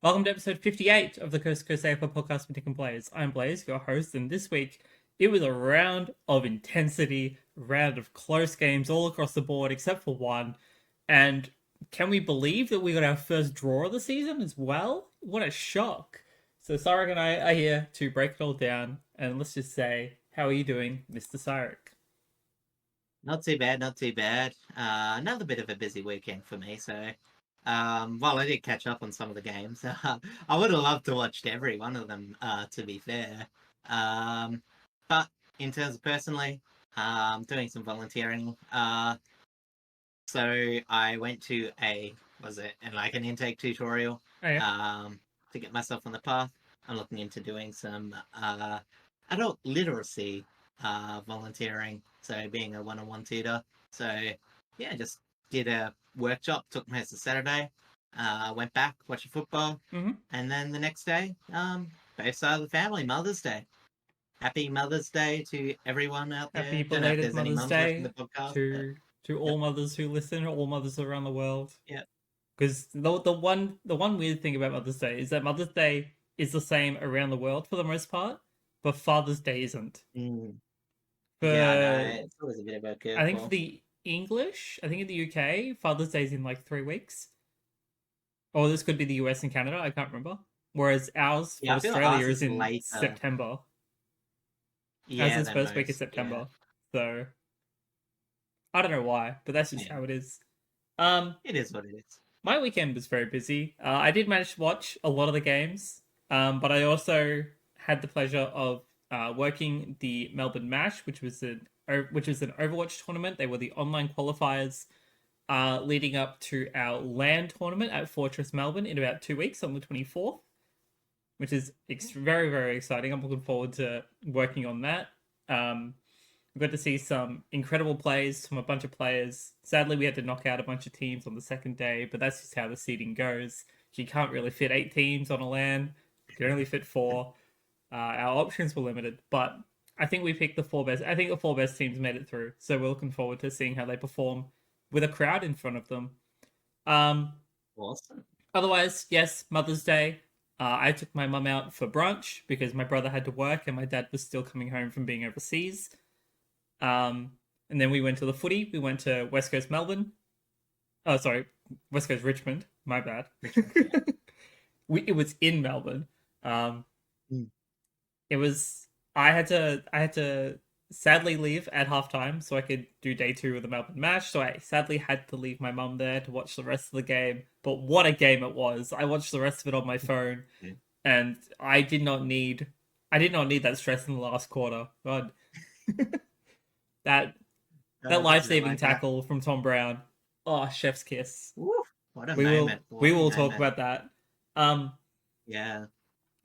Welcome to episode 58 of the Coast to Coast AFL podcast with Nick and Blaze. I'm Blaze, your host, and this week it was a round of intensity, round of close games all across the board except for one. And can we believe that we got our first draw of the season as well? What a shock. So Sarek and I are here to break it all down, and let's just say, how are you doing, Mr. Sarek? Not too bad, not too bad. Another bit of a busy weekend for me. While I did catch up on some of the games, I would have loved to watch every one of them, to be fair. Um, but in terms of personally, doing some volunteering. So I went to an intake tutorial, Oh, yeah. to get myself on the path. I'm looking into doing some adult literacy volunteering, so being a one-on-one tutor. So yeah, just did a workshop, took place the Saturday, went back, watched football, Mm-hmm. and then the next day, both sides of the family, Mother's Day. Happy Mother's Day to everyone out Happy there. Don't know if belated there's any Mother's mums watching the Day podcast, but to all yep, mothers who listen, all mothers around the world. yep. Because the one weird thing about Mother's Day is that Mother's Day is the same around the world for the most part, but Father's Day isn't. Mm. Yeah, I know. For It's always a bit of a I think for curveball. the English, I think in the UK, Father's Day is in like 3 weeks. Or this could be the US and Canada, I can't remember. Whereas ours for Yeah, I feel like Australia ours is is in later. September. Ours Yeah, is than first week of most. Yeah, September. So I don't know why, but that's just yeah. how it is. Um, It is what it is. my weekend was very busy. I did manage to watch a lot of the games, but I also had the pleasure of working the Melbourne Mash, which was an Overwatch tournament. They were the online qualifiers leading up to our LAN tournament at Fortress Melbourne in about 2 weeks on the 24th, which is very, very exciting. I'm looking forward to working on that. We got to see some incredible plays from a bunch of players. Sadly, we had to knock out a bunch of teams on the second day, but that's just how the seeding goes. You can't really fit 8 teams on a LAN. You can only fit four. Our options were limited, but I think we picked the four best. I think the four best teams made it through, so we're looking forward to seeing how they perform with a crowd in front of them. Um, Awesome. Otherwise, yes, Mother's Day. I took my mum out for brunch because my brother had to work and my dad was still coming home from being overseas. Um, and then we went to the footy. We went to West Coast Melbourne. Oh, sorry, West Coast Richmond. My bad. Richmond, yeah. It was in Melbourne. Um, Mm. it was. I had to sadly leave at halftime so I could do day two of the Melbourne Mash. So I sadly had to leave my mum there to watch the rest of the game. But what a game it was! I watched the rest of it on my phone, Yeah. and I did not need that stress in the last quarter. God, that that life Doesn't it saving like that? tackle from Tom Brown. Oh, chef's kiss. Woo, what a We will moment. we What a will talk moment. about that. Um, Yeah.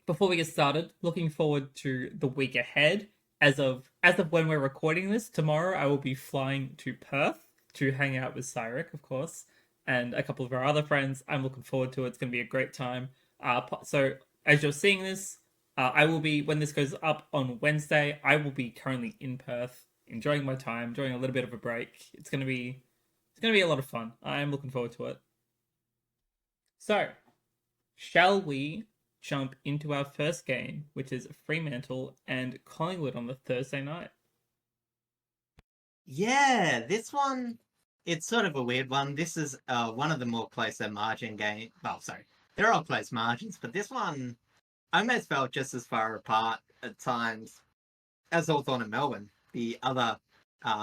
Before we get started, looking forward to the week ahead. As of when we're recording this, tomorrow I will be flying to Perth to hang out with Cyril, of course, and a couple of our other friends. I'm looking forward to it. It's going to be a great time. So as you're seeing this, I will be when this goes up on Wednesday. I will be currently in Perth, enjoying my time, enjoying a little bit of a break. It's gonna be a lot of fun. I'm looking forward to it. So, shall we jump into our first game, which is Fremantle and Collingwood on the Thursday night? Yeah, this one, it's sort of a weird one. This is one of the more closer margin game. Well, sorry, they're all close margins, but this one almost felt just as far apart at times as Hawthorn and Melbourne, the other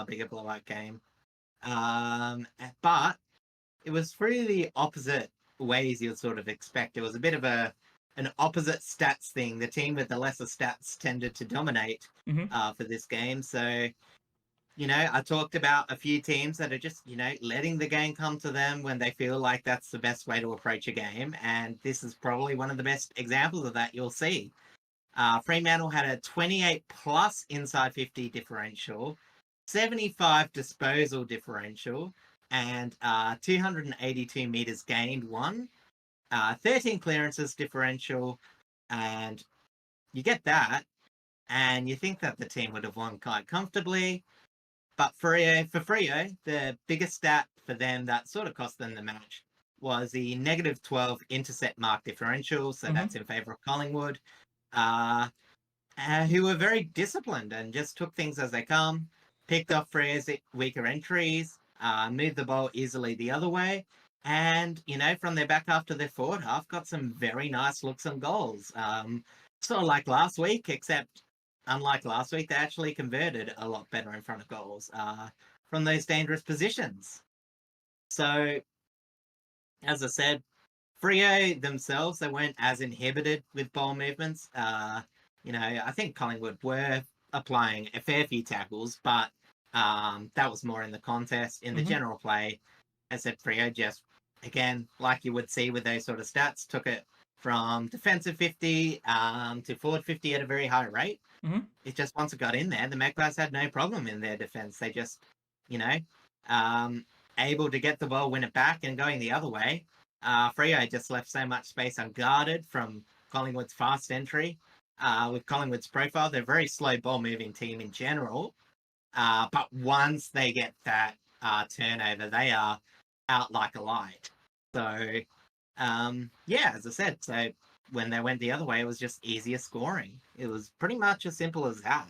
bigger blowout game. But it was through the opposite ways you'd sort of expect. It was a bit of an opposite stats thing. The team with the lesser stats tended to dominate Mm-hmm. for this game. So, I talked about a few teams that are just, letting the game come to them when they feel like that's the best way to approach a game. And this is probably one of the best examples of that you'll see. Fremantle had a 28 plus inside 50 differential, 75 disposal differential, and 282 meters gained one, 13 clearances differential, and you get that, and you think that the team would have won quite comfortably. But for Freo, the biggest stat for them that sort of cost them the match was the -12 intercept mark differential, so that's in favour of Collingwood, who were very disciplined and just took things as they come, picked off Freya's weaker entries, moved the ball easily the other way, and, from their back half to their forward half, got some very nice looks and goals. Sort of like last week, except unlike last week, they actually converted a lot better in front of goals from those dangerous positions. So, as I said, Freo themselves, they weren't as inhibited with ball movements. I think Collingwood were applying a fair few tackles, but that was more in the contest. In the general play, as I said, Freo just, again, like you would see with those sort of stats, took it from defensive 50 to forward 50 at a very high rate. It just, once it got in there, the Magpies had no problem in their defense. They just, able to get the ball, win it back, and going the other way. Freo just left so much space unguarded from Collingwood's fast entry. With Collingwood's profile, they're a very slow ball moving team in general. But once they get that turnover, they are out like a light. So, as I said, so when they went the other way, it was just easier scoring. It was pretty much as simple as that.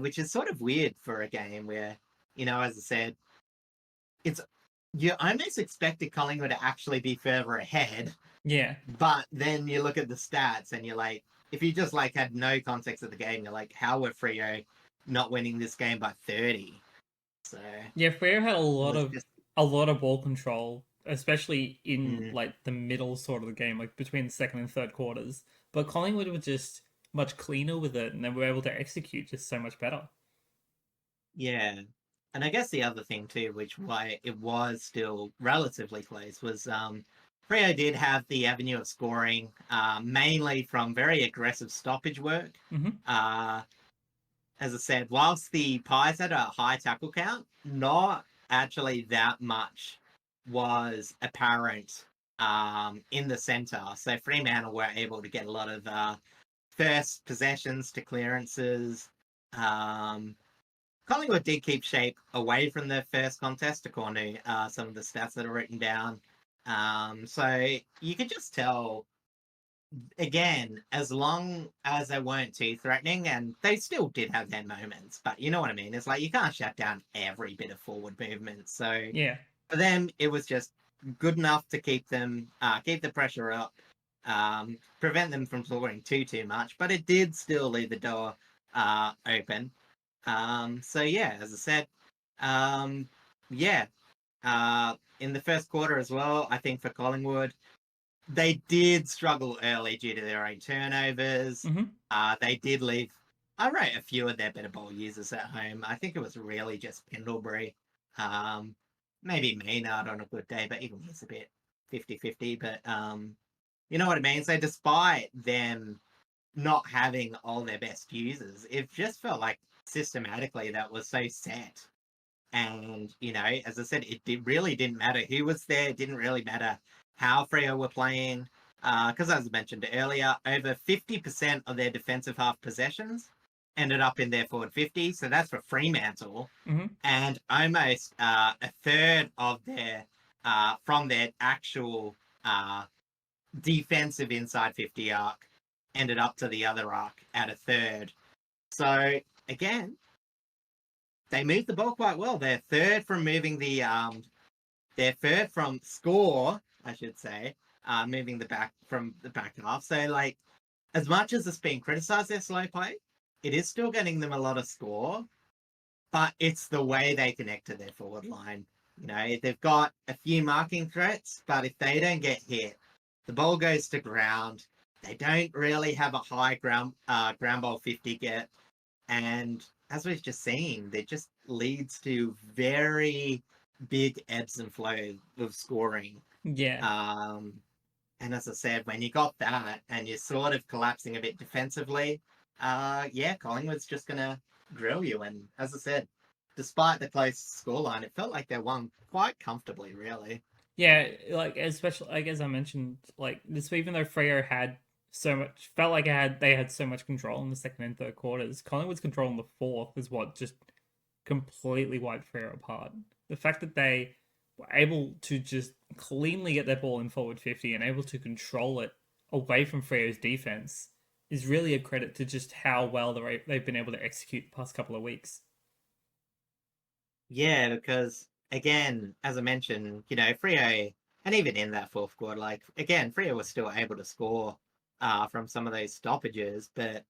Which is sort of weird for a game where, as I said, you almost expected Collingwood to actually be further ahead. Yeah. But then you look at the stats and you're like, if you just had no context of the game, you're like, how were Freo not winning this game by 30? So yeah, Freo had a lot of ball control, especially in the middle sort of the game, like between the second and third quarters. But Collingwood were just much cleaner with it, and they were able to execute just so much better. Yeah. And I guess the other thing too, which why it was still relatively close, was Freo did have the avenue of scoring, mainly from very aggressive stoppage work. As I said, whilst the Pies had a high tackle count, not actually that much was apparent in the centre. So Fremantle were able to get a lot of first possessions to clearances. Collingwood did keep shape away from the first contest, according to some of the stats that are written down. So you could just tell, again, as long as they weren't too threatening, and they still did have their moments, but you know what I mean? It's like you can't shut down every bit of forward movement. So yeah, for them, it was just good enough to keep the pressure up, prevent them from scoring too much, but it did still leave the door open. So as I said, in the first quarter as well, I think for Collingwood, they did struggle early due to their own turnovers. They did leave, I rate a few of their better ball users at home. I think it was really just Pendlebury, maybe Maynard on a good day, but even he's a bit 50-50. But you know what I mean? So despite them not having all their best users, it just felt like systematically that was so set. And, as I said, really didn't matter who was there. It didn't really matter how Freo were playing. Because as I mentioned earlier, over 50% of their defensive half possessions ended up in their forward 50. So that's for Fremantle. And almost a third of their, from their actual defensive inside 50 arc ended up to the other arc at a third. So again, they moved the ball quite well. They're third from moving they're third from score, I should say, moving the back from the back half. So as much as it's being criticized their slow play, it is still getting them a lot of score, but it's the way they connect to their forward line. They've got a few marking threats, but if they don't get hit, the ball goes to ground. They don't really have a high ground ball 50 get. And as we've just seen, it just leads to very big ebbs and flows of scoring. yeah. And as I said, when you got that and you're sort of collapsing a bit defensively, Collingwood's just going to grill you. And as I said, despite the close scoreline, it felt like they won quite comfortably, really. Yeah, especially as I mentioned, this even though Freo had so much felt like they had so much control in the second and third quarters, Collingwood's control in the fourth is what just completely wiped Freo apart. The fact that they were able to just cleanly get their ball in forward 50 and able to control it away from Freo's defense is really a credit to just how well they've been able to execute the past couple of weeks. Yeah, because again, as I mentioned, Freo, and even in that fourth quarter, like again, Freo was still able to score from some of those stoppages, but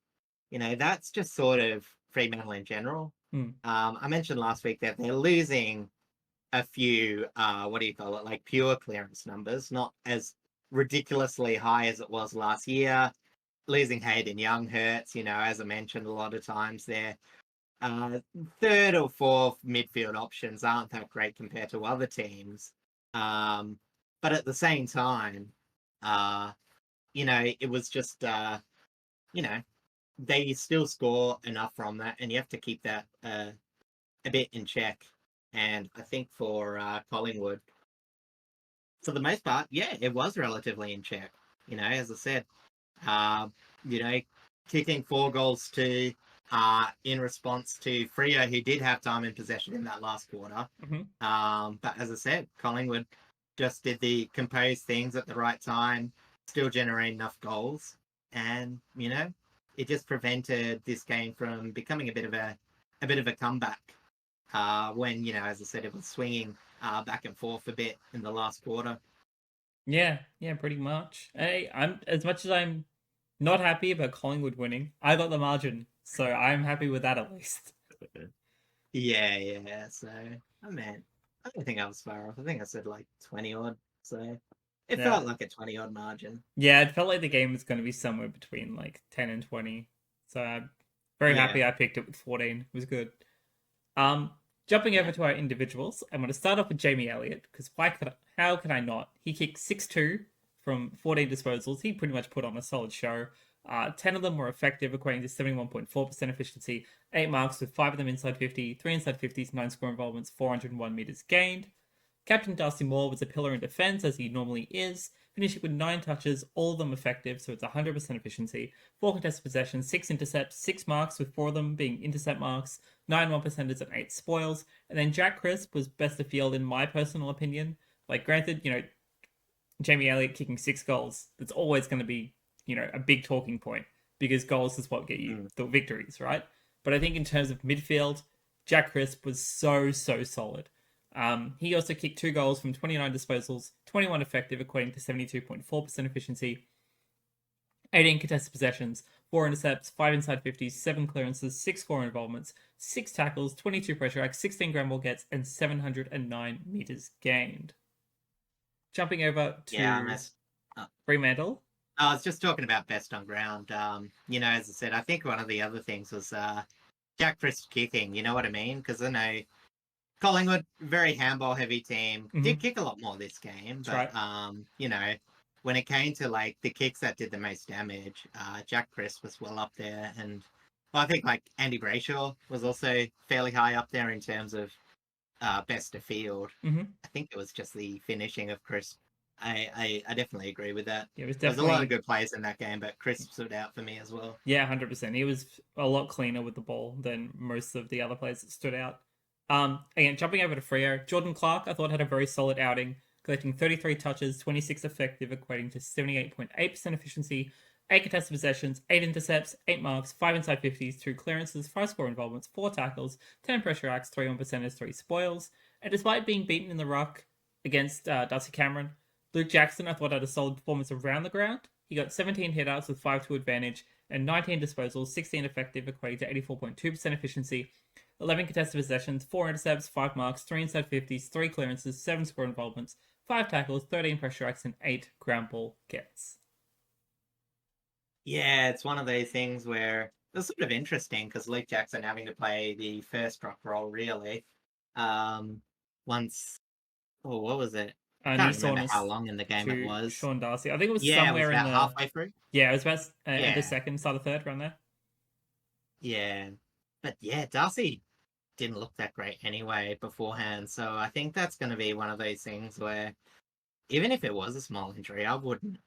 that's just sort of Fremantle in general. Hmm. I mentioned last week that they're losing a few, what do you call it, like pure clearance numbers, not as ridiculously high as it was last year. Losing Hayden Young hurts, as I mentioned a lot of times there. Third or fourth midfield options aren't that great compared to other teams. But at the same time, it was just, they still score enough from that, and you have to keep that a bit in check. And I think for Collingwood, for the most part, yeah, it was relatively in check. As I said, uh, you know, kicking 4 goals to in response to Freo, who did have time in possession in that last quarter. But as I said, Collingwood just did the composed things at the right time, still generating enough goals, and it just prevented this game from becoming a bit of a comeback. When as I said, it was swinging back and forth a bit in the last quarter. Yeah, pretty much. Hey, I'm as much as I'm not happy about Collingwood winning, I got the margin, so I'm happy with that at least. Yeah. So, oh man, I don't think I was far off. I think I said like 20 odd. So it Yeah. felt like a 20 odd margin. Yeah, it felt like the game was going to be somewhere between like 10 and 20. So I'm very Yeah. happy I picked it with 14. It was good. Um, Jumping over Yeah. to our individuals, I'm going to start off with Jamie Elliott because how can I not? He kicked 6-2 from 14 disposals. He pretty much put on a solid show. 10 of them were effective, equating to 71.4% efficiency. 8 marks with 5 of them inside 50, 3 inside 50s, 9 score involvements, 401 meters gained. Captain Darcy Moore was a pillar in defence, as he normally is, finishing with 9 touches, all of them effective, so it's 100% efficiency. 4 contested possessions, 6 intercepts, 6 marks, with 4 of them being intercept marks, 9 1%ers, and 8 spoils. And then Jack Crisp was best of field, in my personal opinion. Like, granted, Jamie Elliott kicking 6 goals, that's always going to be, a big talking point, because goals is what get you the victories, right? But I think in terms of midfield, Jack Crisp was so solid. He also kicked 2 goals from 29 disposals, 21 effective, equating to 72.4% efficiency, 18 contested possessions, 4 intercepts, 5 inside 50s, 7 clearances, 6 score involvements, 6 tackles, 22 pressure acts, 16 ground ball gets, and 709 meters gained. Jumping over to Fremantle. I was just talking about best on ground. As I said, I think one of the other things was Jack Crisp kicking. You know what I mean? Because I know Collingwood, very handball heavy team, did kick a lot more this game, but right. when it came to like the kicks that did the most damage, Jack Crisp was well up there, and I think like Andy Brayshaw was also fairly high up there in terms of best of field. I think it was just the finishing of Crisp. I definitely agree with that. Yeah, it was There was a lot of definitely good players in that game, but Crisp stood out for me as well. 100%. He was a lot cleaner with the ball than most of the other players that stood out. Again, jumping over to Freo, Jordan Clark, I thought had a very solid outing, collecting 33 touches, 26 effective, equating to 78.8% efficiency, 8 contested possessions, 8 intercepts, 8 marks, 5 inside 50s, 2 clearances, 5 score involvements, 4 tackles, 10 pressure acts, 3 1%ers, 3 spoils. And despite being beaten in the ruck against Darcy Cameron, Luke Jackson, I thought, had a solid performance around the ground. He got 17 hitouts with 5 to advantage and 19 disposals, 16 effective, equating to 84.2% efficiency, 11 contested possessions, 4 intercepts, 5 marks, 3 inside 50s, 3 clearances, 7 score involvements, 5 tackles, 13 pressure acts, and 8 ground ball gets. Yeah, it's one of those things where it's sort of interesting because Luke Jackson having to play the first rock role really. Once, what was it? Can't remember how Nissan long in the game it to was. Sean Darcy. I think it was Yeah, it was somewhere in about the. halfway through. Yeah, it was about end of Yeah, second, start of third, around there. yeah. But yeah, Darcy didn't look that great anyway beforehand. So I think that's going to be one of those things where even if it was a small injury, I wouldn't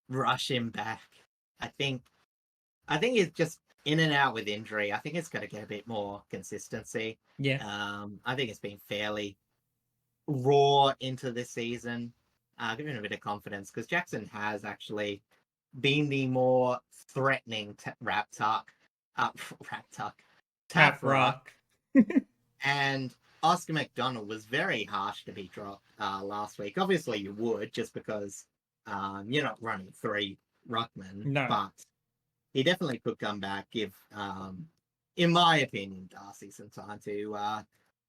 rush him back. I think he's just in and out with injury. I think it's going to get a bit more consistency. Yeah. I think it's been fairly raw into this season. Give him a bit of confidence because Jackson has actually been the more threatening Tap Tap Rock, rock. and Oscar McDonald was very harsh to be dropped last week. Obviously, you would just because you're not running three ruckmen, No. but he definitely could come back. Give, in my opinion, Darcy some time to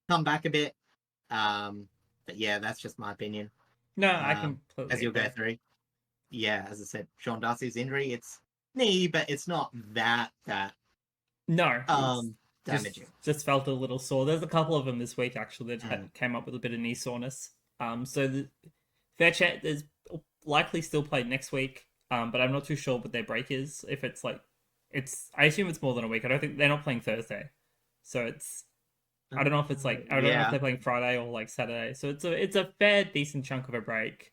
come back a bit. But yeah, that's just my opinion. No, I As completely you'll go agree. through. Yeah, as I said, Sean Darcy's injury, it's knee, but it's not that No, it's damaging. just felt a little sore. There's a couple of them this week actually that Mm. came up with a bit of knee soreness. So fair chance there's likely still played next week. But I'm not too sure what their break is. If it's like, it's I assume it's more than a week. I don't think they're not playing Thursday, so it's I don't know if it's like I don't know if Yeah. they're playing Friday or like Saturday. So it's a fair decent chunk of a break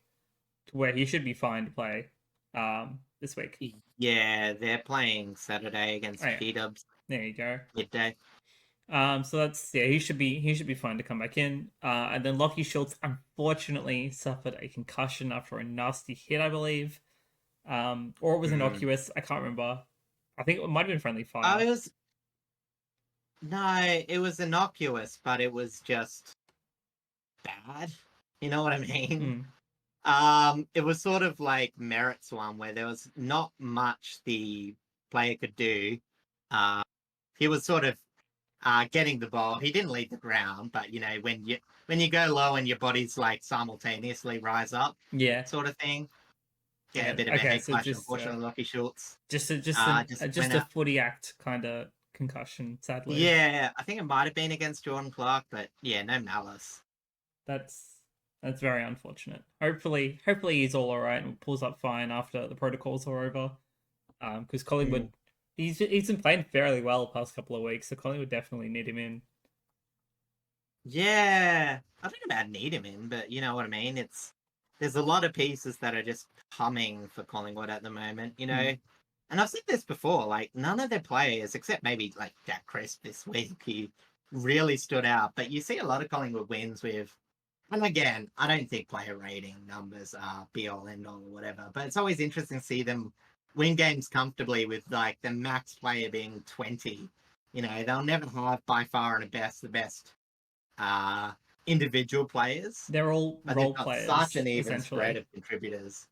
to where he should be fine to play this week. Yeah, they're playing Saturday Oh against yeah, G-Dubs there you go. midday. So that's yeah, he should be fine to come back in. And then Lockie Schultz unfortunately suffered a concussion after a nasty hit, I believe. Or it was Mm. innocuous. I can't remember. I think it might have been friendly Oh, fire. it was innocuous, but it was just bad. You know what I mean? Mm, It was sort of like Merritt's one where there was not much the player could do. Uh, he was sort of getting the ball. He didn't leave the ground, but you know when you go low and your body's like simultaneously rise up, yeah, sort of thing. Get a yeah. bit of a Okay, head so clash. Unfortunately, Lucky Schultz just just went a out. footy act kind of concussion. Sadly, Yeah, I think it might have been against Jordan Clark, but yeah, no malice. that's that's very unfortunate. Hopefully he's all alright and pulls up fine after the protocols are over. Because Collingwood, Mm. he's been playing fairly well the past couple of weeks, so Collingwood definitely need him in. Yeah, I don't know about need him in, but you know what I mean. There's a lot of pieces that are just humming for Collingwood at the moment, you Hmm. know. And I've said this before, like none of their players, except maybe like Jack Crisp this week, he really stood out. But you see a lot of Collingwood wins with, and again, I don't think player rating numbers are be all end all or whatever, but it's always interesting to see them win games comfortably with like the max player being 20. You know, they'll never have by far and the best uh, individual players, They're all but they've role got such players an even spread essentially. of contributors.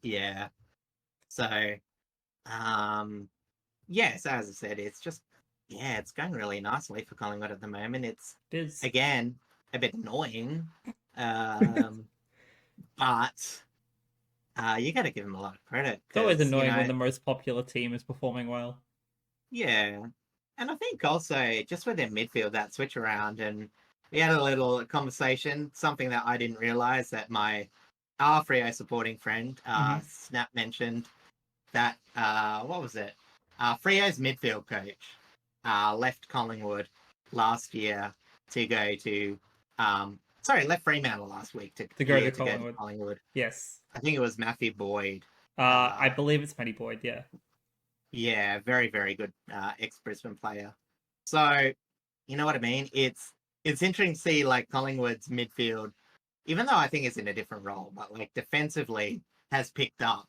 Yeah. So, um, yeah, so as I said, it's just, yeah, it's going really nicely for Collingwood at the moment. It's, It is. again, a bit annoying, um, but you got to give them a lot of credit It's always because, you annoying when know, the most popular team is performing well. yeah. And I think also just with their midfield, that switch around, and we had a little conversation, something that I didn't realize that my Frio supporting friend, Hmm. Snap mentioned that, what was it? Frio's midfield coach left Collingwood last year to go to, left Fremantle last week To go to year to go to Collingwood. Collingwood. Yes. I think it was Matthew Boyd. I Uh, believe it's Matty Boyd. Yeah. yeah, very, very good ex-Brisbane player. So, you know what I mean? It's interesting to see like Collingwood's midfield, even though I think it's in a different role, but like defensively has picked up.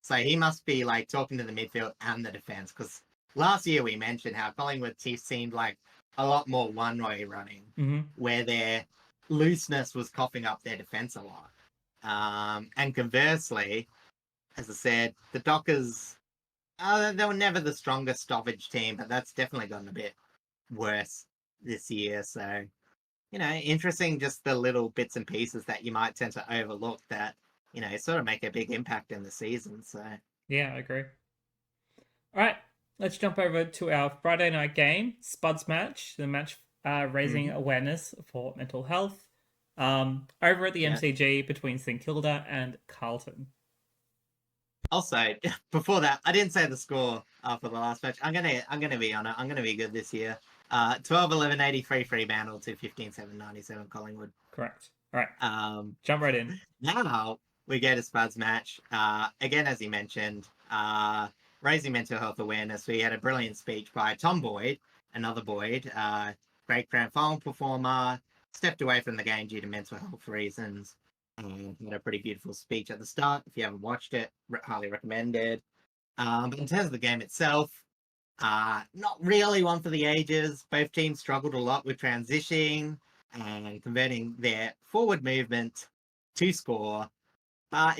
So he must be like talking to the midfield and the defense because last year we mentioned how Collingwood seemed like a lot more one-way running, Hmm. where their looseness was coughing up their defense a lot. And conversely, as I said, the Dockers, they were never the strongest stoppage team, but that's definitely gotten a bit worse this year. So, you know, interesting just the little bits and pieces that you might tend to overlook that, you know, sort of make a big impact in the season. So, Yeah, I agree. All right, let's jump over to our Friday night game, Spuds match. The match raising mhm, awareness for mental health. Over at the yeah. MCG between St Kilda and Carlton. Also, before that, I didn't say the score for the last match. I'm gonna be on it. I'm gonna be good this year. 12-11-83 Fremantle to 15-7-97 Collingwood. Correct. All right, Um, jump right in. Now we go to Spuds match. Again, as you mentioned, raising mental health awareness. We had a brilliant speech by Tom Boyd, another Boyd, great grand final performer, stepped away from the game due to mental health reasons. Had a pretty beautiful speech at the start. If you haven't watched it, highly recommended. But in terms of the game itself, not really one for the ages. Both teams struggled a lot with transitioning and converting their forward movement to score.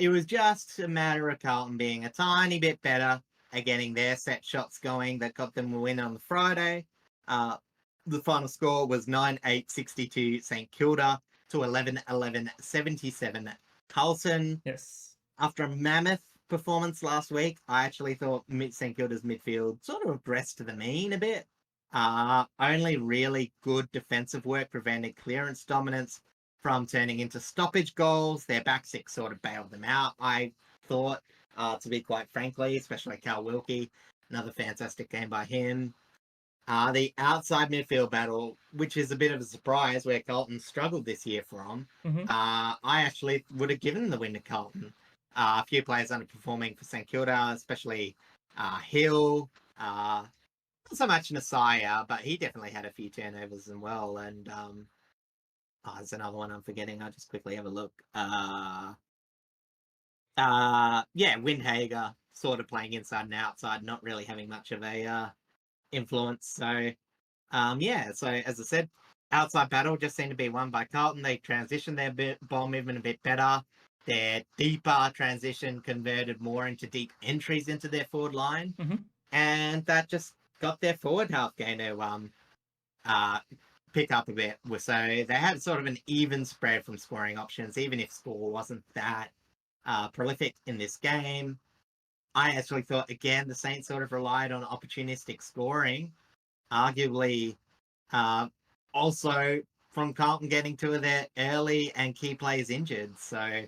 It was just a matter of Carlton being a tiny bit better at getting their set shots going that got them a win on the Friday. The final score was 9-8 62 St Kilda to 11-11 77 Carlton. Yes. After a mammoth performance last week, I actually thought St Kilda's midfield sort of regressed to the mean a bit. Only really good defensive work prevented clearance dominance from turning into stoppage goals. Their back six sort of bailed them out, I thought, to be quite frankly, especially Cal Wilkie. Another fantastic game by him. The outside midfield battle, which is a bit of a surprise where Carlton struggled this year from, I actually would have given the win to Carlton. A few players underperforming for St Kilda, especially Hill, not so much Messiah, but he definitely had a few turnovers as well. And there's another one I'm forgetting. I'll just quickly have a look. Windhager sort of playing inside and outside, not really having much of a influence. So, so as I said, outside battle just seemed to be won by Carlton. They transitioned their ball movement a bit better. Their deeper transition converted more into deep entries into their forward line. And that just got their forward half game to pick up a bit. So they had sort of an even spread from scoring options, even if score wasn't that prolific in this game. I actually thought, again, the Saints sort of relied on opportunistic scoring, arguably also from Carlton getting two of their early and key players injured. So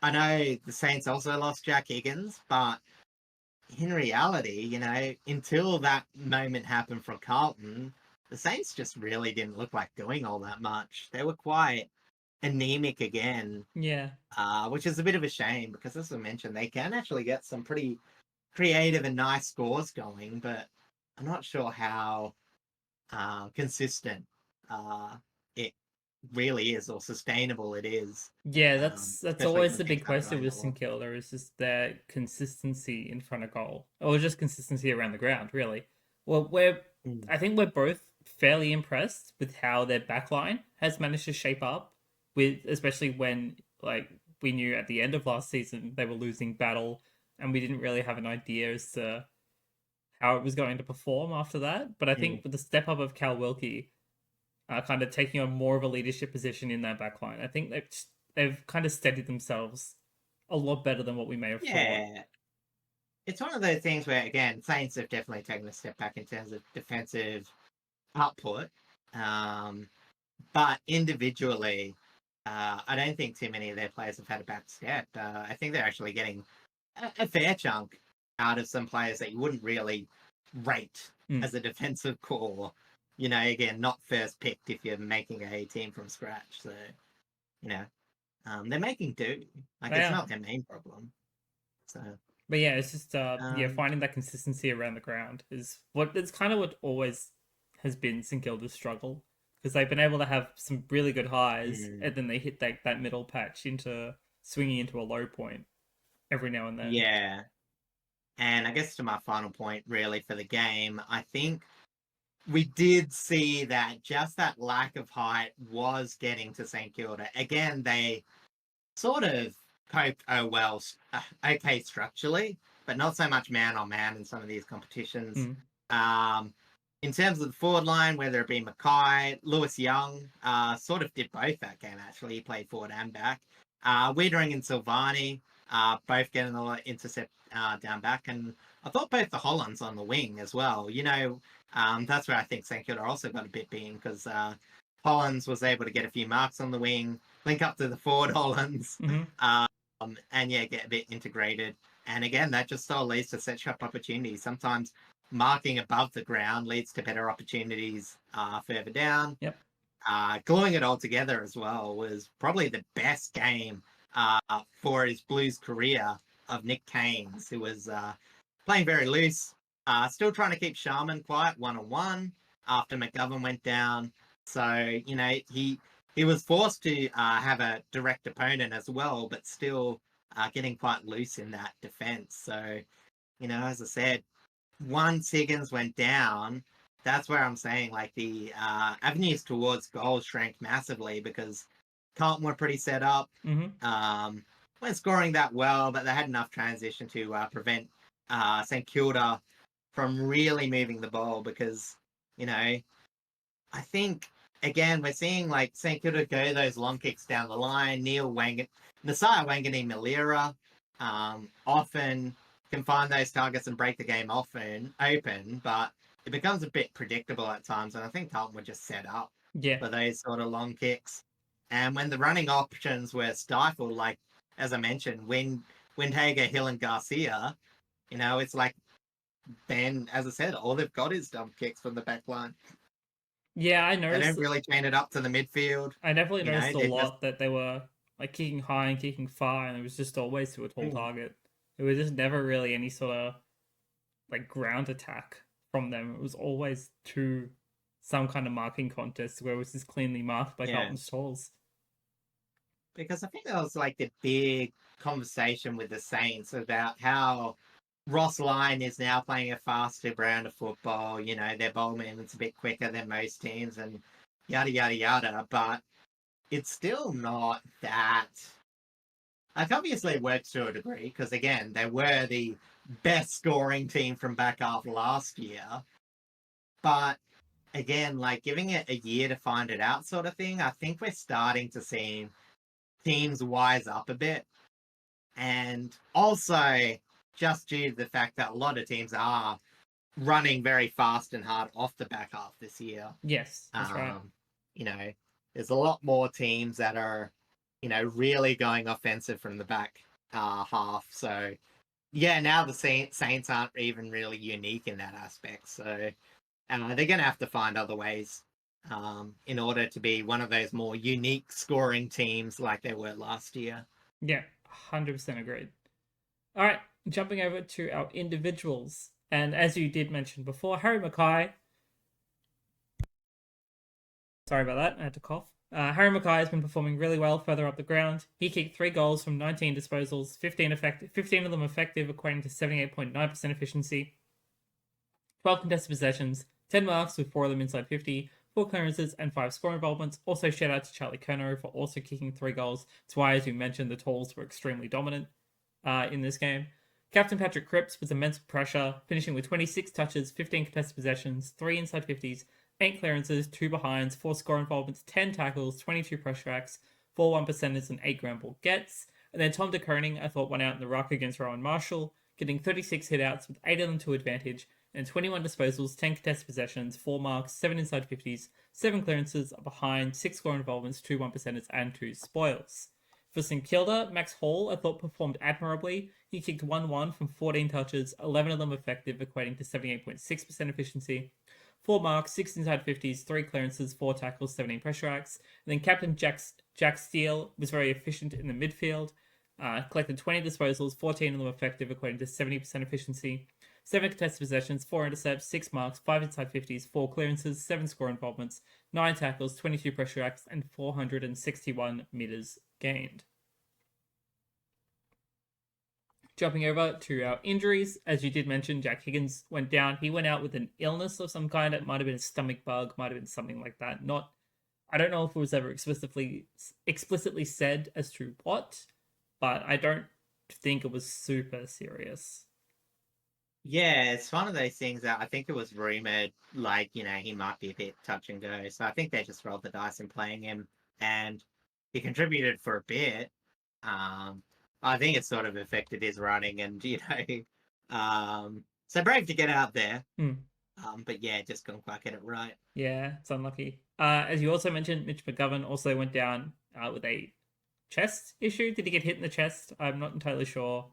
I know the Saints also lost Jack Higgins, but in reality, until that moment happened for Carlton, the Saints just really didn't look like doing all that much. They were quite anemic again. Yeah. Which is a bit of a shame because, as I mentioned, they can actually get some pretty creative and nice scores going, but I'm not sure how consistent it really is or sustainable it is. Yeah, that's Especially always when the things big aren't question going with that well. St Kilda is just their consistency in front of goal, or just consistency around the ground, really. Well, I think we're both fairly impressed with how their backline has managed to shape up, with especially when we knew at the end of last season they were losing battle, and we didn't really have an idea as to how it was going to perform after that. But I think with the step up of Cal Wilkie, kind of taking on more of a leadership position in that backline, I think they've kind of steadied themselves a lot better than what we may have thought. Yeah. It's one of those things where, again, Saints have definitely taken a step back in terms of defensive output. But individually, I don't think too many of their players have had a bad step. I think they're actually getting a fair chunk out of some players that you wouldn't really rate as a defensive core. Again, not first picked if you're making a team from scratch. So, they're making do. It's not their main problem. So, but yeah, it's just finding that consistency around the ground is it's kind of what always has been St Kilda's struggle, because they've been able to have some really good highs and then they hit that middle patch into swinging into a low point every now and then. Yeah. And I guess to my final point, really, for the game, I think we did see that just that lack of height was getting to St Kilda. Again, they sort of coped okay structurally, but not so much man on man in some of these competitions. In terms of the forward line, whether it be Mackay, Lewis Young, sort of did both that game, actually. He played forward and back. Wiedering and Silvani, both getting a lot of intercept down back. And I thought both the Hollands on the wing as well. That's where I think St Kilda also got a bit beaten, because Hollands was able to get a few marks on the wing, link up to the forward Hollands, and get a bit integrated. And again, that just all leads to set shot opportunities. Sometimes marking above the ground leads to better opportunities further down. Yep. Gluing it all together as well was probably the best game for his Blues career of Nick Keynes, who was playing very loose, still trying to keep Sharman quiet one-on-one after McGovern went down. So, he he was forced to have a direct opponent as well, but still getting quite loose in that defense. So, as I said, once Higgins went down, that's where I'm saying like the avenues towards goals shrank massively because Carlton were pretty set up. Weren't scoring that well, but they had enough transition to prevent St Kilda from really moving the ball because, I think again we're seeing like St Kilda go those long kicks down the line. Nasiah Wangani Malira often can find those targets and break the game often open, but it becomes a bit predictable at times. And I think Carlton were just set up for those sort of long kicks. And when the running options were stifled, like as I mentioned, Windhager, Hill, and Garcia, it's like then, as I said, all they've got is dump kicks from the back line. Yeah, I They noticed. don't really chain it up to the midfield. I definitely noticed a lot that they were like kicking high and kicking far, and it was just always to a tall target. It was just never really any sort of like ground attack from them. It was always to some kind of marking contest where it was just cleanly marked by Carlton's talls. Because I think that was like the big conversation with the Saints about how Ross Lyon is now playing a faster brand of football. Their ball movement's a bit quicker than most teams and yada, yada, yada. But it's still not that. Like, obviously, it works to a degree because, again, they were the best scoring team from back half last year. But again, like giving it a year to find it out sort of thing, I think we're starting to see teams wise up a bit. And also, just due to the fact that a lot of teams are running very fast and hard off the back half this year. Yes, that's right. There's a lot more teams that are, really going offensive from the back half. So, yeah, now the Saints aren't even really unique in that aspect. So, they're going to have to find other ways in order to be one of those more unique scoring teams like they were last year. Yeah, 100% agreed. All right, jumping over to our individuals. And as you did mention before, Harry Mackay. Sorry about that, I had to cough. Harry Mackay has been performing really well further up the ground. He kicked 3 goals from 19 disposals, 15 of them effective, equating to 78.9% efficiency. 12 contested possessions, 10 marks with 4 of them inside 50, 4 clearances, and 5 score involvements. Also, shout out to Charlie Kerno for also kicking 3 goals. It's why, as you mentioned, the Tools were extremely dominant in this game. Captain Patrick Cripps was immense pressure, finishing with 26 touches, 15 contested possessions, 3 inside 50s, 8 clearances, 2 behinds, 4 score involvements, 10 tackles, 22 pressure acts, 4 1%ers, and 8 ground ball gets. And then Tom de Koning, I thought, went out in the ruck against Rowan Marshall, getting 36 hitouts with 8 of them to advantage, and 21 disposals, 10 contested possessions, 4 marks, 7 inside 50s, 7 clearances, a behind, 6 score involvements, 2 1%ers, and 2 spoils. For St Kilda, Max Hall, I thought, performed admirably. He kicked 1-1 from 14 touches, 11 of them effective, equating to 78.6% efficiency. 4 marks, 6 inside 50s, 3 clearances, 4 tackles, 17 pressure acts. And then Captain Jack Steele was very efficient in the midfield. Collected 20 disposals, 14 of them effective, equating to 70% efficiency. 7 contested possessions, 4 intercepts, 6 marks, 5 inside 50s, 4 clearances, 7 score involvements, 9 tackles, 22 pressure acts, and 461 metres gained. Jumping over to our injuries, as you did mention, Jack Higgins went down. He went out with an illness of some kind. It might have been a stomach bug, might have been something like that. I don't know if it was ever explicitly said as to what, but I don't think it was super serious. Yeah, it's one of those things that I think it was rumored, like, he might be a bit touch and go. So I think they just rolled the dice in playing him, and he contributed for a bit. I think it sort of affected his running, and so brave to get out there. But yeah, just couldn't quite get it right. Yeah, it's unlucky. As you also mentioned, Mitch McGovern also went down with a chest issue. Did he get hit in the chest? I'm not entirely sure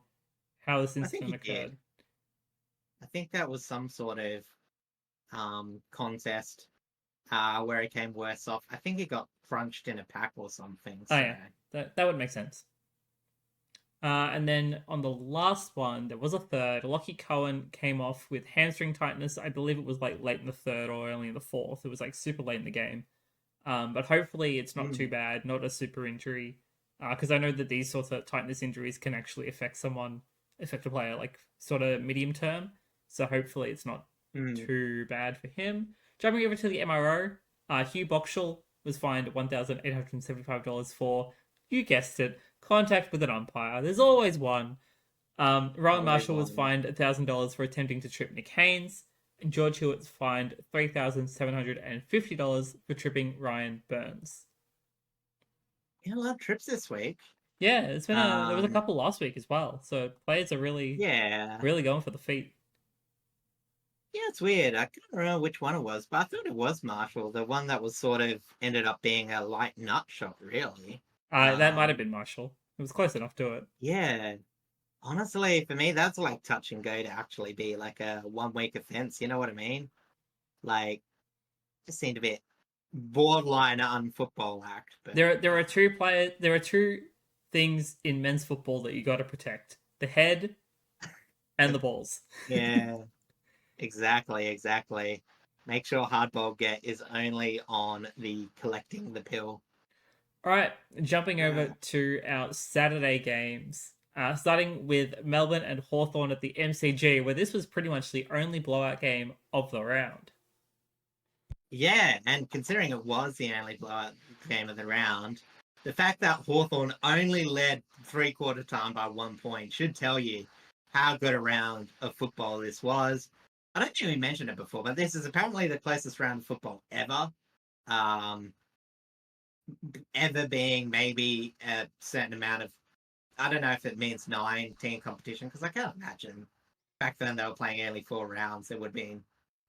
how this incident occurred. I think that was some sort of contest where he came worse off. I think he got crunched in a pack or something. So. Oh yeah, that would make sense. And then on the last one, there was a third. Lockie Cohen came off with hamstring tightness. I believe it was like late in the third or early in the fourth. It was like super late in the game. But hopefully it's not too Mm. bad, not a super injury. Because I know that these sorts of tightness injuries can actually affect a player like sort of medium term. So hopefully it's not Mm. too bad for him. Jumping over to the MRO, Hugh Boxall was fined $1,875 for, you guessed it, contact with an umpire. There's always one. Rowan Always Marshall was on. fined $1,000 for attempting to trip Nick Haynes. And George Hewitt's fined $3,750 for tripping Ryan Burns. Yeah, a lot of trips this week. Yeah, there was a Um, couple last week as well. So players are yeah. really going for the feet. Yeah, it's weird. I can't remember which one it was, but I thought it was Marshall, the one that was sort of ended up being a light nut shot, really. That might have Um, been Marshall. It was close enough to it. yeah. Honestly, for me, that's like touch and go to actually be like a 1 week offense. You know what I mean? Like, just seemed a bit borderline unfootball act, but There are two things in men's football that you got to protect: the head and the balls. yeah, exactly. Make sure hardball get is only on the collecting the pill. All right, jumping over Uh, to our Saturday games. Starting with Melbourne and Hawthorn at the MCG, where this was pretty much the only blowout game of the round. yeah, and considering it was the only blowout game of the round, the fact that Hawthorn only led three-quarter time by 1 point should tell you how good a round of football this was. I don't think we mentioned it before, but this is apparently the closest round of football ever. Um, Ever being maybe a certain amount of, I don't know if it means 9-team competition, because I can't imagine back then they were playing only 4 rounds. It would be, you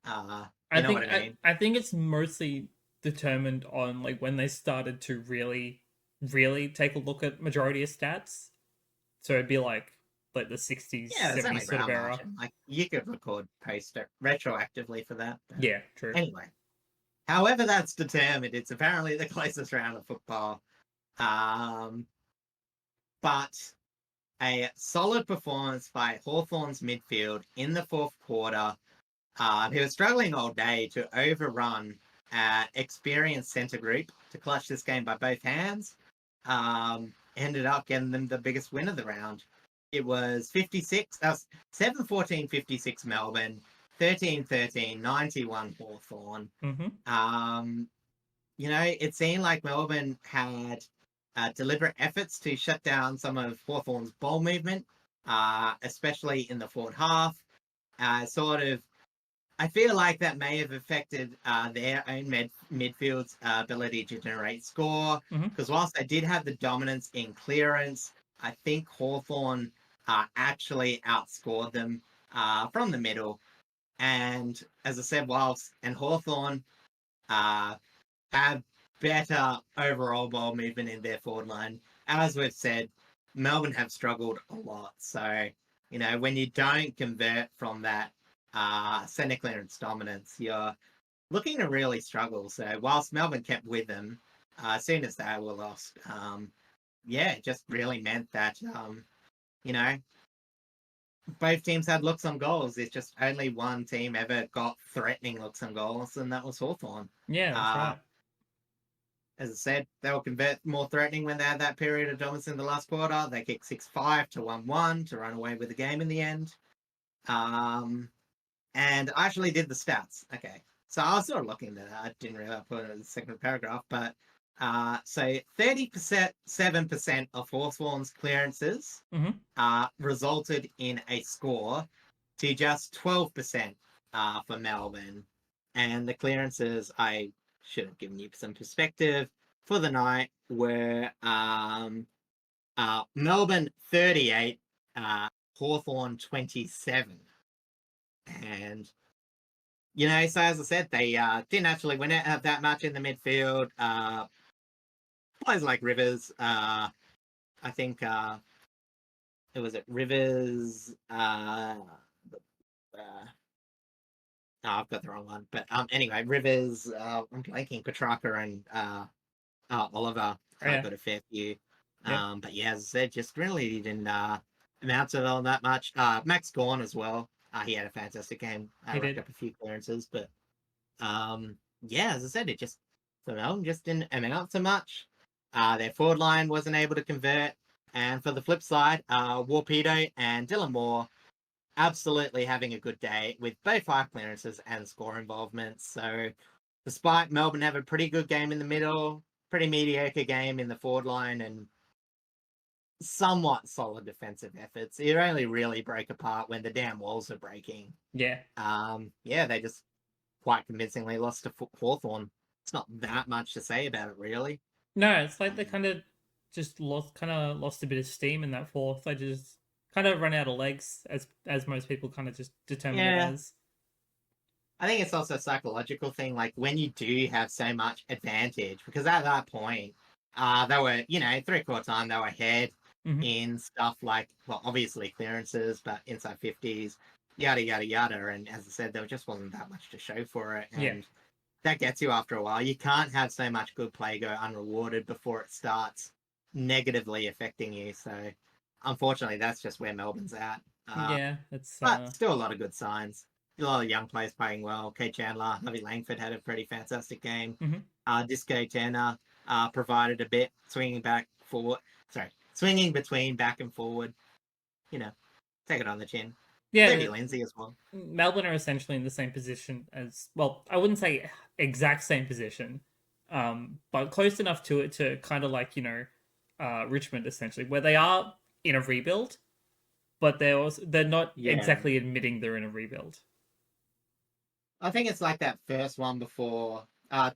know what I mean? I think it's mostly determined on like when they started to really take a look at majority of stats. So it'd be like the 60s, Yeah, it's only 70s sort of round era. margin. Like you could record post retroactively for that. But Yeah, true. anyway, however that's determined, it's apparently the closest round of football. Um, but a solid performance by Hawthorn's midfield in the fourth quarter. He was struggling all day to overrun experienced centre group to clutch this game by both hands. Ended up getting them the biggest win of the round. It was 56, 7-14, 56 Melbourne, 13-13, 91 Hawthorn. Mm-hmm. It seemed like Melbourne had deliberate efforts to shut down some of Hawthorn's ball movement, especially in the forward half. I feel like that may have affected their own midfield's ability to generate score. Mm-hmm. Because whilst they did have the dominance in clearance, I think Hawthorn actually outscored them from the middle. And as I said, Hawthorn have better overall ball movement in their forward line. As we've said, Melbourne have struggled a lot. So, when you don't convert from that centre clearance dominance, you're looking to really struggle. So whilst Melbourne kept with them, as soon as they were lost, it just really meant that, you know, both teams had looks on goals. It's just only one team ever got threatening looks on goals, and that was Hawthorn. Yeah, that's Uh, right. as I said, they'll convert more threatening when they had that period of dominance in the last quarter. They kicked 6-5 to 1-1 to run away with the game in the end. And I actually did the stats. Okay. So I was sort of looking at that. I didn't really put it in the second paragraph, but so 30%, 7% of Hawthorn's clearances Mm-hmm. resulted in a score to just 12% for Melbourne. And the clearances, I should have given you some perspective for the night, were Melbourne 38, Hawthorn 27. And so as I said, they didn't actually win it that much in the midfield. Players like Rivers, I think it was at Rivers. No, I've got the wrong one. But anyway, Rivers. I'm blanking. Petrarca and Oliver Oh, yeah. got a fair few. Yep. But yeah, as I said, just really didn't amount to all that much. Max Gawn as well. He had a fantastic game. He Racked did. up a few clearances, but as I said, it just for Melbourne just didn't amount to much. Their forward line wasn't able to convert. And for the flip side, Warpedo and Dylan Moore absolutely having a good day with both high clearances and score involvement. So despite Melbourne have a pretty good game in the middle, pretty mediocre game in the forward line, and somewhat solid defensive efforts, it only really broke apart when the damn walls are breaking. Yeah. They just quite convincingly lost to Hawthorn. It's not that much to say about it, really. No, it's like they kind of lost a bit of steam in that fourth. They just kind of run out of legs, as most people kind of just determine it as. I think it's also a psychological thing, like when you do have so much advantage, because at that point, they were, three-quarter time, they were ahead in stuff like, well, obviously clearances, but inside 50s, yada, yada, yada. And as I said, there just wasn't that much to show for it. And that gets you after a while. You can't have so much good play go unrewarded before it starts negatively affecting you. So unfortunately, that's just where Melbourne's at. But still a lot of good signs. A lot of young players playing well. Kate Chandler, Harvey Langford had a pretty fantastic game. Disco Tanner provided a bit, swinging between back and forward. Take it on the chin. Yeah, maybe Lindsay as well. Melbourne are essentially in the same position as, well, I wouldn't say exact same position, but close enough to it to kind of like, Richmond essentially, where they are in a rebuild, but they're not exactly admitting they're in a rebuild. I think it's like that first one before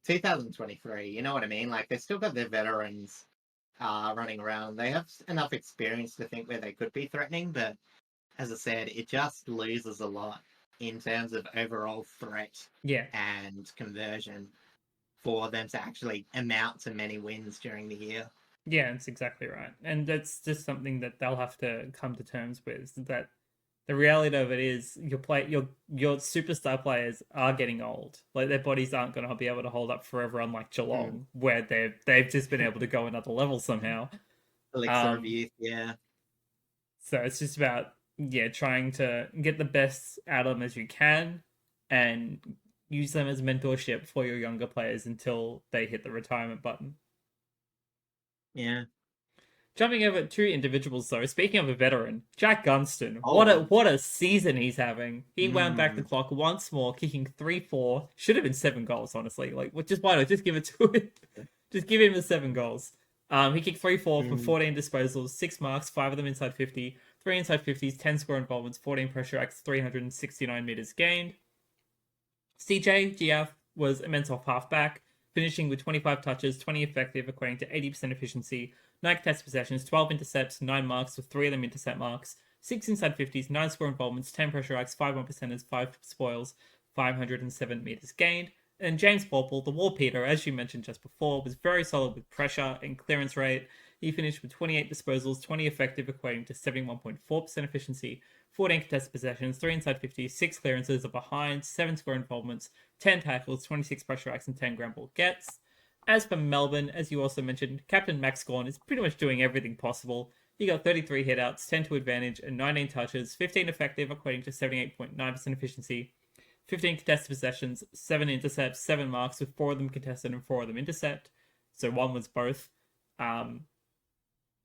2023. You know what I mean? Like they still got their veterans running around. They have enough experience to think where they could be threatening, but as I said, it just loses a lot in terms of overall threat and conversion for them to actually amount to many wins during the year. Yeah, that's exactly right. And that's just something that they'll have to come to terms with, that the reality of it is your superstar players are getting old. Like their bodies aren't going to be able to hold up forever, unlike Geelong, where they've just been able to go another level somehow. Elixir of youth, yeah. So it's just about trying to get the best out of them as you can, and use them as mentorship for your younger players until they hit the retirement button. Yeah. Jumping over to individuals though, speaking of a veteran, Jack Gunston, what a season he's having. He wound back the clock once more, kicking 3-4. Should have been 7 goals, honestly. Like, why not just give it to him? Just give him the 7 goals. He kicked 3-4 from 14 disposals, 6 marks, 5 of them inside 50, 3 inside 50s, 10 score involvements, 14 pressure acts, 369 meters gained. CJ GF was immense off halfback, finishing with 25 touches, 20 effective, equating to 80% efficiency, 9 contested possessions, 12 intercepts, 9 marks, with 3 of them intercept marks, 6 inside 50s, 9 score involvements, 10 pressure acts, 5 1%ers, 5 spoils, 507 meters gained. And James Porple, the Warpeter, as you mentioned just before, was very solid with pressure and clearance rate. He finished with 28 disposals, 20 effective, equating to 71.4% efficiency, 14 contested possessions, 3 inside 50, 6 clearances of behind, 7 score involvements, 10 tackles, 26 pressure acts, and 10 ground ball gets. As for Melbourne, as you also mentioned, Captain Max Gawn is pretty much doing everything possible. He got 33 hitouts, 10 to advantage, and 19 touches, 15 effective, equating to 78.9% efficiency, 15 contested possessions, 7 intercepts, 7 marks, with 4 of them contested and 4 of them intercept. So one was both.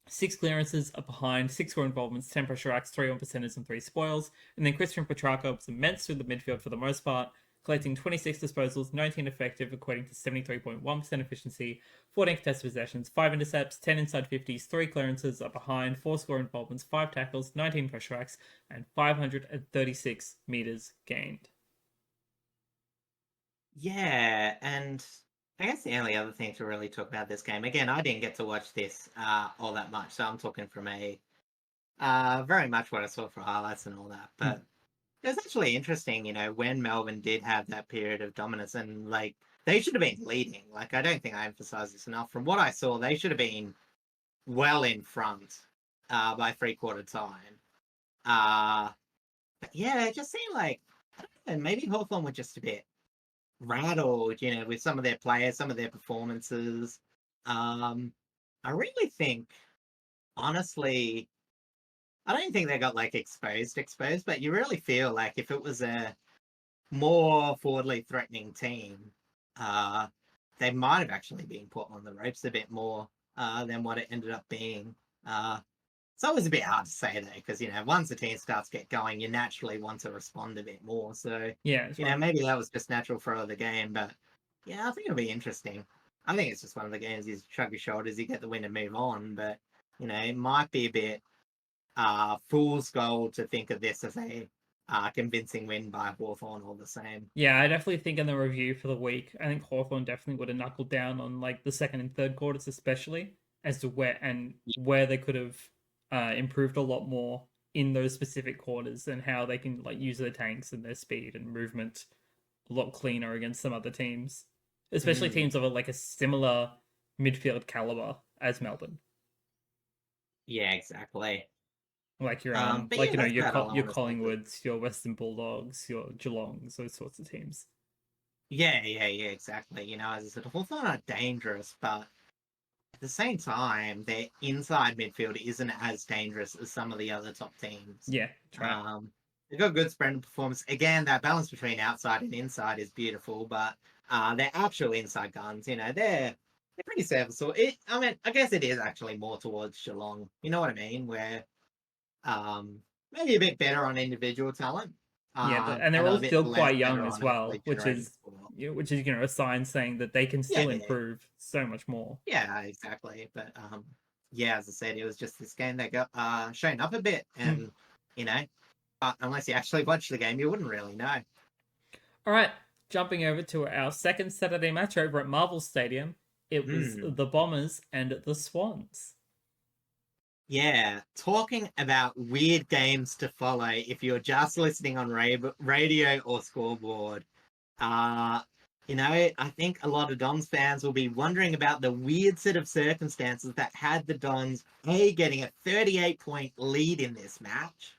6 clearances are behind, 6 score involvements, 10 pressure acts, 3 1%ers, and 3 spoils. And then Christian Petrarca was immense through the midfield for the most part, collecting 26 disposals, 19 effective, equating to 73.1% efficiency, 14 contested possessions, 5 intercepts, 10 inside 50s, 3 clearances are behind, 4 score involvements, 5 tackles, 19 pressure acts, and 536 meters gained. Yeah, and I guess the only other thing to really talk about this game, again, I didn't get to watch this all that much, so I'm talking from a very much what I saw for highlights and all that. But it was actually interesting, when Melbourne did have that period of dominance, and like they should have been leading. Like I don't think I emphasized this enough. From what I saw, they should have been well in front by 3/4 time. But yeah, it just seemed like maybe Hawthorn were just a bit rattled, with some of their players, some of their performances. I really think, honestly, I don't think they got like exposed, but you really feel like if it was a more forwardly threatening team, they might have actually been put on the ropes a bit more than what it ended up being. It's always a bit hard to say though, because once the team starts to get going, you naturally want to respond a bit more. So Yeah, that's right. maybe that was just natural for the game, but yeah, I think it'll be interesting. I think it's just one of the games you shrug your shoulders, you get the win and move on, but it might be a bit fool's gold to think of this as a convincing win by Hawthorn all the same. Yeah, I definitely think in the review for the week, I think Hawthorn definitely would have knuckled down on like the second and third quarters, especially as to where they could have improved a lot more in those specific quarters and how they can like use their tanks and their speed and movement a lot cleaner against some other teams, especially Mm, teams of like a similar midfield caliber as Melbourne. yeah, exactly. Like your But like yeah, that's about all I your want to say. Collingwoods, your Western Bulldogs, your Geelongs, those sorts of teams. Yeah, exactly. As I said, Hawthorn are dangerous, but at the same time, their inside midfield isn't as dangerous as some of the other top teams. Yeah, that's right. They've got good spread and performance. Again, that balance between outside and inside is beautiful, but their actual inside guns, they're pretty serviceable. I guess it is actually more towards Geelong. You know what I mean? Where maybe a bit better on individual talent, Yeah, and they're and all a bit still less quite young better as on well, actually which generating is score. a sign saying that they can still Yeah, improve so much more. yeah, exactly. But yeah, as I said, it was just this game that got shown up a bit, Hmm. and you know, unless you actually watch the game, you wouldn't really know. All right, jumping over to our second Saturday match over at Marvel Stadium, it was Hmm. the Bombers and the Swans. Yeah, talking about weird games to follow if you're just listening on radio or scoreboard. Uh, I think a lot of Dons fans will be wondering about the weird set of circumstances that had the Dons A getting a 38-point lead in this match,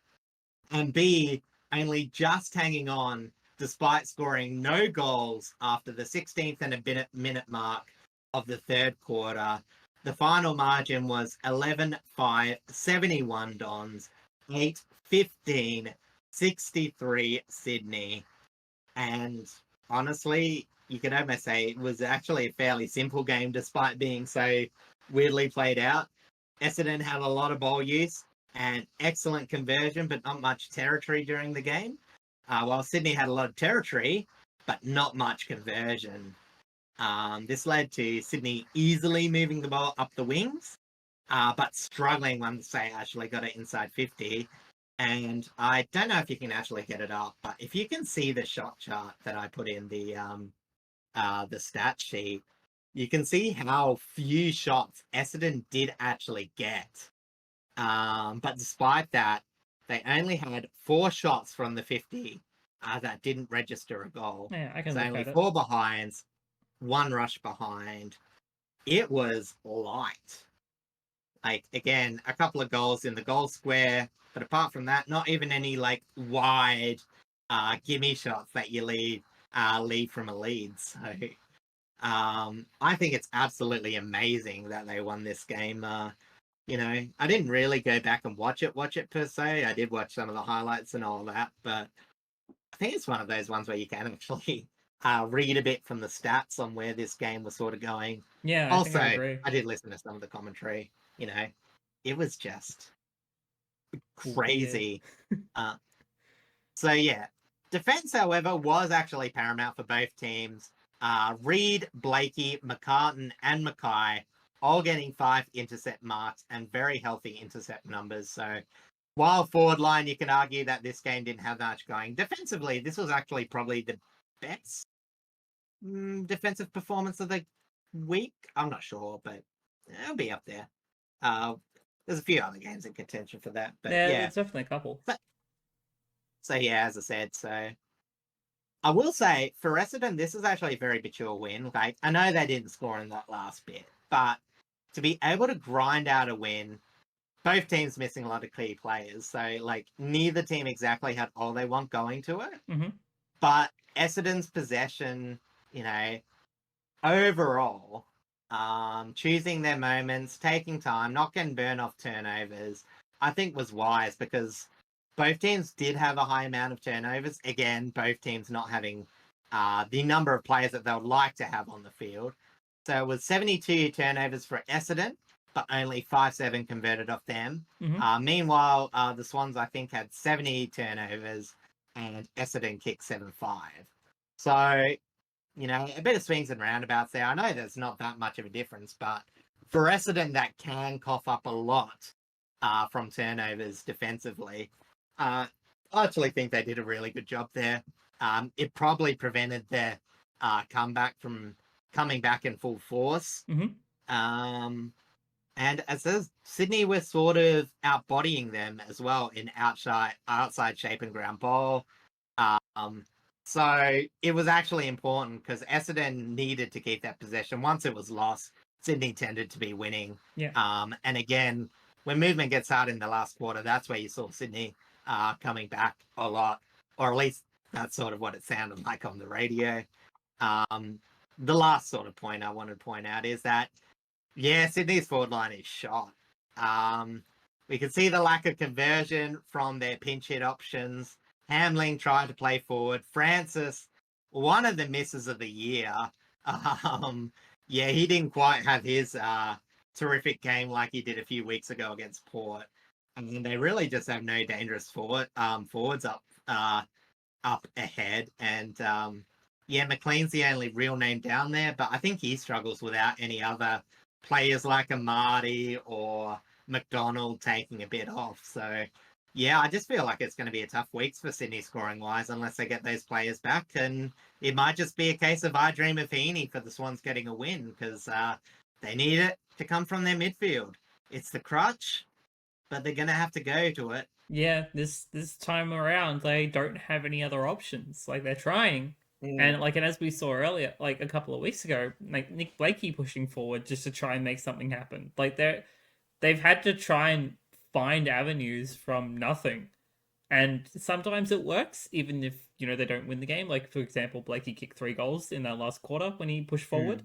and B only just hanging on despite scoring no goals after the 16th and a minute mark of the third quarter. The final margin was 11-5, 71 Dons, 8-15, 63 Sydney. And honestly, you could almost say it was actually a fairly simple game despite being so weirdly played out. Essendon had a lot of ball use and excellent conversion, but not much territory during the game. While Sydney had a lot of territory, but not much conversion. This led to Sydney easily moving the ball up the wings, but struggling once they actually got it inside 50. And I don't know if you can actually get it up, but if you can see the shot chart that I put in the stat sheet, you can see how few shots Essendon did actually get. But despite that, they only had 4 shots from the 50 that didn't register a goal. Yeah, I can So look only at it. 4 behinds, 1 rush behind. It was light. Like, again, a couple of goals in the goal square, but apart from that, not even any like wide gimme shots that you lead from a lead. So I think it's absolutely amazing that they won this game. I didn't really go back and watch it per se. I did watch some of the highlights and all that, but I think it's one of those ones where you can actually read a bit from the stats on where this game was sort of going. Yeah, I think Also, I agree. I did listen to some of the commentary. It was just Weird. crazy. Uh, so yeah, defense, however, was actually paramount for both teams. Reed, Blakey, McCartan, and Mackay all getting 5 intercept marks and very healthy intercept numbers. So while forward line, you can argue that this game didn't have much going. Defensively, this was actually probably the best defensive performance of the week. I'm not sure, but it'll be up there. Uh, there's a few other games in contention for that, but Yeah, yeah. there's definitely a couple. So yeah, as I said, so I will say for Essendon, this is actually a very mature win. Like, I know they didn't score in that last bit, but to be able to grind out a win, both teams missing a lot of key players. So like neither team exactly had all they want going to it. Mm-hmm. But Essendon's possession, you know, overall, choosing their moments, taking time, not getting burned off turnovers, I think was wise because both teams did have a high amount of turnovers. Again, both teams not having the number of players that they would like to have on the field. So it was 72 turnovers for Essendon, but only 5-7 converted off them. Meanwhile, the Swans, I think, had 70 turnovers and Essendon kicked 7-5. So, a bit of swings and roundabouts there. I know there's not that much of a difference, but for Essendon, that can cough up a lot from turnovers defensively. I actually think they did a really good job there. It probably prevented their comeback from coming back in full force. And as says, Sydney was sort of outbodying them as well in outside shape and ground ball. So it was actually important because Essendon needed to keep that possession. Once it was lost, Sydney tended to be winning. And again, when movement gets hard in the last quarter, that's where you saw Sydney coming back a lot, or at least that's sort of what it sounded like on the radio. The last sort of point I want to point out is that, Sydney's forward line is shot. We can see the lack of conversion from their pinch hit options. Hamling tried to play forward. Francis, one of the misses of the year. He didn't quite have his terrific game like he did a few weeks ago against Port. And they really just have no dangerous forwards up ahead. And McLean's the only real name down there, but I think he struggles without any other players like Amadi or McDonald taking a bit off. So, I just feel like it's going to be a tough weeks for Sydney scoring-wise unless they get those players back. And it might just be a case of I dream of Heaney for the Swans getting a win because they need it to come from their midfield. It's the crutch, but they're going to have to go to it. Yeah, this time around, they don't have any other options. Like, they're trying. And as we saw earlier, like a couple of weeks ago, like Nick Blakey pushing forward just to try and make something happen. Like they've had to try and find avenues from nothing. And sometimes it works, even if, they don't win the game. Like, for example, Blakey kicked 3 goals in that last quarter when he pushed forward.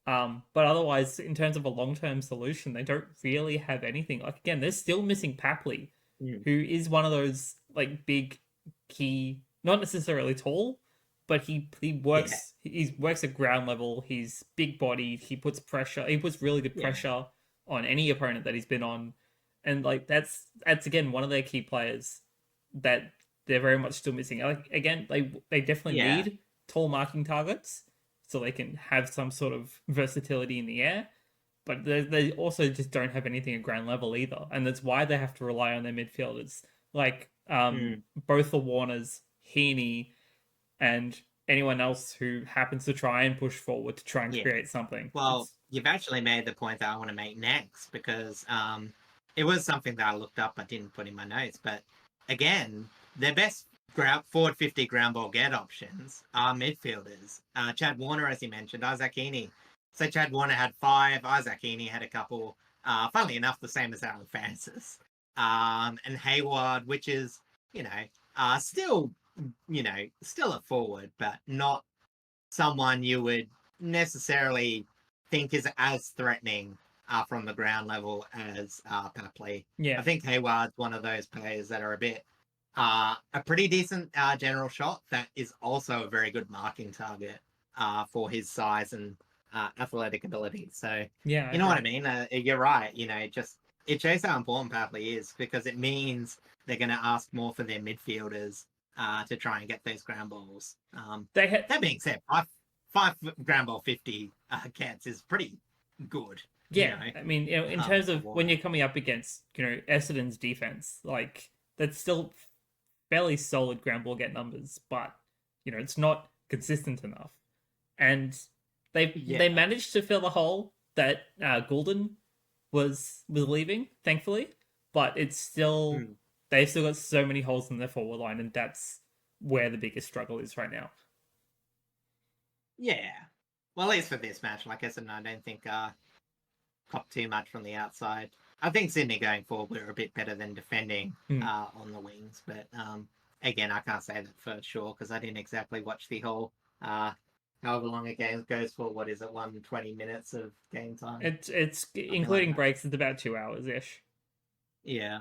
But otherwise, in terms of a long-term solution, they don't really have anything. Like, again, they're still missing Papley, who is one of those, like, big, key, not necessarily tall, but he works he works at ground level. He's big bodied. He puts pressure. He puts really good pressure on any opponent that he's been on, and like that's again one of their key players that they're very much still missing. Like again, they definitely need tall marking targets so they can have some sort of versatility in the air, but they also just don't have anything at ground level either, and that's why they have to rely on their midfielders like both the Warners, Heaney, and anyone else who happens to try and push forward to try and create something. Well, you've actually made the point that I want to make next because it was something that I looked up but didn't put in my notes. But again, their best forward 50 ground ball get options are midfielders. Chad Warner, as you mentioned, Isaac Heaney. So Chad Warner had 5, Isaac Heaney had a couple. Funnily enough, the same as Aaron Francis. And Hayward, which is, still a forward, but not someone you would necessarily think is as threatening from the ground level as Papley. I think Hayward's one of those players that are a pretty decent general shot that is also a very good marking target for his size and athletic ability. So, you know what I mean? You're right. It shows how important Papley is because it means they're going to ask more for their midfielders to try and get those ground balls. That being said, 5 ground ball 50 gets is pretty good. I mean, in terms of when you're coming up against, Essendon's defense, like that's still fairly solid ground ball get numbers, but it's not consistent enough. And they managed to fill the hole that Goulden was leaving, thankfully, but it's still they've still got so many holes in their forward line, and that's where the biggest struggle is right now. Yeah. Well, at least for this match, like I said, I don't think cop too much from the outside. I think Sydney going forward were a bit better than defending on the wings, but again, I can't say that for sure because I didn't exactly watch the whole however long a game goes for. What is it, 120 minutes of game time? It's including breaks, it's about 2 hours ish. Yeah.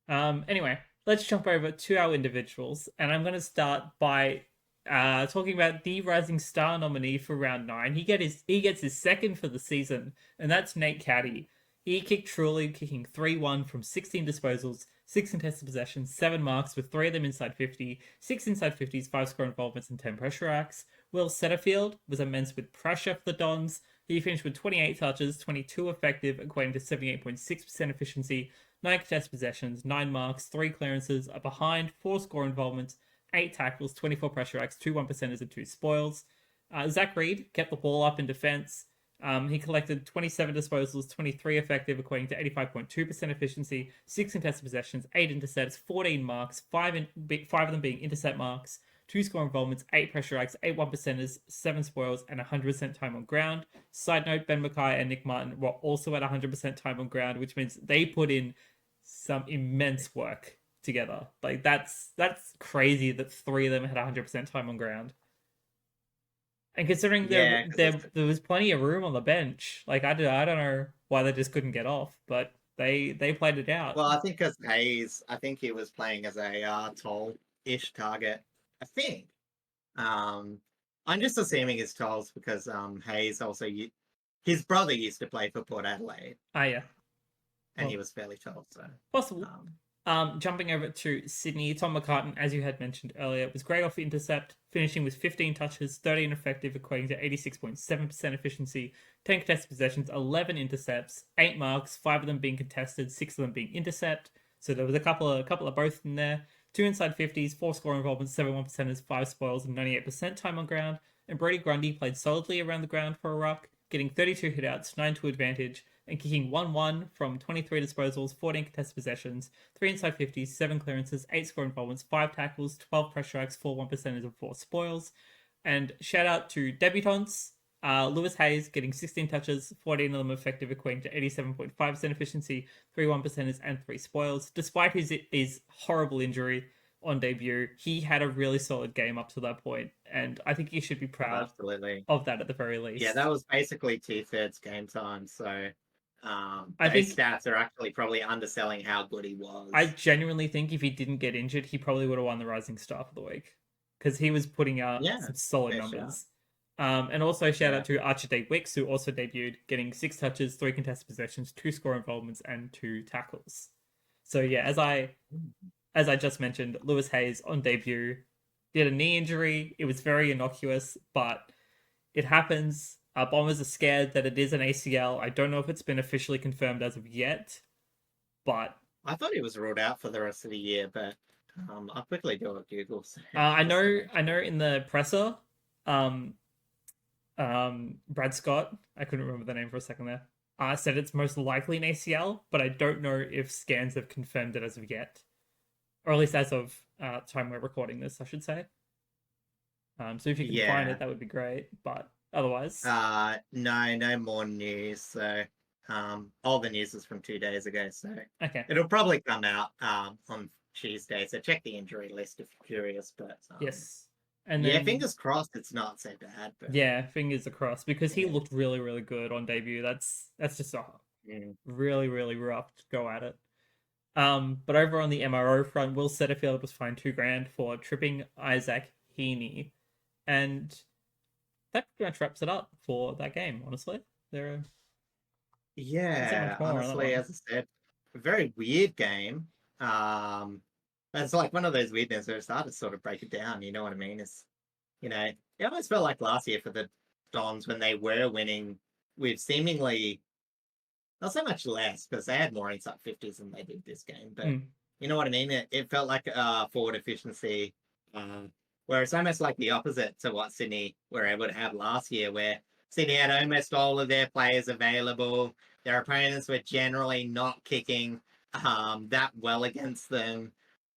Anyway, let's jump over to our individuals, and I'm going to start by talking about the Rising Star nominee for round 9. He gets his second for the season, and that's Nate Caddy. He kicked truly, kicking 3-1 from 16 disposals, 6 contested possessions, 7 marks, with 3 of them inside 50, 6 inside 50s, 5 score involvements, and 10 pressure acts. Will Setterfield was immense with pressure for the Dons. He finished with 28 touches, 22 effective, equating to 78.6% efficiency, 9 contested possessions, 9 marks, 3 clearances, a behind, 4 score involvements, 8 tackles, 24 pressure acts, 2 1%ers, and 2 spoils. Zach Reed kept the ball up in defense. He collected 27 disposals, 23 effective, equating to 85.2% efficiency, 6 contested possessions, 8 intercepts, 14 marks, 5 of them being intercept marks, 2 score involvements, 8 pressure acts, 8 1%ers, 7 spoils, and 100% time on ground. Side note, Ben Mackay and Nick Martin were also at 100% time on ground, which means they put in some immense work together. Like that's crazy that 3 of them had 100% time on ground. And considering Yeah, there was plenty of room on the bench, like I don't know why they just couldn't get off, but they played it out. well, I think because Hayes, I think he was playing as a tall-ish target. I think. Um, I'm just assuming it's talls because Hayes also his brother used to play for Port Adelaide, Yeah, and well, he was fairly tall. So possible. um, Jumping over to Sydney, Tom McCartan, as you had mentioned earlier, was great off the intercept, finishing with 15 touches, 13 effective, equating to 86.7% efficiency, 10 contested possessions, 11 intercepts, 8 marks, 5 of them being contested, 6 of them being intercept. So there was a couple of both in there. 2 inside 50s, 4 score involvements, 7 1%ers, 5 spoils, and 98% time on ground. And Brody Grundy played solidly around the ground for a ruck, getting 32 hitouts, 9 to advantage, and kicking 1-1 from 23 disposals, 14 contested possessions, 3 inside 50s, 7 clearances, 8 score involvements, 5 tackles, 12 pressure acts, 4 1%ers, and 4 spoils. And shout out to debutants, Lewis Hayes getting 16 touches, 14 of them effective, equating to 87.5% efficiency, 3 1%ers, and 3 spoils. Despite his horrible injury on debut, he had a really solid game up to that point, and I think he should be proud absolutely, of that at the very yeah, least. that was basically 2/3 game time. So I those think stats are actually probably underselling how good he I was. genuinely think if he didn't get injured, he probably would have won the Rising Star for the week because he was putting out Yeah, some solid fair shout. numbers. And also shout out Yeah. to Archer Day Wicks, who also debuted, getting 6 touches, 3 contested possessions, 2 score involvements, and 2 tackles. So yeah, as I just mentioned, Lewis Hayes on debut did a knee injury. It was very innocuous, but it happens. Bombers are scared that it is an ACL. I don't know if it's been officially confirmed as of yet, but I thought he was ruled out for the rest of the year, but I'll quickly do a Google I just to know make I sure. know in the presser, um, Brad Scott, I couldn't remember the name for a second there, said it's most likely an ACL, but I don't know if scans have confirmed it as of yet, or at least as of time we're recording this, I should say. So if you can find it, Yeah. that would be great. But otherwise, No, no more news. So, all the news is from 2 days ago. So okay, it'll probably come out on Tuesday. So check the injury list if you're curious. But yes, and yeah, then fingers crossed it's not so bad. But yeah, fingers across because he yeah, looked really really good on debut. That's just a mm, really really rough go at it. But over on the MRO front, Will Setterfield was fined $2,000 for tripping Isaac Heaney, and that pretty much wraps it up for that game. Honestly, there isn't much yeah. more on that Honestly, one. as I said, a very weird game. Um, it's like one of those weirdness where it's hard to sort of break it down. You know what I mean? It's it almost felt like last year for the Dons when they were winning with seemingly not so much less because they had more inside 50s than they did this game, but Mm. you know what I mean? It felt like forward efficiency, uh, where it's almost like the opposite to what Sydney were able to have last year, where Sydney had almost all of their players available. Their opponents were generally not kicking that well against them.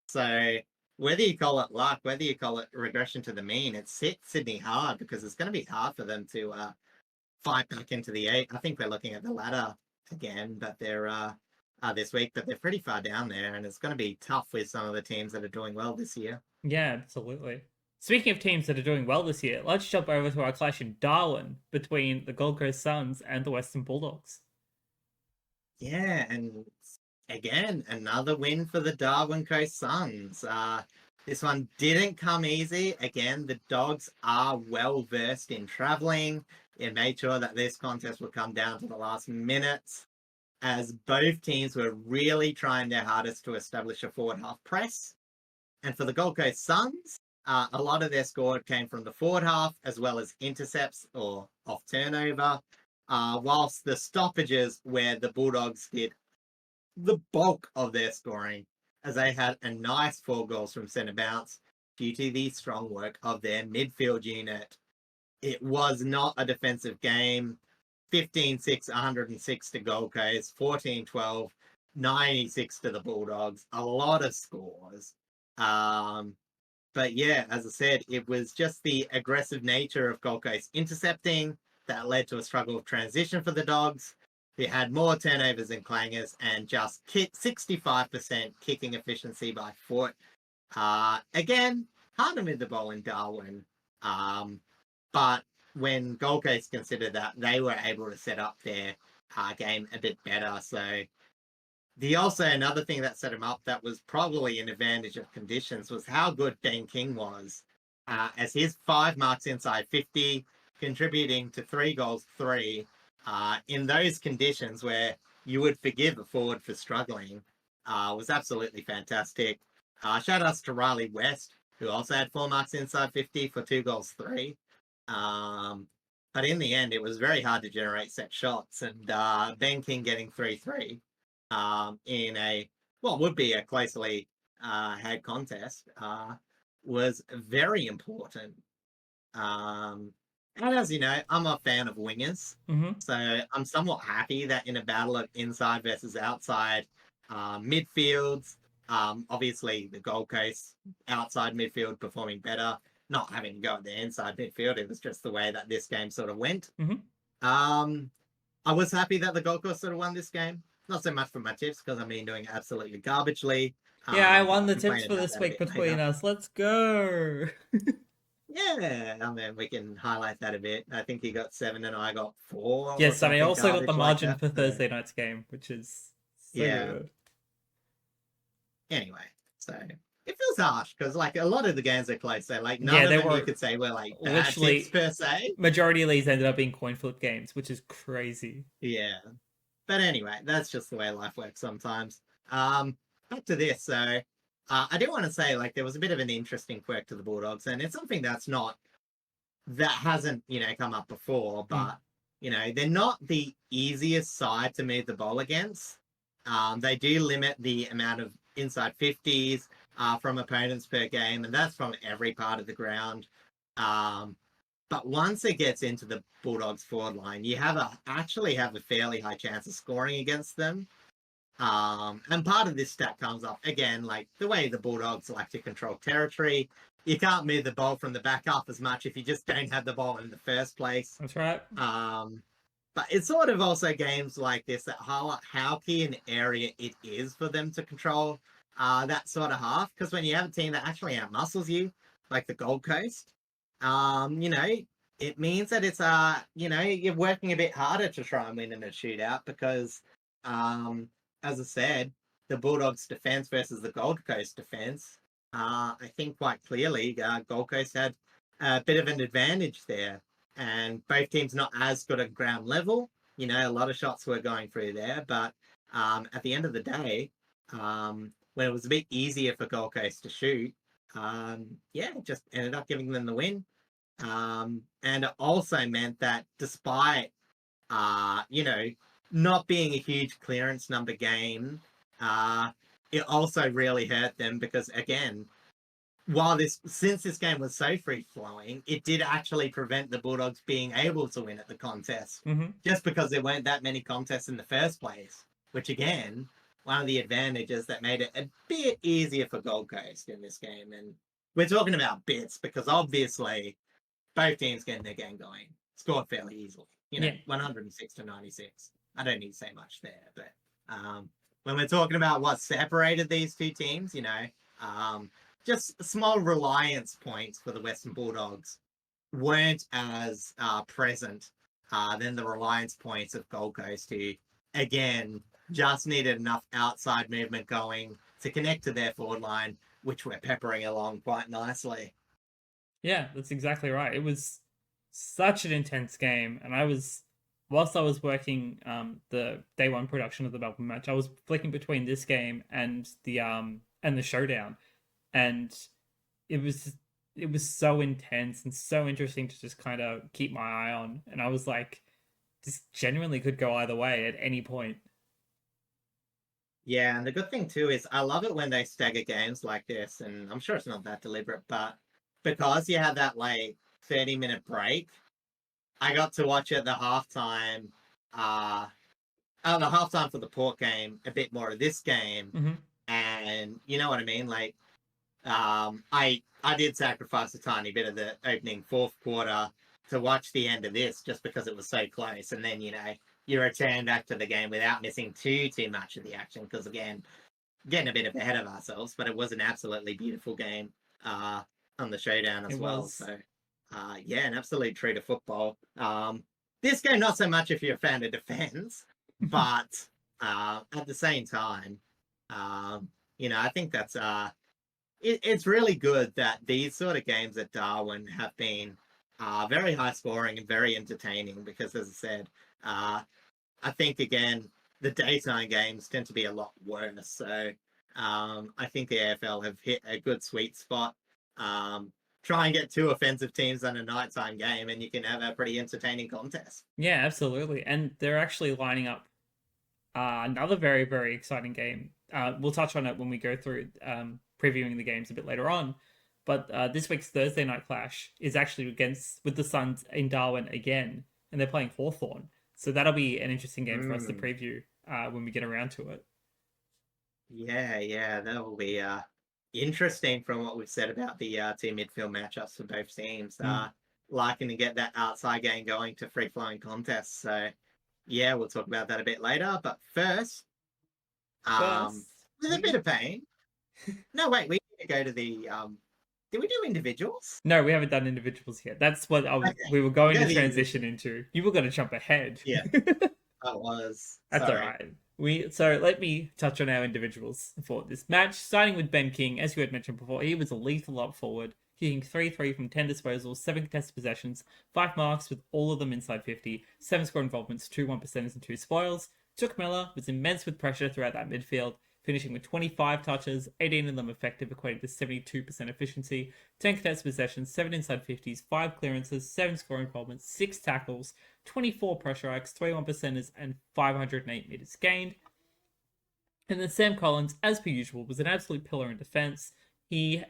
So whether you call it luck, whether you call it regression to the mean, it's hit Sydney hard because it's going to be hard for them to fight back into the eight. I think we're looking at the ladder again, but they're this week, but they're pretty far down there, and it's going to be tough with some of the teams that are doing well this year. Yeah, absolutely. Speaking of teams that are doing well this year, let's jump over to our clash in Darwin between the Gold Coast Suns and the Western Bulldogs. Yeah, and again, another win for the Darwin Coast Suns. This one didn't come easy. Again, the Dogs are well versed in traveling. It made sure that this contest would come down to the last minutes, as both teams were really trying their hardest to establish a forward half press. And for the Gold Coast Suns, a lot of their score came from the forward half, as well as intercepts or off turnover, whilst the stoppages, where the Bulldogs did the bulk of their scoring, as they had a nice 4 goals from centre bounce due to the strong work of their midfield unit. It was not a defensive game. 15-6, 106 to Gold Coast, 14-12, 96 to the Bulldogs. A lot of scores. But yeah, as I said, it was just the aggressive nature of Gold Coast intercepting that led to a struggle of transition for the Dogs, who had more turnovers than clangers and just 65% kicking efficiency by foot. Again, hard to move the ball in Darwin. But when Gold Coast considered that, they were able to set up their game a bit better. So another thing that set him up that was probably an advantage of conditions was how good Ben King was, as his 5 marks inside 50, contributing to 3 goals, 3, in those conditions where you would forgive a forward for struggling, was absolutely fantastic. Shout outs to Riley West, who also had 4 marks inside 50 for 2 goals, 3. But in the end, it was very hard to generate set shots, and Ben King getting 3-3 in what would be a closely had contest was very important. And as you know, I'm a fan of wingers, so I'm somewhat happy that in a battle of inside versus outside midfields, obviously the Gold Coast outside midfield performing better, not having to go at the inside midfield. It was just the way that this game sort of went. I was happy that the Gold Coast sort of won this game. Not so much for my tips, because I've been doing absolutely garbagely. Yeah, I won the tips for this week between us. Let's go. Yeah, I mean, we can highlight that a bit. I think he got 7 and I got 4. Yes, and I also got the margin like that, for Thursday night's game, which is so good. Anyway, so it feels harsh because like a lot of the games are close. So like none of them you could say were like bad tips per se. Majority of these ended up being coin flip games, which is crazy. Yeah, but anyway, that's just the way life works sometimes. Back to this. So I do want to say like there was a bit of an interesting quirk to the Bulldogs, and it's something that hasn't come up before, but they're not the easiest side to move the ball against. They do limit the amount of inside 50s from opponents per game, and that's from every part of the ground. But once it gets into the Bulldogs forward line, you actually have a fairly high chance of scoring against them. And part of this stat comes up again, like the way the Bulldogs like to control territory. You can't move the ball from the back up as much if you just don't have the ball in the first place. That's right. But it's sort of also games like this that highlight how key an area it is for them to control that sort of half. Because when you have a team that actually outmuscles you, like the Gold Coast, it means that it's you're working a bit harder to try and win in a shootout because as I said, the Bulldogs defense versus the Gold Coast defense, I think quite clearly Gold Coast had a bit of an advantage there, and both teams not as good at ground level. A lot of shots were going through there, but at the end of the day, when it was a bit easier for Gold Coast to shoot, it just ended up giving them the win. And it also meant that despite, not being a huge clearance number game, it also really hurt them because, again, since this game was so free-flowing, it did actually prevent the Bulldogs being able to win at the contest, just because there weren't that many contests in the first place, which, again, one of the advantages that made it a bit easier for Gold Coast in this game. And we're talking about bits because, obviously, both teams getting their game going, scored fairly easily, 106 to 96. I don't need to say much there, but when we're talking about what separated these two teams, just small reliance points for the Western Bulldogs weren't as present than the reliance points of Gold Coast, who, again, just needed enough outside movement going to connect to their forward line which we're peppering along quite nicely. Yeah, that's exactly right. It was such an intense game, and whilst I was working the day one production of the Melbourne match, I was flicking between this game and the showdown, and it was it was so intense and so interesting to just kind of keep my eye on, and I was like, this genuinely could go either way at any point. Yeah, and the good thing too is I love it when they stagger games like this, and I'm sure it's not that deliberate, but because you had that like 30-minute break, I got to watch at the halftime, the halftime for the Port game, a bit more of this game, Mm-hmm. and you know what I mean. Like, I did sacrifice a tiny bit of the opening fourth quarter to watch the end of this, just because it was so close, and then you return back to the game without missing too much of the action. Because again, getting a bit ahead of ourselves, but it was an absolutely beautiful game on the showdown as It well. was. So, yeah, an absolute treat of football. This game, not so much if you're a fan of defense, but at the same time, I think that's it's really good that these sort of games at Darwin have been very high scoring and very entertaining. Because, as I said, I think again the daytime games tend to be a lot worse. So I think the AFL have hit a good sweet spot. Try and get two offensive teams on a nighttime game, and you can have a pretty entertaining contest. Yeah, absolutely. And they're actually lining up another very, very exciting game. We'll touch on it when we go through previewing the games a bit later on. But this week's Thursday night clash is actually with the Suns in Darwin again, and they're playing Hawthorn. So that'll be an interesting game for us to preview when we get around to it. Yeah, that will be interesting from what we've said about the two midfield matchups for both teams. Liking to get that outside game going to free flowing contests. So yeah, we'll talk about that a bit later. But first, First, with a bit of pain. No, wait, we need to go to the did we do individuals? no, we haven't done individuals yet. That's what Okay, we were going go to the transition into. You were going to jump ahead. Yeah, I was. That's all Sorry. right. So let me touch on our individuals for this match, starting with Ben King. As you had mentioned before, he was a lethal up forward, kicking 3-3 from 10 disposals, 7 contested possessions, 5 marks with all of them inside 50, 7 score involvements, 2 1%ers and 2 spoils. Took Miller was immense with pressure throughout that midfield, finishing with 25 touches, 18 of them effective, equating to 72% efficiency, 10 contested possessions, 7 inside 50s, 5 clearances, 7 score involvements, 6 tackles, 24 pressure acts, 3 1%ers, and 508 metres gained. And then Sam Collins, as per usual, was an absolute pillar in defence. He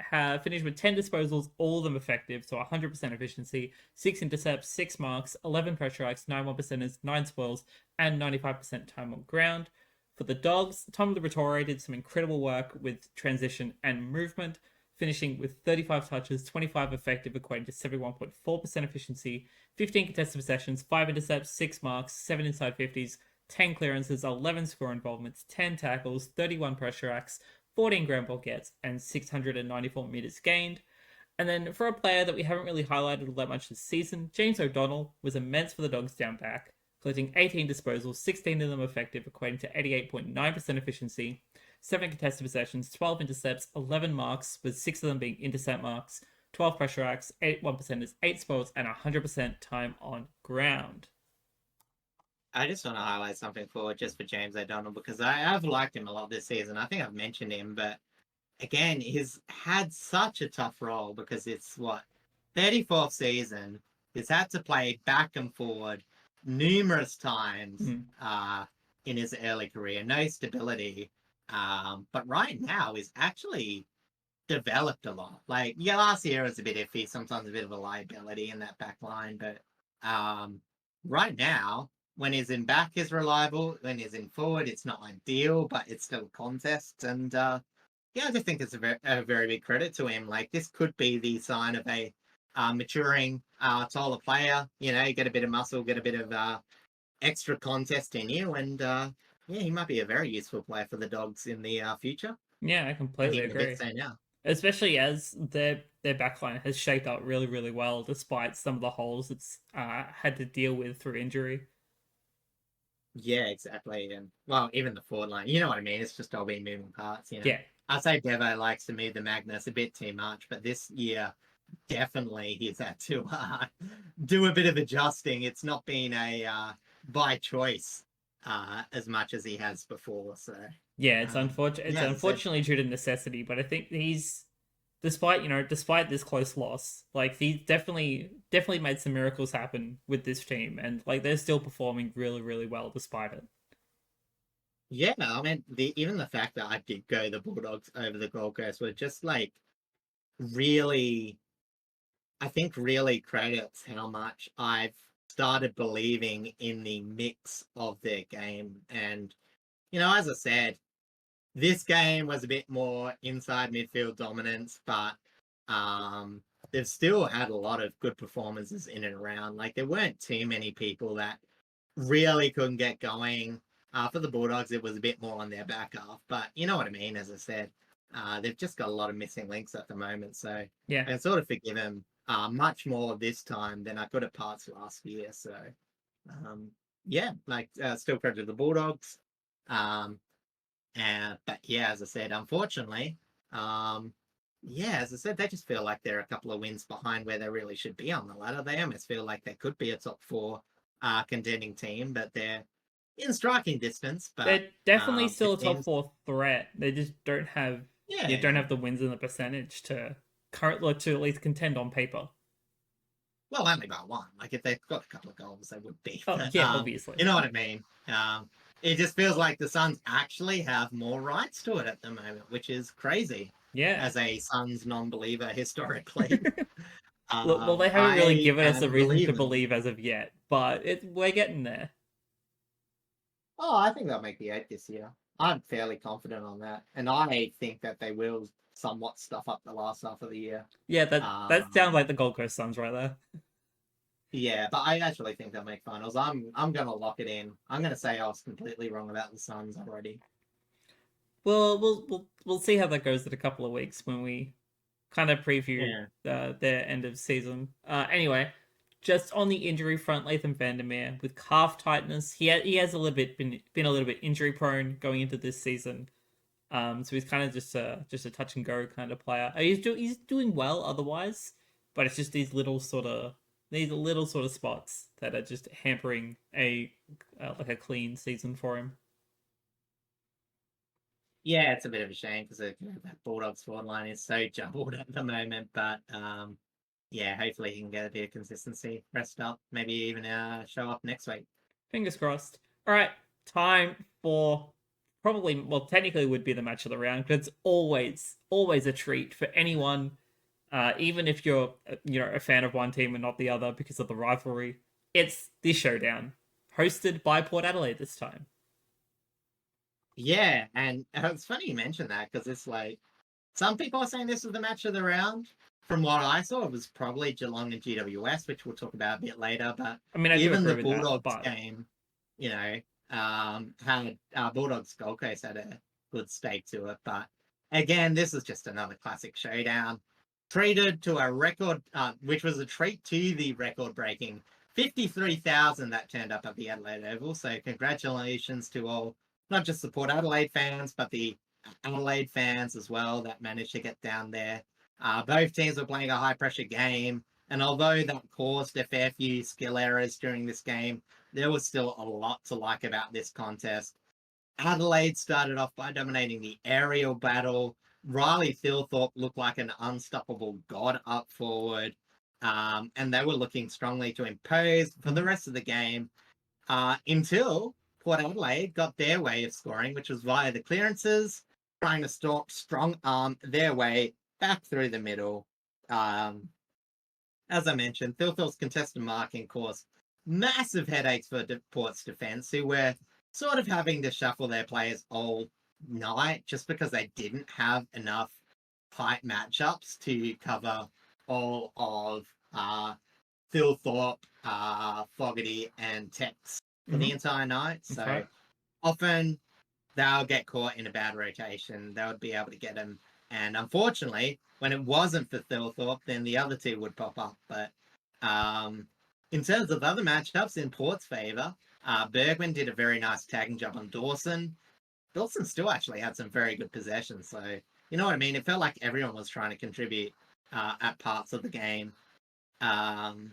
finished with 10 disposals, all of them effective, so 100% efficiency, 6 intercepts, 6 marks, 11 pressure acts, 9 1%ers, 9 spoils, and 95% time on ground. For the Dogs, Tom Liberatore did some incredible work with transition and movement, finishing with 35 touches, 25 effective, equating to 71.4% efficiency, 15 contested possessions, 5 intercepts, 6 marks, 7 inside 50s, 10 clearances, 11 score involvements, 10 tackles, 31 pressure acts, 14 ground ball gets, and 694 metres gained. And then for a player that we haven't really highlighted all that much this season, James O'Donnell was immense for the Dogs down back, collecting 18 disposals, 16 of them effective, equating to 88.9% efficiency, 7 contested possessions, 12 intercepts, 11 marks, with 6 of them being intercept marks, 12 pressure acts, 8 1%ers, 8 spoils, and 100% time on ground. I just want to highlight something for James O'Donnell, because I've liked him a lot this season. I think I've mentioned him, but again, he's had such a tough role because it's 34th season. He's had to play back and forward numerous times in his early career. No stability. But right now he's actually developed a lot. Like, yeah, last year was a bit iffy, sometimes a bit of a liability in that back line, but right now, when he's in back, is reliable. When he's in forward, it's not ideal, but it's still a contest. And yeah, I just think it's a very big credit to him. Like, this could be the sign of a maturing, taller player. You know, get a bit of muscle, get a bit of extra contest in you, and yeah, he might be a very useful player for the Dogs in the future. Yeah, I And completely even a bit agree. so now. Especially as their backline has shaped up really, really well, despite some of the holes it's had to deal with through injury. Yeah, exactly. And well, even the forward line, you know what I mean? It's just all been moving parts. Yeah, I say Bevo likes to move the Magnus a bit too much, but this year definitely he's had to do a bit of adjusting. It's not been a by choice as much as he has before. So Yeah, it's unfortunate. It's yeah, as I said, unfortunately due to necessity, but I think he's, despite this close loss, like he's definitely made some miracles happen with this team, and like they're still performing really really well despite it. yeah. I mean, even the fact that I did go the Bulldogs over the Gold Coast was just like really, I think, really credits how much I've started believing in the mix of their game. And as I said, this game was a bit more inside midfield dominance, but um, they've still had a lot of good performances in and around. Like there weren't too many people that really couldn't get going. For the Bulldogs, it was a bit more on their back half, but you know what I mean. As I said, they've just got a lot of missing links at the moment, so I Yeah, can sort of forgive them much more this time than I could at parts last year. So um, yeah, like still credit to the Bulldogs. Um, but yeah, as I said, unfortunately, um, yeah, as I said, they just feel like they're a couple of wins behind where they really should be on the ladder. They almost feel like they could be a top four contending team, but they're in striking distance. But they're definitely it still a top seems, four threat. They just don't have, yeah, don't yeah, have the wins and the percentage to currently to at least contend on paper. well, only by one. Like if they've got a couple of goals, they would be. Oh But yeah, obviously. you know what I mean. It just feels like the Suns actually have more rights to it at the moment, which is crazy Yeah. as a Suns non-believer historically. Well, they haven't really I given us a am reason to believing. believe as of yet, but we're getting there. Oh, I think they'll make the eight this year. I'm fairly confident on that, and I think that they will somewhat stuff up the last half of the year. Yeah, that sounds Um, like the Gold Coast Suns right there. yeah, but I actually think they'll make finals. I'm gonna lock it in. I'm gonna say I was completely wrong about the Suns already. We'll see how that goes in a couple of weeks when we kind of preview Yeah. their end of season. Anyway, just on the injury front, Latham Vandermeer with calf tightness, he has a little bit been a little bit injury prone going into this season. So he's kind of just a touch and go kind of player. He's doing well otherwise, but it's just these little sort of spots that are just hampering a like a clean season for him. Yeah, it's a bit of a shame because that Bulldogs forward line is so jumbled at the moment. But yeah, hopefully he can get a bit of consistency, rest up, maybe even show up next week. Fingers crossed. All right, time for probably, well, technically would be the match of the round because it's always a treat for anyone, even if you're a fan of one team and not the other because of the rivalry. It's the showdown, hosted by Port Adelaide this time. Yeah, and it's funny you mentioned that because it's like some people are saying this is the match of the round. From what I saw, it was probably Geelong and GWS, which we'll talk about a bit later. But I mean, I do even agree the with that, Bulldogs but game, had Bulldogs Gold Coast had a good stake to it. But again, this is just another classic showdown. Treated to a record, which was a treat to the record-breaking 53,000 that turned up at the Adelaide Oval. So congratulations to all, not just the Port Adelaide fans, but the Adelaide fans as well that managed to get down there. Both teams were playing a high pressure game, and although that caused a fair few skill errors during this game, there was still a lot to like about this contest. Adelaide started off by dominating the aerial battle. Riley Thilthorpe looked like an unstoppable god up forward, and they were looking strongly to impose for the rest of the game until Port Adelaide got their way of scoring, which was via the clearances, trying to strong arm their way back through the middle. Um, as I mentioned, Thilthorpe's contested marking caused massive headaches for Port's defence, who were sort of having to shuffle their players all night just because they didn't have enough tight matchups to cover all of Thilthorpe, Fogarty, and Tex for the mm-hmm. entire night. That's So right. often they'll get caught in a bad rotation. They would be able to get them. And unfortunately, when it wasn't for Thilthorpe, then the other two would pop up. But in terms of other matchups in Port's favour, Bergman did a very nice tagging job on Dawson. Dawson still actually had some very good possession. So you know what I mean? It felt like everyone was trying to contribute at parts of the game. Um,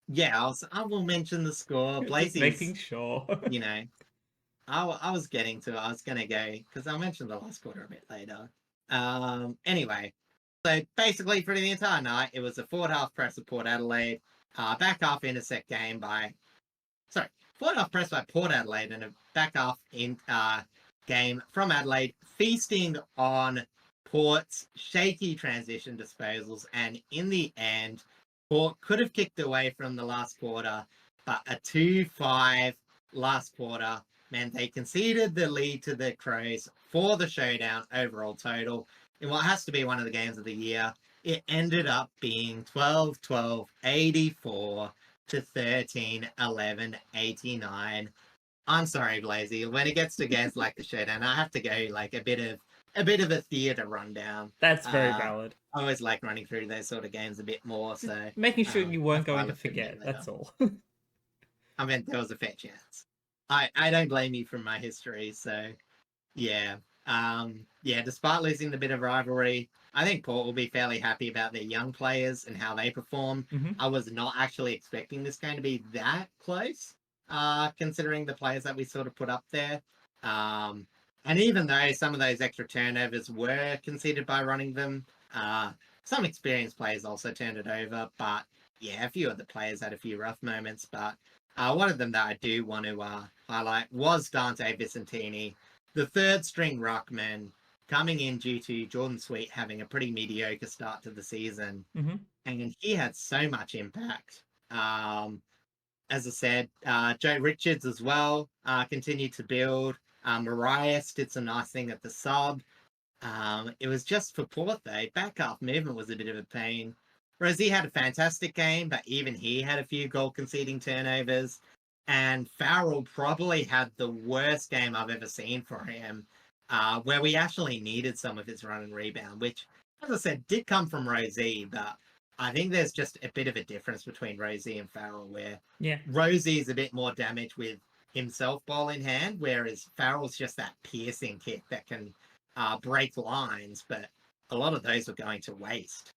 yeah, I will mention the score. Just making Blazey's, sure. you know, I was getting to it. I was going to go because I'll mention the last quarter a bit later. Anyway, so basically for the entire night, it was a forward half press of Port Adelaide, back half intersect game by, sorry, forward half press by Port Adelaide and a back half in game from Adelaide, feasting on Port's shaky transition disposals, and in the end, Port could have kicked away from the last quarter, but a 2-5 last quarter meant they conceded the lead to the Crows for the showdown overall total in what has to be one of the games of the year. It ended up being 12-12, 84 to 13-11, 89. I'm sorry, Blazy. When it gets to games like the showdown, I have to go like a bit of a theatre rundown. That's very I valid. always like running through those sort of games a bit more. Just So making sure you weren't that's why I going to left it a bit forget. later. That's all. I mean, there was a fair chance. I don't blame you from my history. So yeah. Yeah, despite losing the bit of rivalry, I think Port will be fairly happy about their young players and how they perform. Mhm. I was not actually expecting this game to be that close, considering the players that we sort of put up there. Um, and even though some of those extra turnovers were conceded by running them, some experienced players also turned it over. But yeah, a few of the players had a few rough moments. But one of them that I do want to highlight was Dante Vicentini, the third string ruckman, coming in due to Jordan Sweet having a pretty mediocre start to the season. Mm-hmm. And he had so much impact. As I said, Joe Richards as well continued to build. Marias did some nice thing at the sub. It was just for Port, though. Back half movement was a bit of a pain. Rosie had a fantastic game, but even he had a few goal conceding turnovers. And Farrell probably had the worst game I've ever seen for him, where we actually needed some of his run and rebound, which, as I said, did come from Rosie, but I think there's just a bit of a difference between Rosie and Farrell, where Yeah. Rosie is a bit more damaged with himself ball in hand, whereas Farrell's just that piercing kick that can break lines, but a lot of those were going to waste.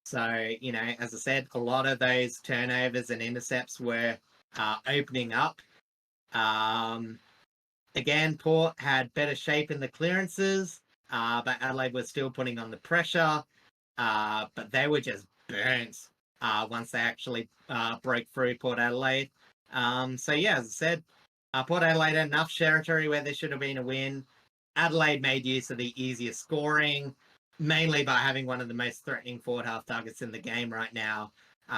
So, you know, as I said, a lot of those turnovers and intercepts were opening up. Again, Port had better shape in the clearances, but Adelaide was still putting on the pressure. But they were just burnt once they actually broke through Port Adelaide. So, yeah, as I said, Port Adelaide had enough territory where there should have been a win. Adelaide made use of the easiest scoring, mainly by having one of the most threatening forward half targets in the game right now,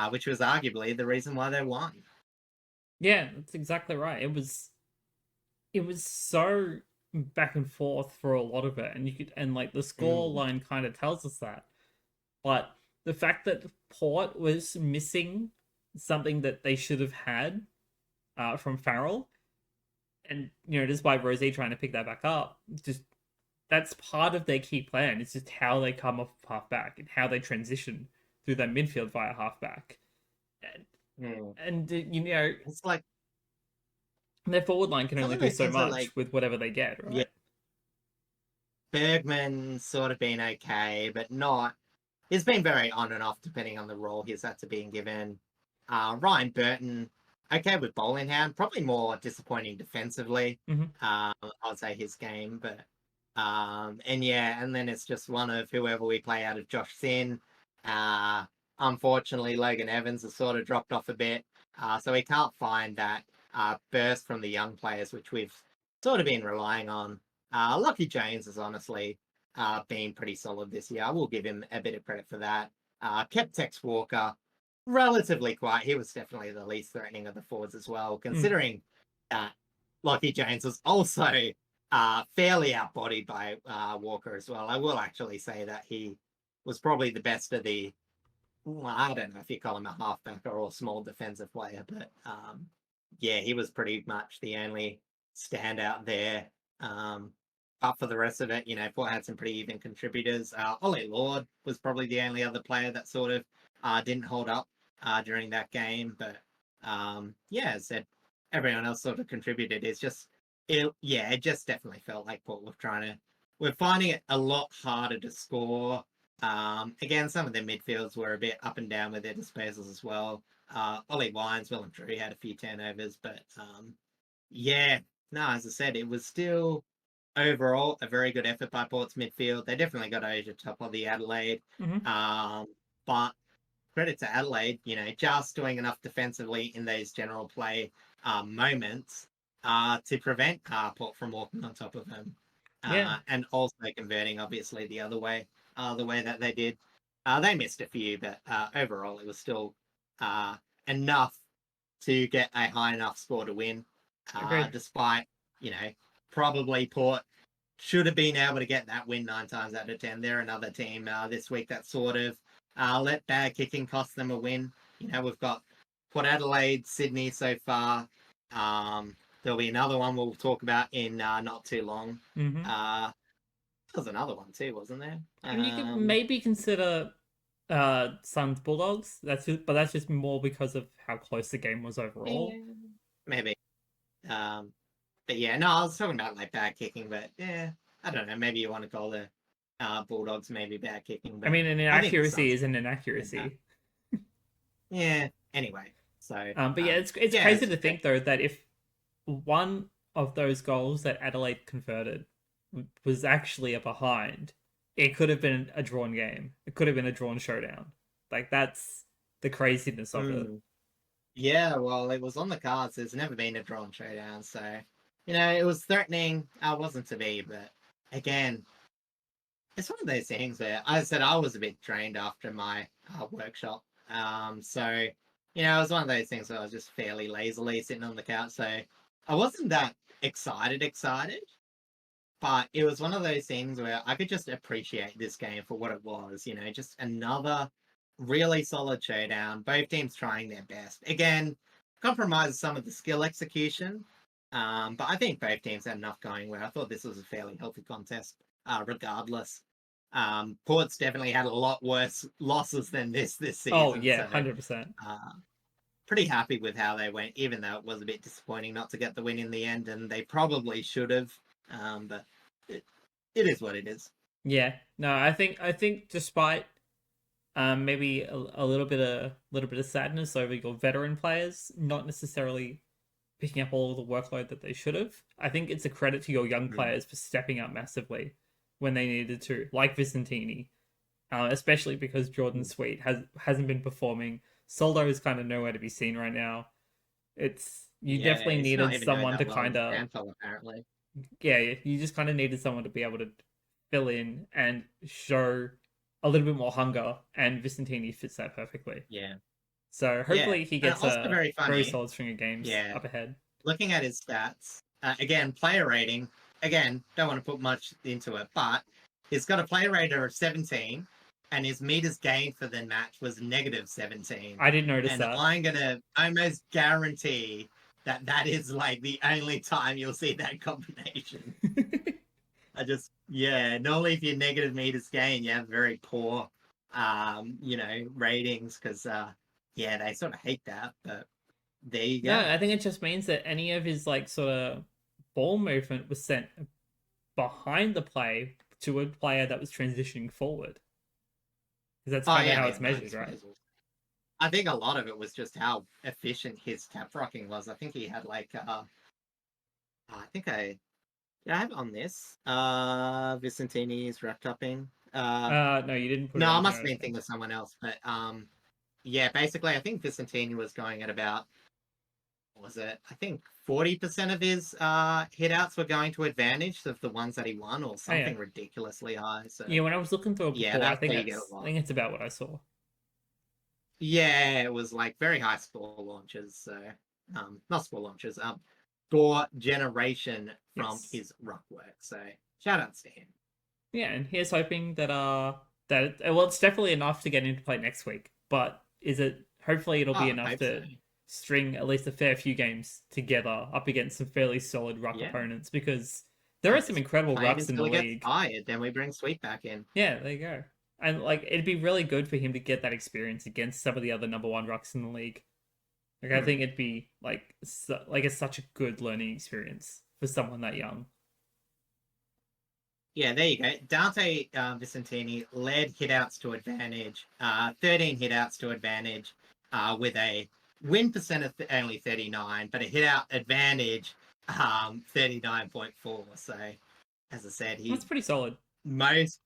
which was arguably the reason why they won. Yeah, that's exactly right. It was so back and forth for a lot of it, and you could and like the score line kind of tells us that. But the fact that Port was missing something that they should have had from Farrell, and despite Rosie trying to pick that back up, just that's part of their key plan. It's just how they come off halfback and how they transition through that midfield via halfback. And It's like their forward line can some only of do those so things are much like, with whatever they get, yeah, right? Bergman sort of been okay, but not. He's been very on and off depending on the role he's had to be given. Ryan Burton, okay with ball in hand, probably more disappointing defensively. Mm-hmm. I would say his game, but and yeah, and then it's just one of whoever we play out of Josh Sin. Uh, Unfortunately, Logan Evans has sort of dropped off a bit, so we can't find that burst from the young players, which we've sort of been relying on. Lucky James has honestly been pretty solid this year. I will give him a bit of credit for that. Kept Tex Walker relatively quiet. He was definitely the least threatening of the forwards as well, considering that Lucky James was also fairly outbodied by Walker as well. I will actually say that he was probably the best of the. Well, I don't know if you call him a halfback or a small defensive player, but yeah, he was pretty much the only standout there. But for the rest of it, Port had some pretty even contributors. Ollie Lord was probably the only other player that sort of didn't hold up during that game. But yeah, as I said, everyone else sort of contributed. It's just it just definitely felt like Port were we're finding it a lot harder to score. Again, some of their midfields were a bit up and down with their disposals as well. Ollie Wines, Will and Drew had a few turnovers, but yeah, no, as I said, it was still overall a very good effort by Port's midfield. They definitely got over the top of the Adelaide. Mm-hmm. But credit to Adelaide, just doing enough defensively in those general play moments to prevent Port from walking on top of them. Yeah, And also converting, obviously, the way that they did. They missed a few, but overall, it was still enough to get a high enough score to win, agreed. despite, you know, probably Port should have been able to get that win 9 times out of 10. They're another team this week that sort of let bad kicking cost them a win. We've got Port Adelaide, Sydney so far. There'll be another one we'll talk about in not too long. Mm-hmm. There was another one too, wasn't there? And you could maybe consider Suns Bulldogs. But that's just more because of how close the game was overall. Yeah, maybe. But yeah, no, I was talking about like bad kicking, but yeah, I don't know. Maybe you want to call the Bulldogs maybe bad kicking, I but mean, an I think the inaccuracy Suns is an inaccuracy. yeah. Anyway, so But yeah, it's crazy to think though that if one of those goals that Adelaide converted was actually a behind, it could have been a drawn game. It could have been a drawn showdown. Like that's the craziness of it. Yeah, well, it was on the cards. There's never been a drawn showdown, so it was threatening. I wasn't to be, but again, it's one of those things where I said I was a bit drained after my workshop. So it was one of those things where I was just fairly lazily sitting on the couch. So I wasn't that excited, but it was one of those things where I could just appreciate this game for what it was. Just another really solid showdown. Both teams trying their best. Again, compromises some of the skill execution. But I think both teams had enough going where I thought this was a fairly healthy contest, regardless. Port's definitely had a lot worse losses than this season. Oh yeah, so 100%. pretty happy with how they went, even though it was a bit disappointing not to get the win in the end, and they probably should have. But it is what it is. Yeah, no, I think despite maybe a little bit of sadness over your veteran players not necessarily picking up all the workload that they should have, I think it's a credit to your young players for stepping up massively when they needed to, like Vicentini, especially because Jordan Sweet hasn't been performing. Soldo is kind of nowhere to be seen right now. You definitely needed someone to kind of apparently. Yeah, you just kind of needed someone to be able to fill in and show a little bit more hunger, and Vicentini fits that perfectly. Yeah. So hopefully he gets a very solid string of games up ahead. Looking at his stats, again, player rating, again, don't want to put much into it, but he's got a player rating of 17, and his meters gained for the match was -17. I did notice and that. I'm going to almost guarantee that is like the only time you'll see that combination. Normally if you're negative meters gained, you have very poor, ratings because, they sort of hate that, but there you go. No, I think it just means that any of his like sort of ball movement was sent behind the play to a player that was transitioning forward. Because that's kind of how it's measured, right? I think a lot of it was just how efficient his tap rocking was. I think he had like, did I have it on this? Vicentini's wrapped upping. No, you didn't put it No, on I must here, have been thinking of someone else. But basically, I think Vicentini was going at about, what was it? I think 40% of his hit-outs were going to advantage of the ones that he won, or something ridiculously high. So yeah, when I was looking through it before, I think it's about what I saw. Yeah, it was like very high score launches. So, not score launches. Score generation from his ruck work. So, shout outs to him. Yeah, and here's hoping that it's definitely enough to get into play next week. But hopefully it'll be enough to string at least a fair few games together up against some fairly solid ruck opponents, because there are some incredible rucks in the league. Tired, then we bring Sweet back in. Yeah, there you go. And like it'd be really good for him to get that experience against some of the other number one rucks in the league. Like I think it'd be like it's such a good learning experience for someone that young. Yeah, there you go. Dante Vicentini led hitouts to advantage, 13 hitouts to advantage, with a win percent of only 39, but a hitout advantage 39.4. So, as I said, That's pretty solid. most.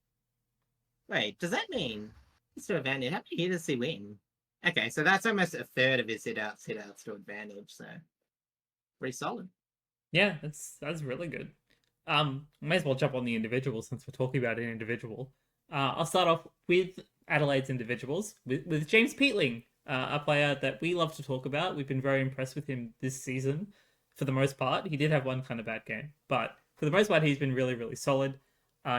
Wait, does that mean it's to advantage? How many hitters does he win? Okay, so that's almost a third of his hitouts to advantage. So, pretty solid. Yeah, that's really good. May as well jump on the individual since we're talking about an individual. I'll start off with Adelaide's individuals with James Peatling, a player that we love to talk about. We've been very impressed with him this season for the most part. He did have one kind of bad game, but for the most part, he's been really, really solid.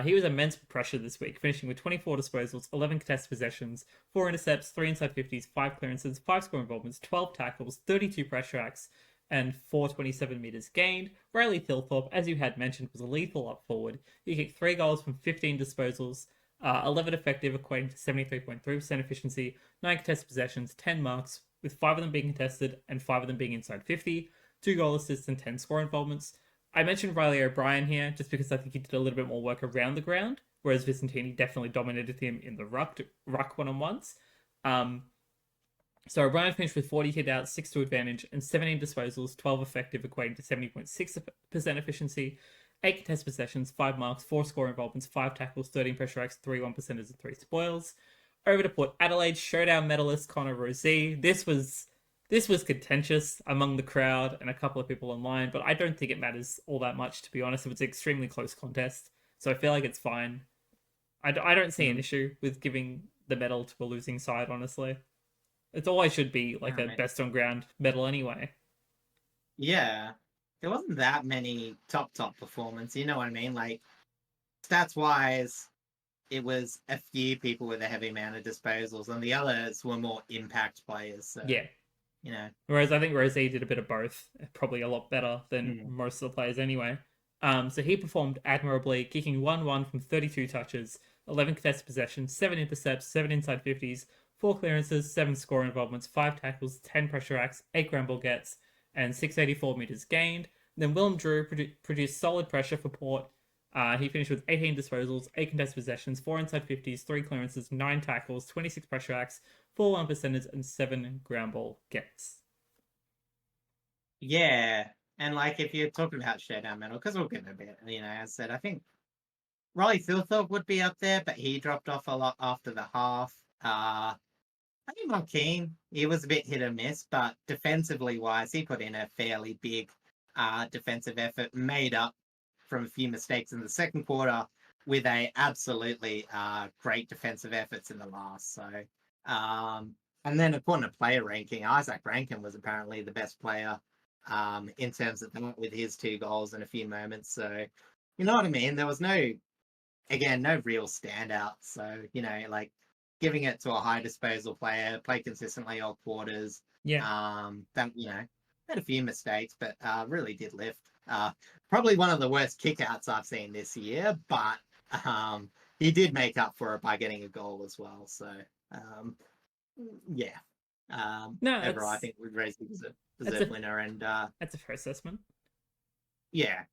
He was immense pressure this week, finishing with 24 disposals, 11 contested possessions, 4 intercepts, 3 inside 50s, 5 clearances, 5 score involvements, 12 tackles, 32 pressure acts, and 427 metres gained. Riley Thilthorpe, as you had mentioned, was a lethal up forward. He kicked 3 goals from 15 disposals, 11 effective, equating to 73.3% efficiency, 9 contested possessions, 10 marks, with 5 of them being contested and 5 of them being inside 50, 2 goal assists and 10 score involvements. I mentioned Riley O'Brien here just because I think he did a little bit more work around the ground, whereas Vicentini definitely dominated him in the ruck one-on-ones. So O'Brien finished with 40 hitouts, 6 to advantage, and 17 disposals, 12 effective, equating to 70.6% efficiency, 8 contested possessions, 5 marks, 4 score involvements, 5 tackles, 13 pressure acts, 3 1%ers, and 3 spoils. Over to Port Adelaide, showdown medalist Connor Rozee. This was contentious among the crowd and a couple of people online, but I don't think it matters all that much, to be honest. It was an extremely close contest, so I feel like it's fine. I don't see an issue with giving the medal to a losing side, honestly. It always should be like a best on ground medal anyway. Yeah. There wasn't that many top performance, you know what I mean? Like, stats wise, it was a few people with a heavy amount of disposals, and the others were more impact players. So, yeah. You know. Whereas I think Rozee did a bit of both, probably a lot better than most of the players anyway. So he performed admirably, kicking 1-1 from 32 touches, 11 contested possessions, 7 intercepts, 7 inside 50s, 4 clearances, 7 score involvements, 5 tackles, 10 pressure acts, 8 ground ball gets, and 684 metres gained. Then Willem Drew produced solid pressure for Port. He finished with 18 disposals, 8 contested possessions, 4 inside 50s, 3 clearances, 9 tackles, 26 pressure acts, 4 1%ers, and 7 ground ball gets. Yeah. And like if you're talking about showdown medal, because we'll get a bit, as I said, I think Riley Thilthorpe would be up there, but he dropped off a lot after the half. I think Markeen, he was a bit hit or miss, but defensively wise, he put in a fairly big defensive effort, made up from a few mistakes in the second quarter with a absolutely great defensive efforts in the last. So, and then according to player ranking, Isaac Rankin was apparently the best player in terms of that with his 2 goals and a few moments. So, you know what I mean? There was no real standout. So, like giving it to a high disposal player, play consistently all quarters. Yeah. That, had a few mistakes, but really did lift. Probably one of the worst kickouts I've seen this year, but he did make up for it by getting a goal as well. So, yeah. No, overall, I think Rozee was a deserved winner, and that's a fair assessment. Yeah.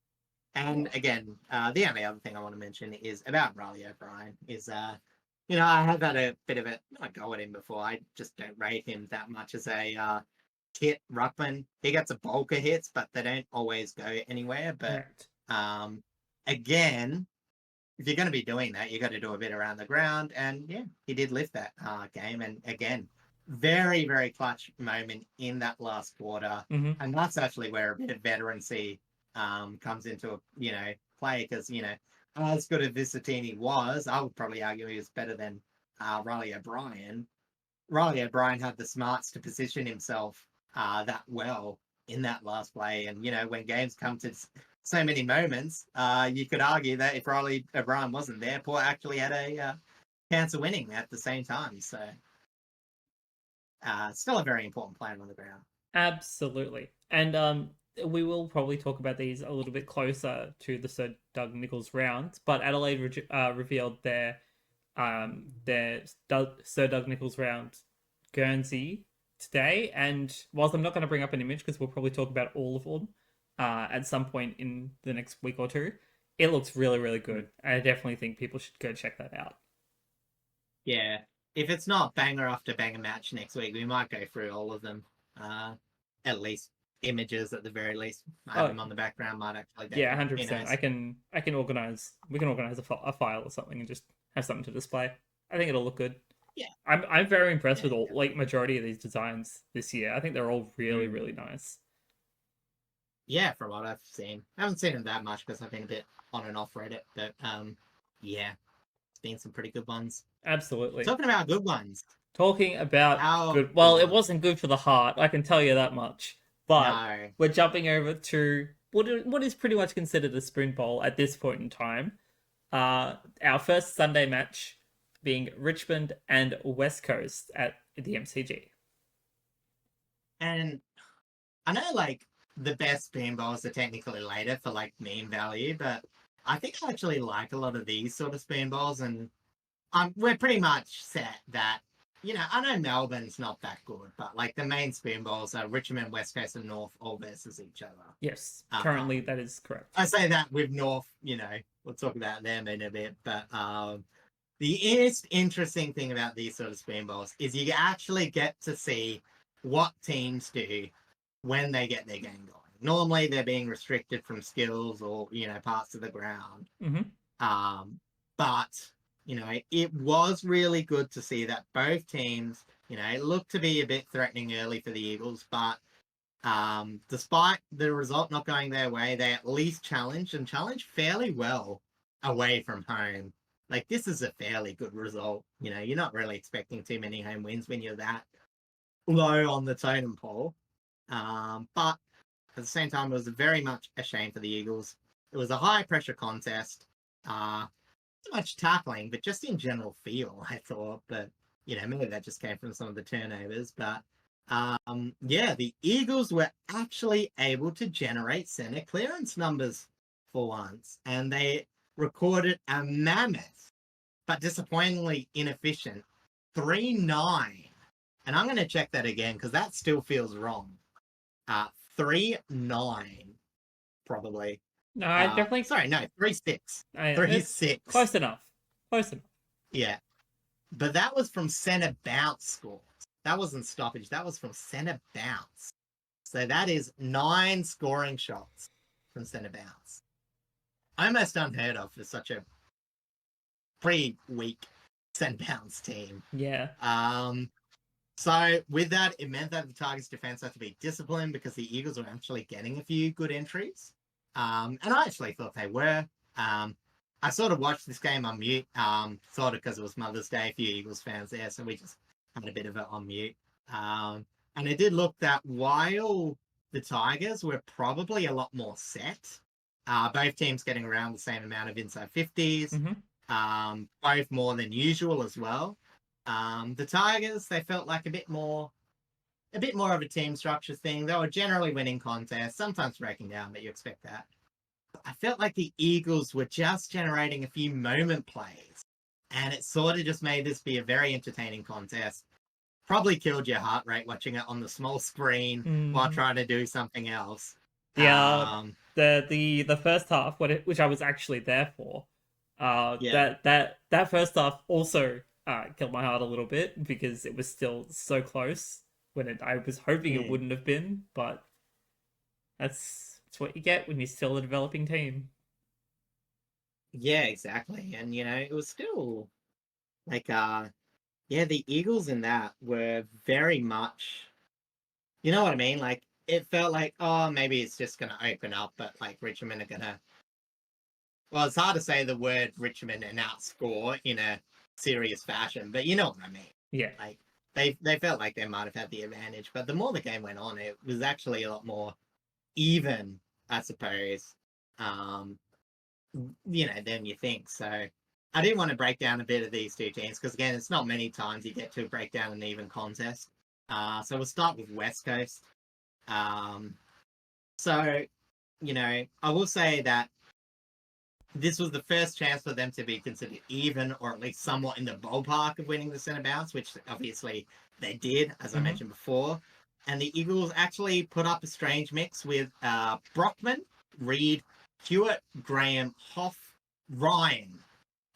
And again, the only other thing I want to mention is about Riley O'Brien is, I have had a bit of not go at him before. I just don't rate him that much as a hit ruckman. He gets a bulk of hits, but they don't always go anywhere. But again, if you're going to be doing that, you got to do a bit around the ground. And yeah, he did lift that game. And again, very, very clutch moment in that last quarter. And that's actually where a bit of veterancy comes into play, because as good as Vicentini was, I would probably argue he was better than Riley O'Brien. Riley O'Brien had the smarts to position himself that well in that last play, and when games come to so many moments, you could argue that if Riley O'Brien wasn't there, Port actually had a chance of winning at the same time. So still a very important player on the ground. Absolutely. And we will probably talk about these a little bit closer to the Sir Doug Nicholls round, but Adelaide revealed their Sir Doug Nicholls round Guernsey today, and whilst I'm not going to bring up an image because we'll probably talk about all of them, at some point in the next week or two. It looks really, really good. I definitely think people should go check that out. Yeah. If it's not banger after banger match next week, we might go through all of them. At least images at the very least. I have Oh, them on the background, might actually do yeah, them. Who 100%. knows? I can organize. We can organize a file or something and just have something to display. I think it'll look good. Yeah. I'm very impressed Yeah. with all like majority of these designs this year. I think they're all really, Mm. really nice. Yeah, from what I've seen. I haven't seen them that much because I've been a bit on and off Reddit, but yeah, it's been some pretty good ones. Absolutely. Talking about good ones. Talking about How good. good Well, it ones? wasn't good for the heart. I can tell you that much. But No. we're jumping over to what is pretty much considered a spoon bowl at this point in time. Our first Sunday match being Richmond and West Coast at the MCG. And I know like the best spoon bowls are technically later for like meme value, but I think I actually like a lot of these sort of spoon bowls, and we're pretty much set that I know Melbourne's not that good, but like the main spoon bowls are Richmond, West Coast, and North all versus each other. Yes, Um, currently that is correct. I say that with North, we'll talk about them in a bit, but the most interesting thing about these sort of spoon bowls is you actually get to see what teams do when they get their game going. Normally, they're being restricted from skills or parts of the ground. Mm-hmm. But it was really good to see that both teams, looked to be a bit threatening early for the Eagles, but despite the result not going their way, they at least challenged fairly well away from home. Like, this is a fairly good result. You're not really expecting too many home wins when you're that low on the totem pole. But at the same time, it was very much a shame for the Eagles. It was a high pressure contest. Not much tackling, but just in general feel, I thought. But maybe that just came from some of the turnovers. But yeah, the Eagles were actually able to generate center clearance numbers for once, and they recorded a mammoth, but disappointingly inefficient 3-9. And I'm going to check that again because that still feels wrong. 3-9, probably. No, I definitely. Sorry, no, 3-6. It's 3-6. close enough. Close enough. Yeah. But that was from center bounce scores. That wasn't stoppage. That was from center bounce. So that is 9 scoring shots from center bounce. Almost unheard of for such a pretty weak center bounce team. Yeah. So with that, it meant that the Tigers' defense had to be disciplined because the Eagles were actually getting a few good entries. And I actually thought they were. I sort of watched this game on mute, sort of because it was Mother's Day, a few Eagles fans there, so we just had a bit of it on mute. And it did look that while the Tigers were probably a lot more set, both teams getting around the same amount of inside 50s, both more than usual as well. The Tigers, they felt like a bit more of a team structure thing. They were generally winning contests, sometimes breaking down, but you expect that. But I felt like the Eagles were just generating a few moment plays, and it sort of just made this be a very entertaining contest. Probably killed your heart rate watching it on the small screen while trying to do something else. Yeah, the first half, which I was actually there for, Yeah. that first half also killed my heart a little bit because it was still so close when I was hoping it wouldn't have been, but that's what you get when you're still a developing team. Yeah, exactly. And it was still like yeah, the Eagles in that were very much, you know what I mean? Like, it felt like, oh, maybe it's just going to open up, but like Richmond are going to, well, it's hard to say the word Richmond and outscore in a serious fashion, but you know what I mean? Yeah. Like, they felt like they might have had the advantage, but the more the game went on, it was actually a lot more even, I suppose, than you think. So I do want to break down a bit of these two teams because, again, it's not many times you get to break down an even contest. So we'll start with West Coast. So, I will say that this was the first chance for them to be considered even or at least somewhat in the ballpark of winning the centre bounce, which obviously they did, as I mentioned before. And the Eagles actually put up a strange mix with Brockman, Reed, Hewitt, Graham, Hoff, Ryan,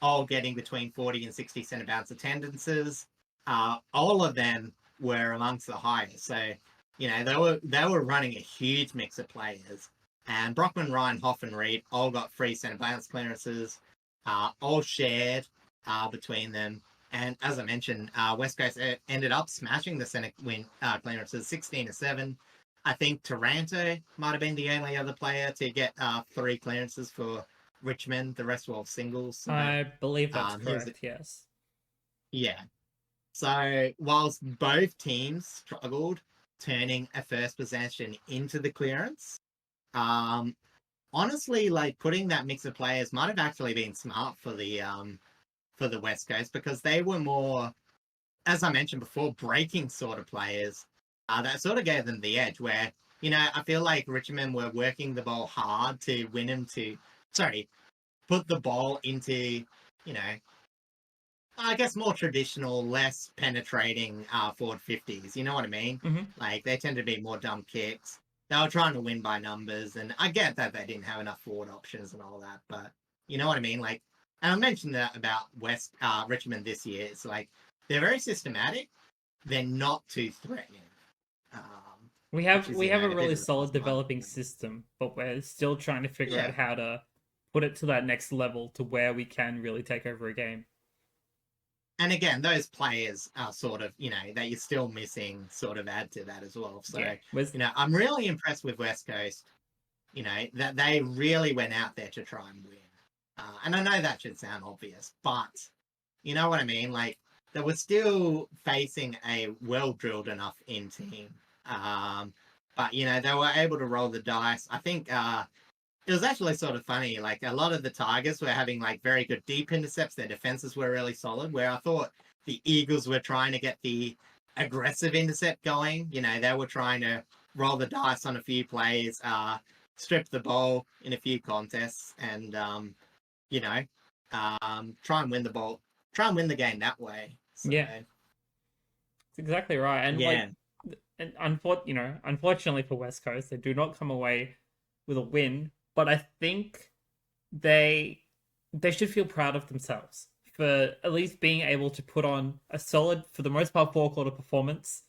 all getting between 40 and 60 centre bounce attendances. All of them were amongst the highest. So, they were running a huge mix of players. And Brockman, Ryan, Hoff, and Reed all got free centre bounce clearances, all shared between them. And as I mentioned, West Coast ended up smashing the centre win clearances 16-7. I think Taranto might have been the only other player to get 3 clearances for Richmond. The rest were all singles. So, I believe that's correct, yes. yeah. So whilst both teams struggled turning a first possession into the clearance, honestly, like putting that mix of players might have actually been smart for the West Coast, because they were more, as I mentioned before, breaking sort of players. That sort of gave them the edge where, I feel like Richmond were working the ball hard to win them put the ball into, I guess more traditional, less penetrating forward 50s. You know what I mean? Mm-hmm. Like, they tend to be more dump kicks. They were trying to win by numbers, and I get that they didn't have enough forward options and all that, but you know what I mean? Like, and I mentioned that about Richmond this year. It's like, they're very systematic. They're not too threatening. We have Which is, a a bit really of a solid plus one. developing system, but we're still trying to figure Yeah. out how to put it to that next level to where we can really take over a game. And again, those players are sort of, that you're still missing sort of add to that as well. So, Yeah. I'm really impressed with West Coast, that they really went out there to try and win. And I know that should sound obvious, but you know what I mean? Like, they were still facing a well-drilled enough in team. But, they were able to roll the dice. I think it was actually sort of funny. Like, a lot of the Tigers were having like very good deep intercepts. Their defenses were really solid. Where I thought the Eagles were trying to get the aggressive intercept going. They were trying to roll the dice on a few plays, strip the ball in a few contests, and try and win the ball, try and win the game that way. So, Yeah, that's exactly right. And yeah, unfortunately for West Coast, they do not come away with a win. But I think they should feel proud of themselves for at least being able to put on a solid, for the most part, 4-quarter performance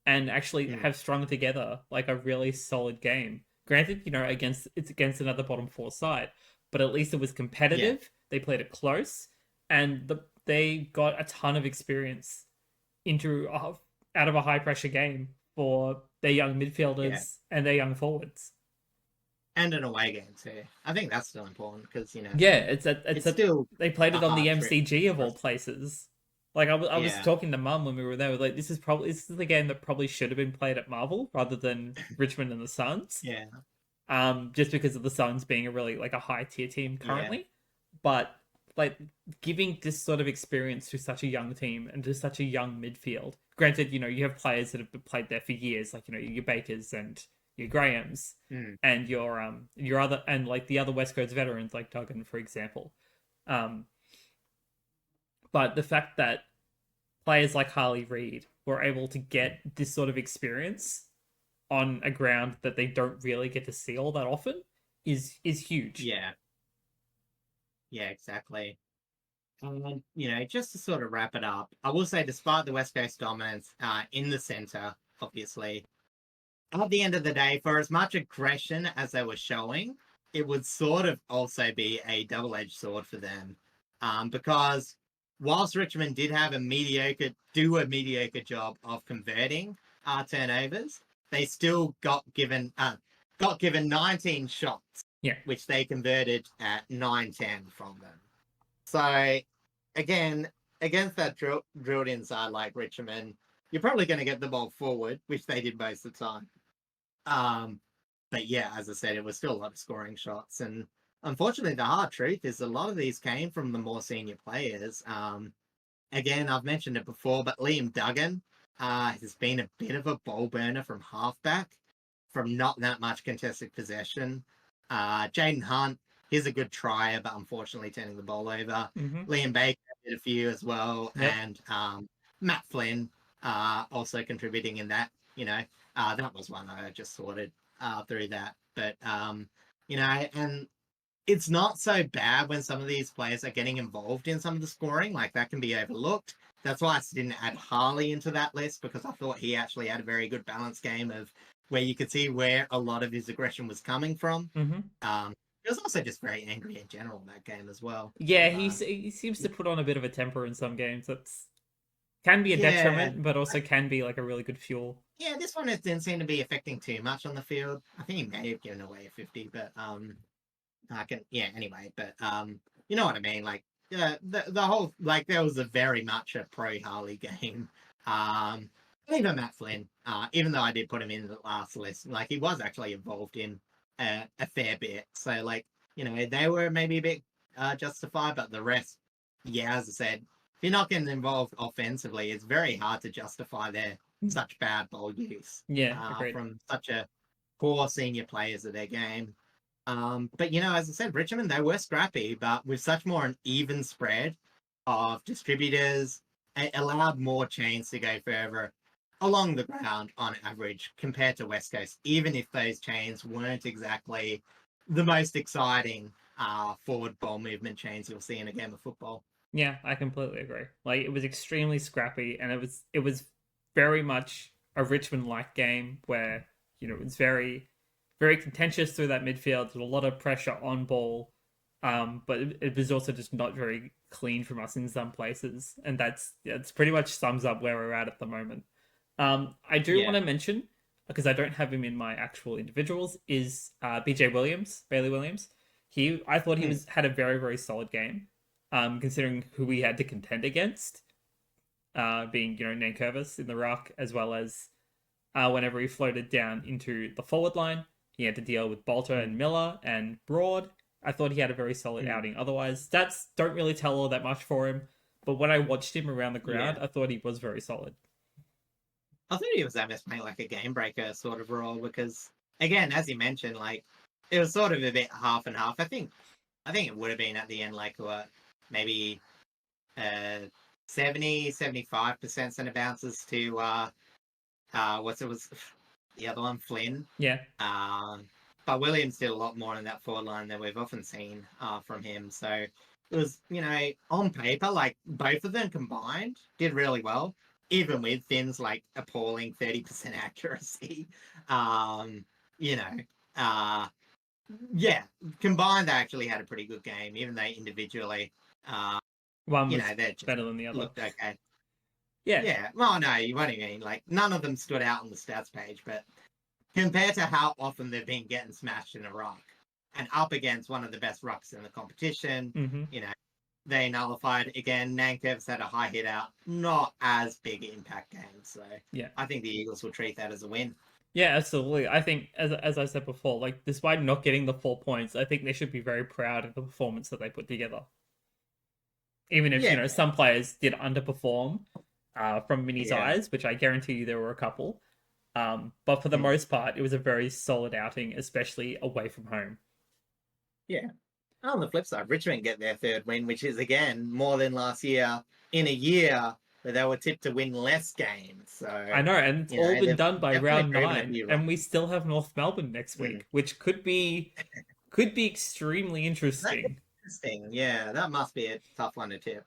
and actually have strung together like a really solid game. Granted, it's against another bottom 4 side, but at least it was competitive. Yeah. They played it close, and they got a ton of experience out of a high pressure game for their young midfielders and their young forwards. And an away game too. I think that's still important because Yeah, still they played it on the hard trip MCG of for all us. places. Like I was talking to Mum when we were there. Like, this is the game that probably should have been played at Marvel rather than Richmond and the Suns. Yeah, Just because of the Suns being a really like a high tier team currently, but like giving this sort of experience to such a young team and to such a young midfield. Granted, you have players that have played there for years, like your Bakers and your Grahams, and your other, and like the other West Coast veterans like Duggan, for example. But the fact that players like Harley Reid were able to get this sort of experience on a ground that they don't really get to see all that often is huge. yeah, exactly. Just to sort of wrap it up, I will say, despite the West Coast dominance in the centre, obviously, at the end of the day, for as much aggression as they were showing, it would sort of also be a double-edged sword for them, because whilst Richmond did have a mediocre job of converting turnovers, they still got given 19 shots, which they converted at 9-10 from them. So again, against that drilled inside like Richmond, you're probably going to get the ball forward, which they did most of the time. But yeah, as I said, it was still a lot of scoring shots. And unfortunately, the hard truth is a lot of these came from the more senior players. Again, I've mentioned it before, but Liam Duggan has been a bit of a ball burner from halfback, from not that much contested possession. Jaden Hunt, he's a good trier, but unfortunately turning the ball over. Liam Baker did a few as well. Yep. And Matt Flynn also contributing in that, that was one I just sorted through that. But and it's not so bad when some of these players are getting involved in some of the scoring. Like, that can be overlooked. That's why I didn't add Harley into that list, because I thought he actually had a very good balanced game of where you could see where a lot of his aggression was coming from. He was also just very angry in general in that game as well. Yeah, But, he seems to put on a bit of a temper in some games. That's can be a yeah, detriment, but also can be like a really good fuel. yeah, this one it didn't seem to be affecting too much on the field. I think he may have given away a 50, but I can, yeah, anyway, but you know what I mean? Like, the whole, like, there was a very much a pro Harley game. And even Matt Flynn, even though I did put him in the last list, like, he was actually involved in a fair bit. So, like, they were maybe a bit justified, but the rest, yeah, as I said, if you're not getting involved offensively, it's very hard to justify their such bad ball use Yeah, agreed. from such a poor senior players of their game. But as I said, Richmond, they were scrappy, but with such more an even spread of distributors, it allowed more chains to go further along the ground on average compared to West Coast, even if those chains weren't exactly the most exciting forward ball movement chains you'll see in a game of football. Yeah, I completely agree. Like, it was extremely scrappy, and it was very much a Richmond-like game where it was very, very contentious through that midfield. There's a lot of pressure on ball, but it was also just not very clean from us in some places, and that's pretty much sums up where we're at the moment. I do want Yeah. to mention, because I don't have him in my actual individuals, is BJ Williams, Bailey Williams. I thought he had a very, very solid game, considering who we had to contend against, being Nankervis in the ruck, as well as whenever he floated down into the forward line, he had to deal with Bolter and Miller and Broad. I thought he had a very solid outing. Otherwise, stats don't really tell all that much for him. But when I watched him around the ground, Yeah. I thought he was very solid. I thought he was almost playing like a game breaker sort of role because, again, as you mentioned, like, it was sort of a bit half and half. I think it would have been at the end, like, what, maybe 75% centre bounces to what's it was the other one, Flynn. Yeah. But Williams did a lot more in that forward line than we've often seen from him. So it was, on paper, like, both of them combined did really well, even with Finn's like appalling 30% accuracy. You know, yeah, combined they actually had a pretty good game, even though individually, One was they just better than the other. looked okay. Yeah. Yeah, well, no, you won't mean like none of them stood out on the stats page, but compared to how often they've been getting smashed in a ruck and up against one of the best rucks in the competition, they nullified again. Nankervis had a high hit out, not as big impact game. So Yeah. I think the Eagles will treat that as a win. Yeah, absolutely. I think, as I said before, like, despite not getting the 4 points, I think they should be very proud of the performance that they put together. Even if Yeah. some players did underperform from Mini's Yeah. eyes, which I guarantee you there were a couple. But for the most part, it was a very solid outing, especially away from home. Yeah. On the flip side, Richmond get their third win, which is again more than last year in a year where they were tipped to win less games. So I know, and it's all been they've done by definitely round proven a 9, few and runs. we still have North Melbourne next week, which could be extremely interesting. Interesting. Yeah, that must be a tough one to tip.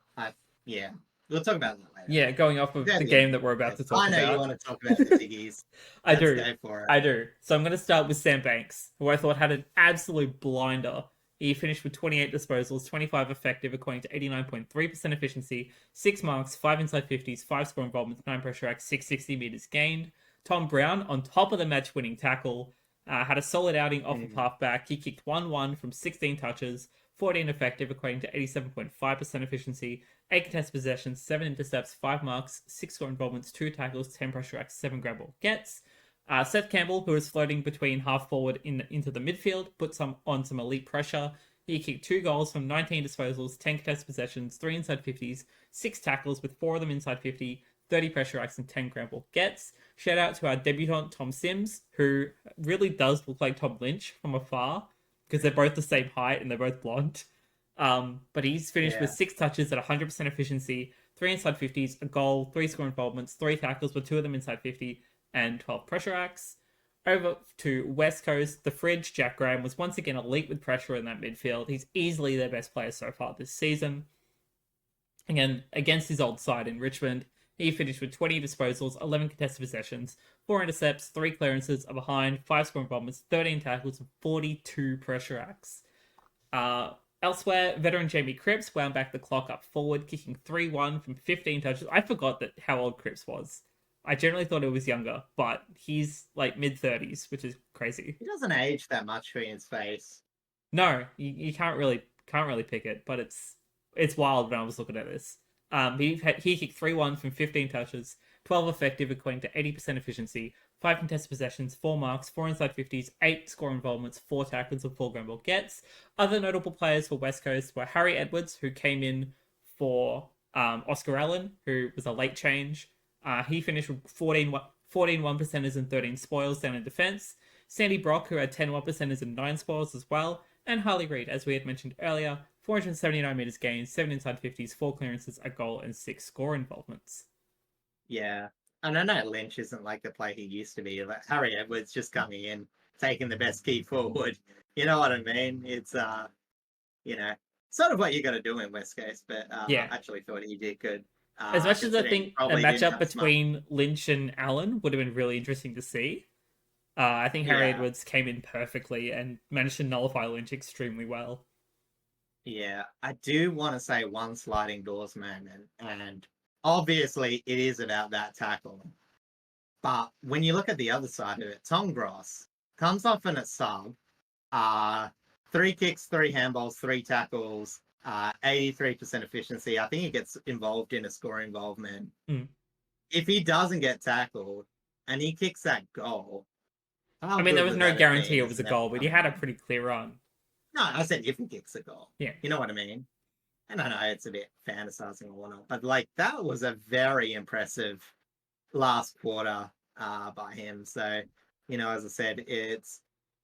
Yeah, we'll talk about that later. Yeah, going off of the game that we're about to talk I know about. you want to talk about the Tiggies. I Let's do. go for it. I do. So I'm going to start with Sam Banks, who I thought had an absolute blinder. He finished with 28 disposals, 25 effective, according to 89.3% efficiency, 6 marks, 5 inside 50s, 5 score involvements, 9 pressure acts, 660 meters gained. Tom Brown, on top of the match-winning tackle, had a solid outing off of halfback. He kicked 1-1 from 16 touches, 14 effective, equating to 87.5% efficiency, 8 contested possessions, 7 intercepts, 5 marks, 6 score involvements, 2 tackles, 10 pressure acts, 7 grab ball gets. Seth Campbell, who is floating between half forward into the midfield, put on some elite pressure. He kicked 2 goals from 19 disposals, 10 contested possessions, 3 inside 50s, 6 tackles with 4 of them inside 50, 30 pressure acts, and 10 grab ball gets. Shout out to our debutant Tom Sims, who really does look like Tom Lynch from afar, because they're both the same height and they're both blonde. But he's finished with 6 touches at 100% efficiency, 3 inside 50s, a goal, 3 score involvements, 3 tackles with 2 of them inside 50, and 12 pressure acts. Over to West Coast, the Fridge, Jack Graham, was once again elite with pressure in that midfield. He's easily their best player so far this season. Again, against his old side in Richmond, he finished with 20 disposals, 11 contested possessions, 4 intercepts, 3 clearances, a behind, 5 scoring involvements, 13 tackles, and 42 pressure acts. Elsewhere, veteran Jamie Cripps wound back the clock up forward, kicking 3-1 from 15 touches. I forgot how old Cripps was. I generally thought he was younger, but he's like mid-30s, which is crazy. He doesn't age that much for his face. No, you can't really pick it, but it's wild when I was looking at this. He kicked 3-1 from 15 touches, 12 effective, equating to 80% efficiency, 5 contested possessions, 4 marks, 4 inside 50s, 8 score involvements, 4 tackles, and 4 ground ball gets. Other notable players for West Coast were Harry Edwards, who came in for Oscar Allen, who was a late change. He finished with 14 1%ers and 13 spoils down in defense. Sandy Brock, who had 10 1%ers and 9 spoils as well. And Harley Reid, as we had mentioned earlier, 479 metres gained, 7 inside 50s, 4 clearances, a goal, and 6 score involvements. Yeah. And I know Lynch isn't like the player he used to be. Like Harry Edwards just coming in, taking the best key forward. You know what I mean? It's, sort of what you got to do in West Coast. But Yeah. I actually thought he did good. As much as I think a probably didn't matchup have between Lynch and Allen would have been really interesting to see, I think Harry Yeah. Edwards came in perfectly and managed to nullify Lynch extremely well. Yeah, I do want to say one sliding doors moment, and obviously it is about that tackle. But when you look at the other side of it, Tom Gross comes off in a sub, 3 kicks, 3 handballs, 3 tackles, 83% efficiency. I think he gets involved in a score involvement. Mm. If he doesn't get tackled and he kicks that goal, I mean, there was no guarantee it was a goal, but he had a pretty. pretty clear run. No, I said if he kicks a goal. Yeah. You know what I mean? And I know it's a bit fantasizing or whatnot, but like that was a very impressive last quarter by him. So, as I said, it's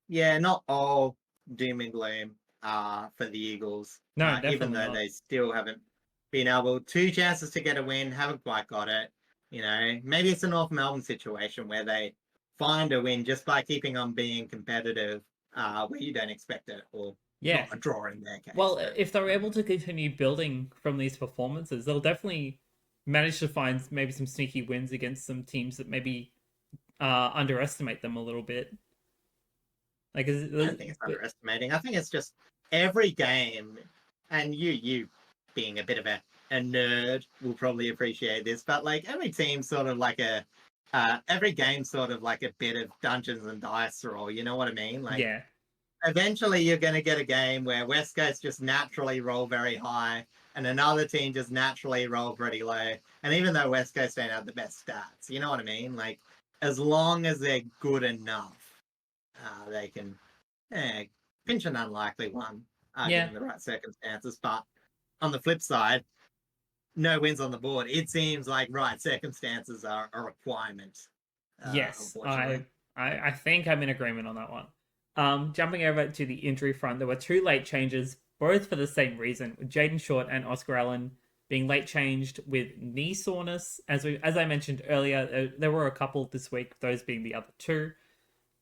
not all doom and gloom for the Eagles. No, even definitely though not. they still haven't been able 2 chances to get a win, haven't quite got it. Maybe it's a North Melbourne situation where they find a win just by keeping on being competitive where you don't expect it, or Yeah. not a draw in their case. Well, but if they're able to continue building from these performances, they'll definitely manage to find maybe some sneaky wins against some teams that maybe underestimate them a little bit. Like, I don't think it's underestimating. I think it's just every game, and you being a bit of a nerd will probably appreciate this, but like every team sort of like every game sort of like a bit of Dungeons and Dice roll. You know what I mean? Like, yeah, eventually you're going to get a game where West Coast just naturally roll very high and another team just naturally roll pretty low. And even though West Coast don't have the best stats, you know what I mean? Like, as long as they're good enough, they can pinch an unlikely one given the right circumstances. But on the flip side, no wins on the board. It seems like right circumstances are a requirement. yes, Unfortunately. I think I'm in agreement on that one. Jumping over to the injury front, there were 2 late changes, both for the same reason, with Jaden Short and Oscar Allen being late changed with knee soreness. As I mentioned earlier, there were a couple this week, those being the other 2.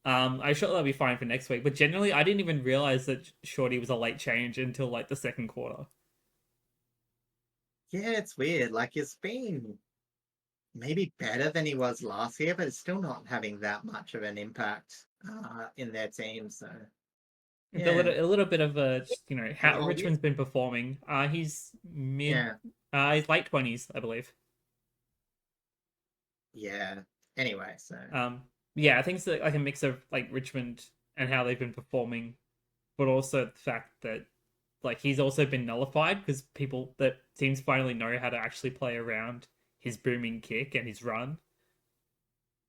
I'm sure they'll be fine for next week, but generally, I didn't even realize that Shorty was a late change until like the second quarter. Yeah, it's weird. Like, it's been maybe better than he was last year, but it's still not having that much of an impact in their team. So, It's yeah. a little bit of a how Oh, Richmond's been performing. He's yeah. he's late 20s, I believe. Yeah. Anyway, so. Yeah, I think it's like a mix of like Richmond and how they've been performing, but also the fact that like he's also been nullified because teams finally know how to actually play around his booming kick and his run.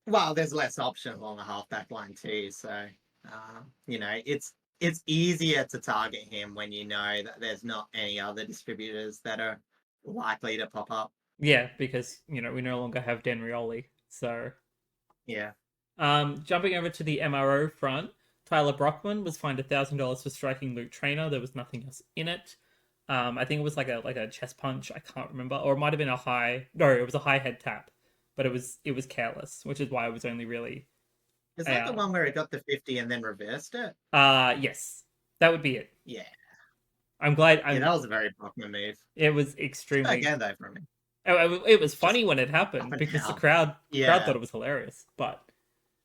Well, there's less option along the halfback line too. So, it's easier to target him when you know that there's not any other distributors that are likely to pop up. Yeah, because we no longer have Dan Rioli. So Yeah. jumping over to the MRO front, Tyler Brockman was fined $1,000 for striking Luke Trainer. There was nothing else in it. I think it was like a chest punch. I can't remember, or it might have been a high. No, it was a high head tap. but it was careless, which is why it was only really. Is that the one where it got the 50 and then reversed it? Yes, that would be it. Yeah. I'm glad. Yeah, that was a very Brockman move. It was Good extremely. game though from him. It was Just funny when it up happened and because the down. crowd Yeah. thought it was hilarious. But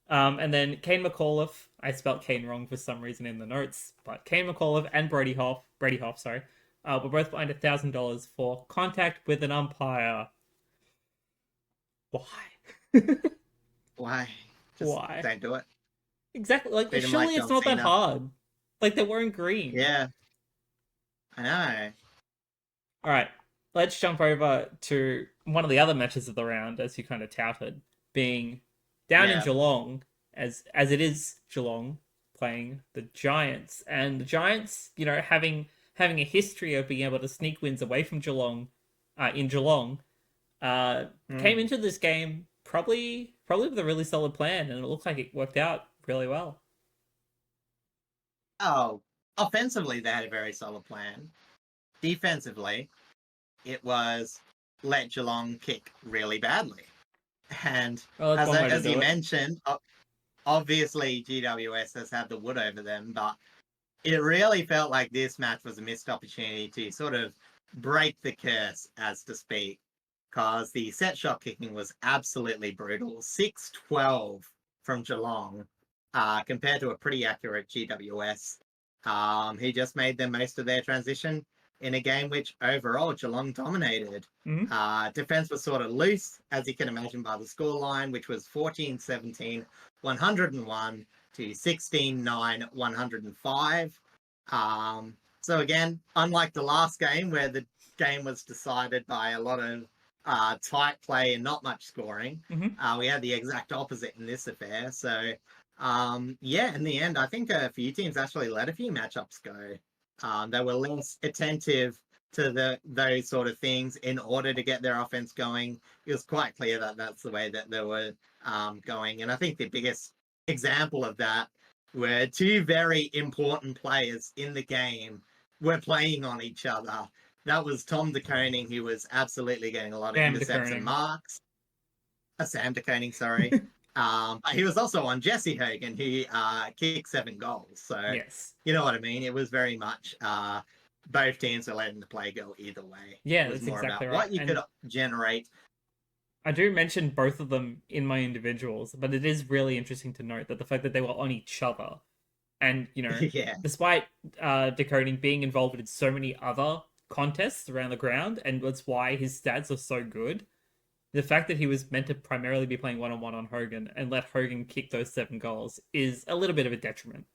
and then Kane McAuliffe, I spelt Kane wrong for some reason in the notes, but Kane McAuliffe and Brady Hoff, sorry, were both fined $1,000 for contact with an umpire. Why? Why? Just Why? don't do it. Exactly. Like, Treat him surely like it's John not that Cena. hard. Like, they weren't green. Yeah. I know. All right, let's jump over to one of the other matches of the round, as you kind of touted, being down in Yeah. Geelong, as it is Geelong playing the Giants, and the Giants, having a history of being able to sneak wins away from Geelong, in Geelong, came into this game probably with a really solid plan, and it looked like it worked out really well. Oh, offensively, they had a very solid plan. Defensively, it was let Geelong kick really badly. And Well, that's one way to as you do it. mentioned, obviously GWS has had the wood over them, but it really felt like this match was a missed opportunity to sort of break the curse, as to speak, because the set shot kicking was absolutely brutal. 6-12 from Geelong, compared to a pretty accurate GWS. He just made them most of their transition in a game which overall Geelong dominated. Defense was sort of loose, as you can imagine by the scoreline, which was 14-17, 101 to 16-9, 105. So again, unlike the last game where the game was decided by a lot of tight play and not much scoring, we had the exact opposite in this affair. So yeah, in the end, I think a few teams actually let a few matchups go. They were less attentive to those sort of things in order to get their offense going. It was quite clear that that's the way that they were going. And I think the biggest example of that were two very important players in the game were playing on each other. That was Tom De Koning, who was absolutely getting a lot of intercepts and marks. Sam De Koning, sorry. But he was also on Jesse Hogan, who kicked 7 goals. So, Yes. You know what I mean? It was very much both teams were letting the play go either way. Yeah, it was that's more exactly about right. what you could generate. I do mention both of them in my individuals, but it is really interesting to note that the fact that they were on each other, and Yeah. despite De Koning being involved in so many other contests around the ground, and that's why his stats are so good. The fact that he was meant to primarily be playing one-on-one on Hogan and let Hogan kick those 7 goals is a little bit of a detriment.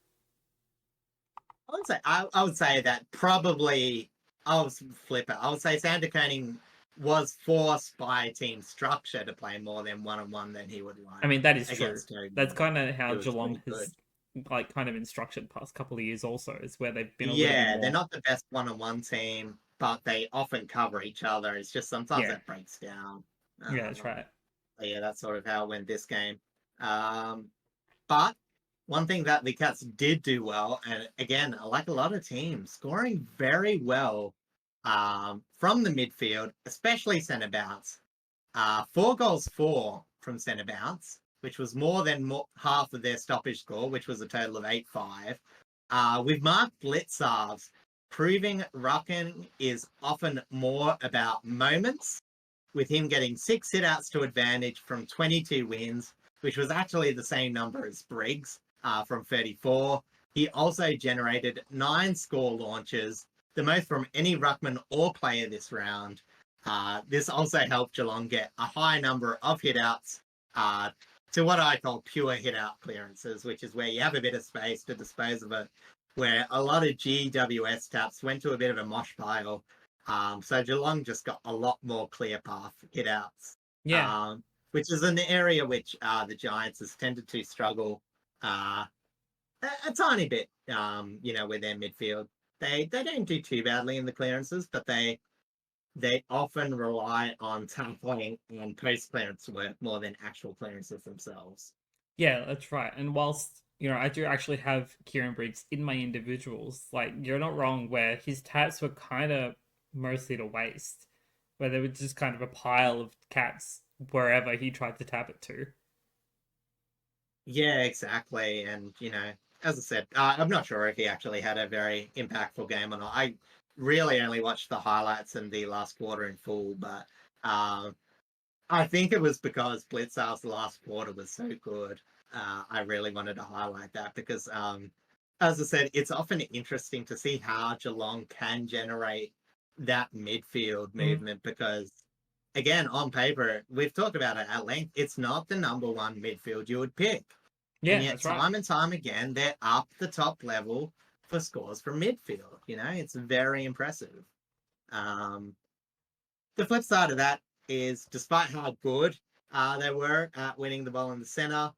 I would say that probably I was flip it. I would say Sam De Koning was forced by team structure to play more than one-on-one than he would like. I mean, that is true. That's kind of how It was Geelong pretty has kind of been structured the past couple of years also, is where they've been a little bit Yeah, more. they're not the best one-on-one team, but they often cover each other. It's just sometimes Yeah. that breaks down. Yeah, that's right. Yeah, that's sort of how it went this game. But one thing that the Cats did do well, and again, like a lot of teams, scoring very well from the midfield, especially centre bounce. 4 goals, 4 from centre bounce, which was more than half of their stoppage score, which was a total of 8-5. With Mark Blitzarves proving rucking is often more about moments, with him getting 6 hit-outs to advantage from 22 wins, which was actually the same number as Briggs from 34. He also generated 9 score launches, the most from any ruckman or player this round. This also helped Geelong get a high number of hit-outs to what I call pure hit-out clearances, which is where you have a bit of space to dispose of it, where a lot of GWS taps went to a bit of a mosh pile. So Geelong just got a lot more clear path hit-outs. Yeah. Which is an area which the Giants has tended to struggle a tiny bit, with their midfield. They don't do too badly in the clearances, but they often rely on tackling and post clearance work more than actual clearances themselves. Yeah, that's right. And whilst, I do actually have Kieran Briggs in my individuals, like, you're not wrong, where his tats were kind of mostly to waste, where they were just kind of a pile of cats wherever he tried to tap it to. Yeah, exactly. And, as I said, I'm not sure if he actually had a very impactful game or not. I really only watched the highlights and the last quarter in full, but um, I think it was because Blitzar's last quarter was so good. I really wanted to highlight that because, as I said, it's often interesting to see how Geelong can generate that midfield Mm. movement because, again, on paper, we've talked about it at length. It's not the number one midfield you would pick. And Yeah, yet, that's right. time and time again, they're up the top level for scores from midfield. It's very impressive. Um, the flip side of that is, despite how good they were at winning the ball in the centre,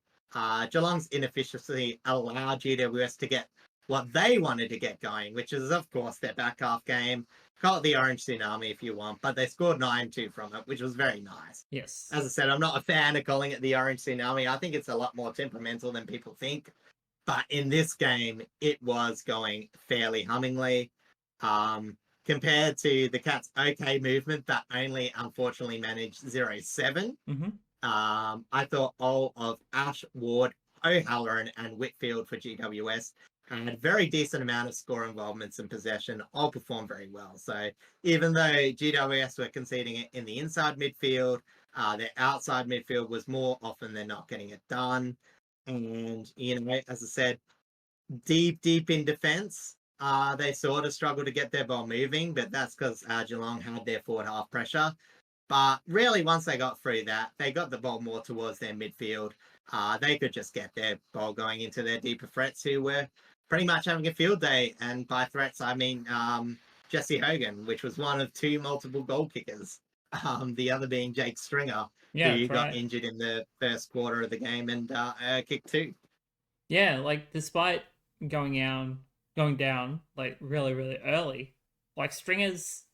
Geelong's inefficiency allowed GWS to get what they wanted to get going, which is, of course, their back half game. Call it the Orange Tsunami if you want, but they scored 9-2 from it, which was very nice. Yes. As I said, I'm not a fan of calling it the Orange Tsunami. I think it's a lot more temperamental than people think. But in this game, it was going fairly hummingly. Um, Compared to the Cats' okay movement that only unfortunately managed 0-7. Mm-hmm. I thought all of Ash, Ward, O'Halloran, and Whitfield for GWS had a very decent amount of score involvements and possession, all performed very well. So even though GWS were conceding it in the inside midfield, their outside midfield was more often than not getting it done. And, as I said, deep in defence, they sort of struggled to get their ball moving, but that's because Geelong had their forward half pressure. But really, once they got through that, they got the ball more towards their midfield. They could just get their ball going into their deeper threats who were pretty much having a field day. And by threats, I mean Jesse Hogan, which was one of two multiple goal kickers. The other being Jake Stringer, Yeah, who that's got right. injured in the first quarter of the game and kicked two. Yeah, like despite going down like really, really early, like Stringer's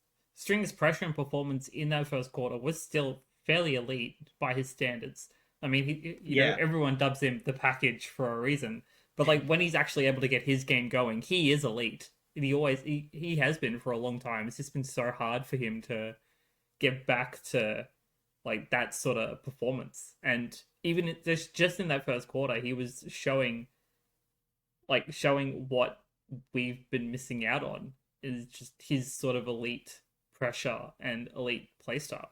pressure and performance in that first quarter was still fairly elite by his standards. I mean, Yeah. everyone dubs him the package for a reason, but like when he's actually able to get his game going, he is elite. He has been for a long time. It's just been so hard for him to get back to like that sort of performance. And even just in that first quarter, he was showing what we've been missing out on is just his sort of elite pressure and elite playstyle.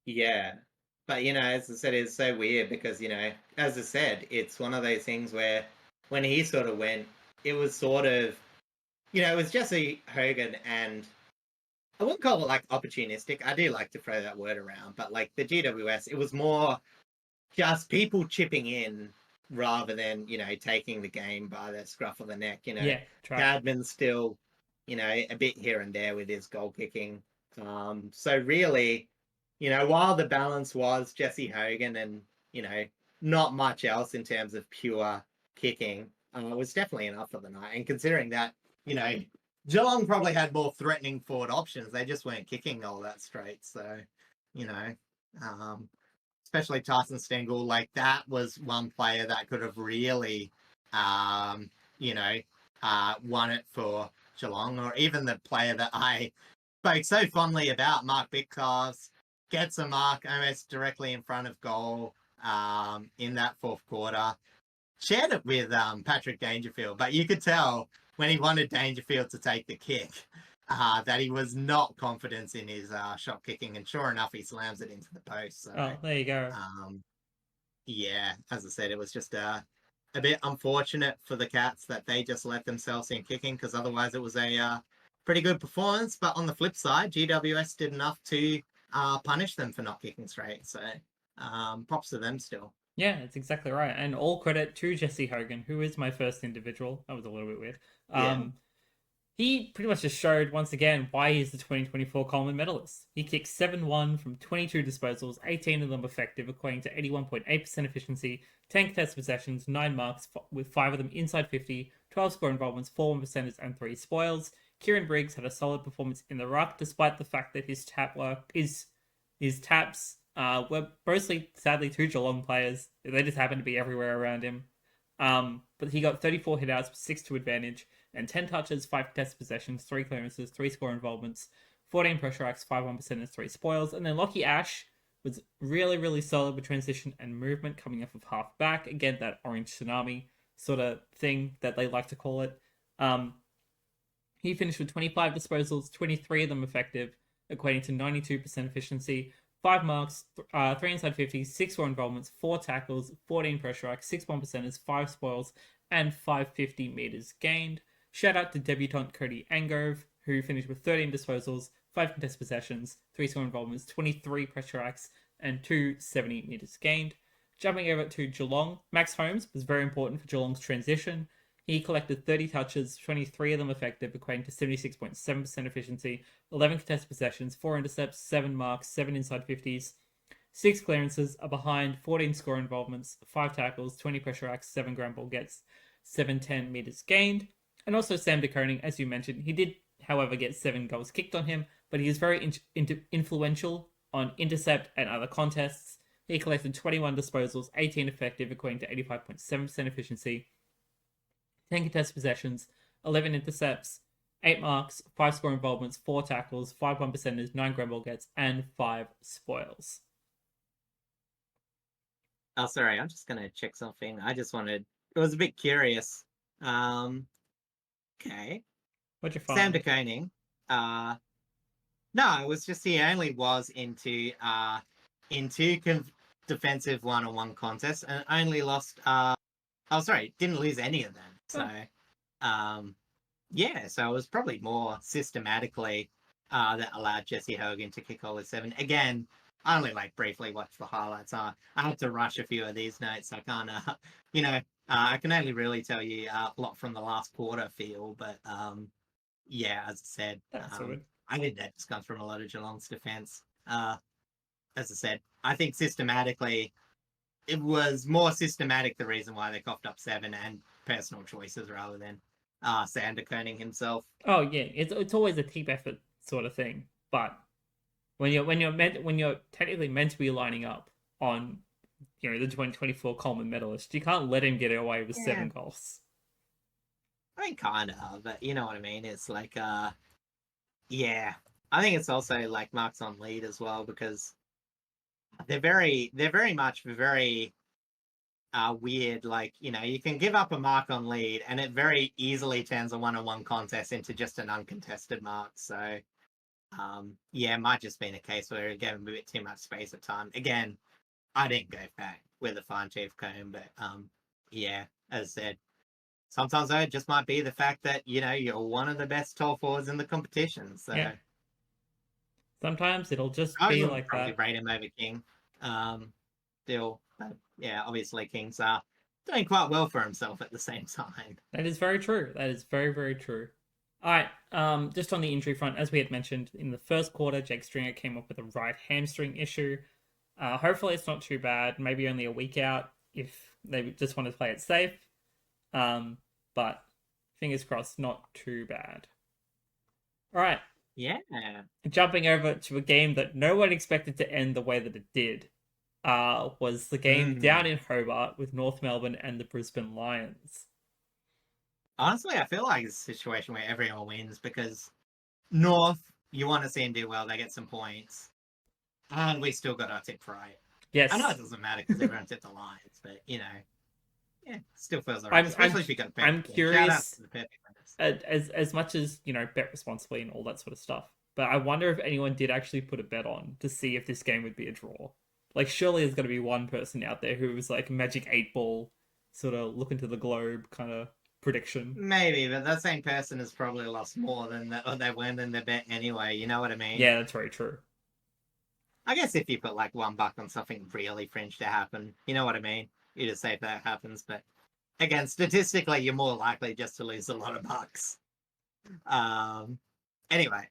Yeah. But, as I said, it's so weird because, as I said, it's one of those things where when he sort of went, it was sort of, it was Jesse Hogan and I wouldn't call it like opportunistic. I do like to throw that word around, but like the GWS, it was more just people chipping in rather than, taking the game by the scruff of the neck. Yeah, try. Cadman's still, a bit here and there with his goal kicking. So really, while the balance was Jesse Hogan and, not much else in terms of pure kicking, was definitely enough for the night. And considering that, Geelong probably had more threatening forward options. They just weren't kicking all that straight. So, you know, um, especially Tyson Stengel, like that was one player that could have really, um, you know, won it for Geelong, or even the player that I spoke so fondly about, Mark Bitkoffs, gets a mark almost directly in front of goal in that fourth quarter. Shared it with Patrick Dangerfield, but you could tell when he wanted Dangerfield to take the kick that he was not confident in his shot kicking, and sure enough, he slams it into the post. So, Oh, there you go. um, yeah, as I said, it was just a bit unfortunate for the Cats that they just let themselves in kicking, because otherwise it was a pretty good performance. But on the flip side, GWS did enough to punish them for not kicking straight. So props to them still. Yeah, that's exactly right. And all credit to Jesse Hogan, who is my first individual. That was a little bit weird. Yeah. He pretty much just showed once again why he's the 2024 Coleman medalist. He kicked 7-1 from 22 disposals, 18 of them effective, equating to 81.8% efficiency, 10 contested possessions, 9 marks, with 5 of them inside 50, 12 score involvements, 4 percenters, and 3 spoils. Kieran Briggs had a solid performance in the ruck, despite the fact that his taps were mostly, sadly, two Geelong players. They just happened to be everywhere around him. But he got 34 hitouts, 6 to advantage, and 10 touches, 5 contested possessions, 3 clearances, 3 score involvements, 14 pressure acts, 5 1%, and 3 spoils. And then Lockie Ash was really, really solid with transition and movement coming off of half back. Again, that orange tsunami sort of thing that they like to call it. He finished with 25 disposals, 23 of them effective, equating to 92% efficiency. 5 marks, 3 inside 50, 6 raw involvements, 4 tackles, 14 pressure acts, 6 1%ers, 5 spoils, and 550 meters gained. Shout out to debutant Cody Angove, who finished with 13 disposals, 5 contested possessions, 3 score involvements, 23 pressure acts, and 270 meters gained. Jumping over to Geelong, Max Holmes was very important for Geelong's transition. He collected 30 touches, 23 of them effective, equating to 76.7% efficiency, 11 contested possessions, 4 intercepts, 7 marks, 7 inside 50s, 6 clearances, a behind, 14 score involvements, 5 tackles, 20 pressure acts, 7 ground ball gets, 710 meters gained. And also Sam de Koning, as you mentioned, he did, however, get 7 goals kicked on him, but he is very influential on intercept and other contests. He collected 21 disposals, 18 effective, equating to 85.7% efficiency, 10 contested possessions, 11 intercepts, 8 marks, 5 score involvements, 4 tackles, 5 1%ers, 9 ground ball gets, and 5 spoils. Oh, sorry, I'm just going to check something. I was a bit curious. Okay. What'd you Sam find? de Koning. No, it was just he only was into defensive one-on-one contests and only lost didn't lose any of them. So so it was probably more systematically that allowed Jesse Hogan to kick all his 7. Again, I only briefly watched the highlights. I had to rush a few of these notes. I can't I can only really tell you a lot from the last quarter feel, but as I said, I think that just comes from a lot of Geelong's defence. As I said, I think systematically, it was more systematic the reason why they coughed up 7 and personal choices rather than Sam de Koning himself. Oh yeah, it's always a team effort sort of thing, but when you're technically meant to be lining up on the 2024 Coleman medalist, you can't let him get away with 7 goals. I mean, kind of, but you know what I mean. It's like, I think it's also like marks on lead as well because they're very much very weird. Like, you can give up a mark on lead, and it very easily turns a one-on-one contest into just an uncontested mark. So, it might just be a case where it gave him a bit too much space at time. Again, I didn't go back with a fine-tooth comb, but as I said, sometimes though it just might be the fact that you're one of the best tall forwards in the competition. So sometimes it'll just be like probably that. rate him over King. Still, but obviously King's doing quite well for himself at the same time. That is very true. That is very, very true. All right. Just on the injury front, as we had mentioned in the first quarter, Jake Stringer came up with a right hamstring issue. Hopefully, it's not too bad. Maybe only a week out if they just want to play it safe. But fingers crossed, not too bad. All right. Yeah. Jumping over to a game that no one expected to end the way that it did. Was the game down in Hobart with North Melbourne and the Brisbane Lions. Honestly, I feel like it's a situation where everyone wins because North, you want to see them do well, they get some points. And we still got our tip right. Yes. I know it doesn't matter because everyone tipped the Lions, but still feels alright. Especially if you got a I'm curious. As much as bet responsibly and all that sort of stuff, but I wonder if anyone did actually put a bet on to see if this game would be a draw. Like, surely there's got to be one person out there who was like Magic 8 Ball, sort of look into the globe kind of prediction. Maybe, but that same person has probably lost more than they win in their bet anyway. You know what I mean? Yeah, that's very true. I guess if you put like $1 on something really fringe to happen, you know what I mean? You just say if that happens, but again, statistically, you're more likely just to lose a lot of bucks. Anyway,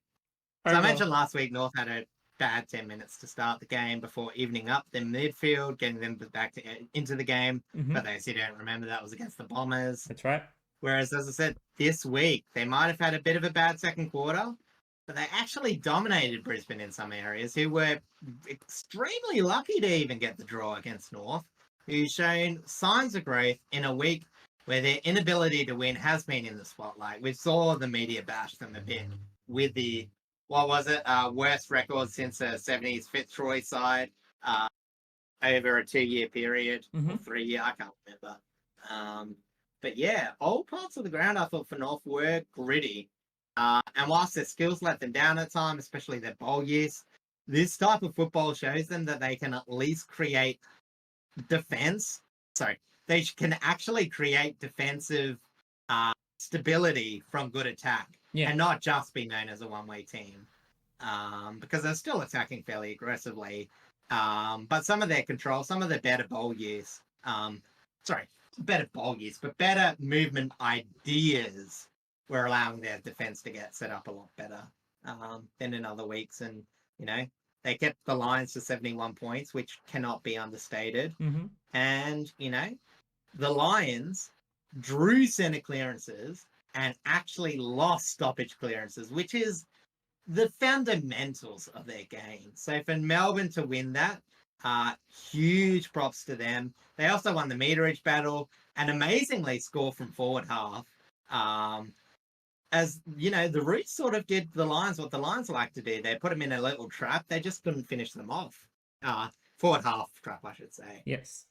so I mentioned last week North had a bad 10 minutes to start the game before evening up their midfield, getting them back into the game. But those who don't remember, that was against the Bombers. That's right. Whereas, as I said, this week, they might have had a bit of a bad second quarter, but they actually dominated Brisbane in some areas, who were extremely lucky to even get the draw against North, who's shown signs of growth in a week where their inability to win has been in the spotlight. We saw the media bash them a bit with the, worst record since the 70s Fitzroy side. over a 2-year period or Mhm. 3-year, I can't remember. But yeah, all parts of the ground I thought for North were gritty. And whilst their skills let them down at times, especially their ball use, this type of football shows them that they can at least create defense. Sorry, they can actually create defensive stability from good attack Yeah. and not just be known as a one-way team. Because they're still attacking fairly aggressively. But some of their control, some of their better ball use, sorry, better ball use, but better movement ideas were allowing their defense to get set up a lot better than in other weeks. And, you know, they kept the Lions to 71 points, which cannot be understated. Mhm. And, you know, the Lions drew center clearances and actually lost stoppage clearances, which is the fundamentals of their game. So for Melbourne to win that, huge props to them. They also won the meterage battle and amazingly score from forward half. As you know, the Roots sort of did the Lions what the Lions like to do. They put them in a little trap. They just couldn't finish them off. Forward half trap, I should say. Yes.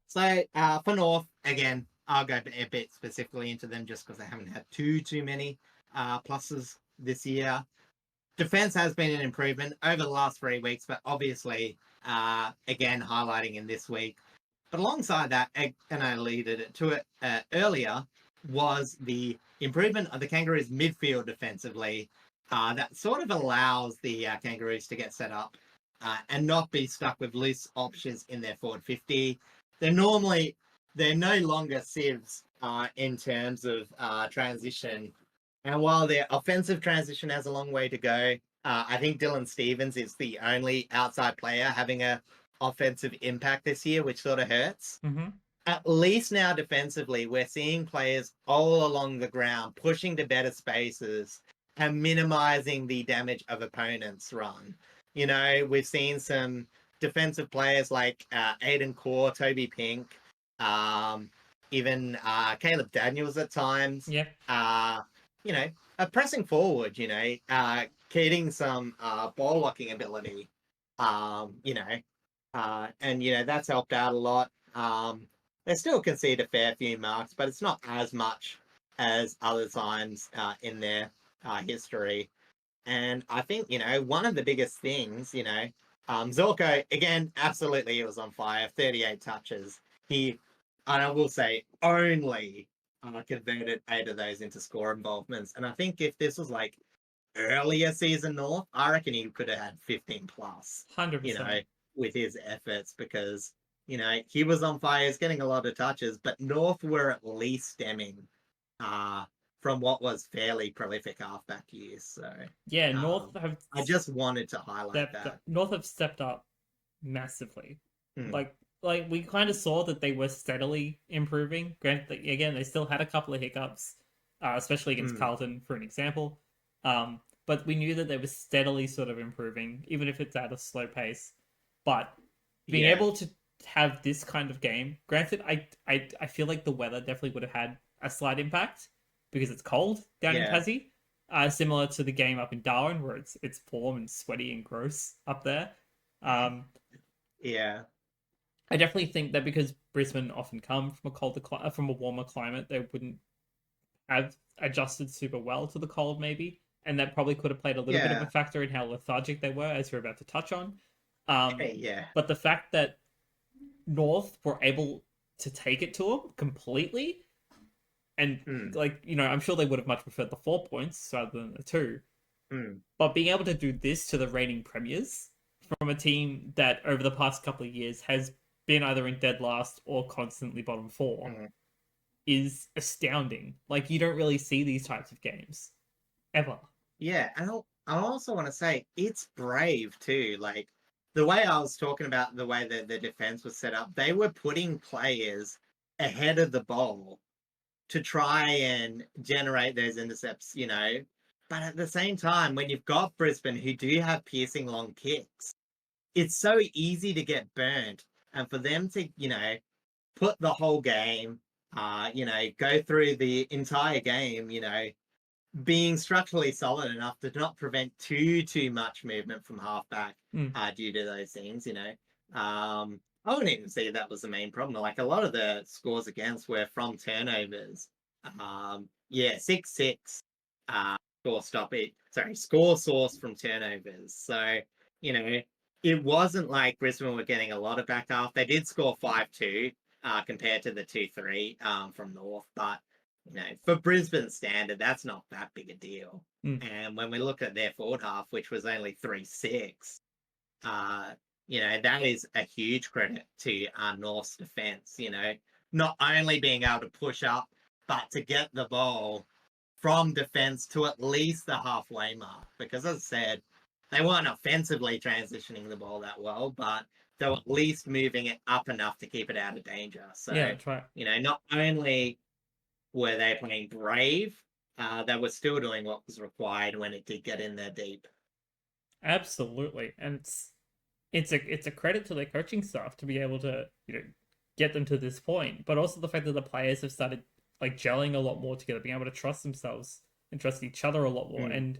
So for North, again, I'll go a bit specifically into them just because they haven't had too many pluses this year. Defense has been an improvement over the last 3 weeks, but obviously, again, highlighting in this week. But alongside that, and I alluded to it earlier, was the improvement of the Kangaroos' midfield defensively. That sort of allows the Kangaroos to get set up and not be stuck with loose options in their forward 50. They're no longer sieves in terms of transition. And while their offensive transition has a long way to go, I think Dylan Stephens is the only outside player having a offensive impact this year, which sort of hurts. Mhm. At least now defensively, we're seeing players all along the ground pushing to better spaces and minimizing the damage of opponents' run. You know, we've seen some defensive players like Aiden Core, Toby Pink, even Caleb Daniels at times. Yeah. You know, pressing forward, you know, getting some ball locking ability, you know, and, you know, that's helped out a lot. They still concede a fair few marks, but it's not as much as other times in their history. And I think, you know, one of the biggest things, you know, Zorko, again, absolutely, he was on fire, 38 touches. He, and I will say, only converted 8 of those into score involvements. And I think if this was like earlier season North, I reckon he could have had 15 plus, you know, 100%. with his efforts because, you know, he was on fire, he's getting a lot of touches, but North were at least stemming uh, from what was fairly prolific halfback years. So Yeah, um, I just wanted to highlight that. North have stepped up massively. Hmm. Like we kind of saw that they were steadily improving. Granted, again, they still had a couple of hiccups, especially against Hmm. Carlton, for an example. But we knew that they were steadily sort of improving, even if it's at a slow pace. But being Yeah. able to have this kind of game, granted, I feel like the weather definitely would have had a slight impact because it's cold down in Yeah. Tassie. Similar to the game up in Darwin, where it's warm and sweaty and gross up there. Um, Yeah. I definitely think that because Brisbane often come from from a warmer climate, they wouldn't have adjusted super well to the cold, maybe, and that probably could have played a little bit of a Yeah. factor in how lethargic they were, as we're about to touch on. Um, Yeah. but the fact that North were able to take it to them completely, and Hmm. like you know, I'm sure they would have much preferred the 4 points rather than the two. Hmm. But being able to do this to the reigning premiers from a team that over the past couple of years has been either in dead last or constantly bottom four Hmm. is astounding. Like you don't really see these types of games ever. Yeah, and I also want to say it's brave too. Like the way I was talking about the way that the defense was set up, they were putting players ahead of the ball to try and generate those intercepts, you know. But at the same time, when you've got Brisbane who do have piercing long kicks, it's so easy to get burnt. And for them to, you know, put the whole game, you know, go through the entire game, you know, being structurally solid enough to not prevent too much movement from halfback due to those things, you know. I wouldn't even say that was the main problem. Like a lot of the scores against were from turnovers. Yeah, 6-6 score source from turnovers. So, you know, it wasn't like Brisbane were getting a lot of back half. They did score 5-2 compared to the 2-3 from North, but you know, for Brisbane standard, that's not that big a deal. And when we look at their forward half, which was only 3-6, you know, that is a huge credit to North's defense, you know, not only being able to push up, but to get the ball from defense to at least the halfway mark. Because as I said, they weren't offensively transitioning the ball that well, but they were at least moving it up enough to keep it out of danger. So, Yeah, that's right. you know, not only were they playing brave, they were still doing what was required when it did get in there deep. Absolutely. And it's a credit to their coaching staff to be able to, you know, get them to this point, but also the fact that the players have started like gelling a lot more together, being able to trust themselves and trust each other a lot more and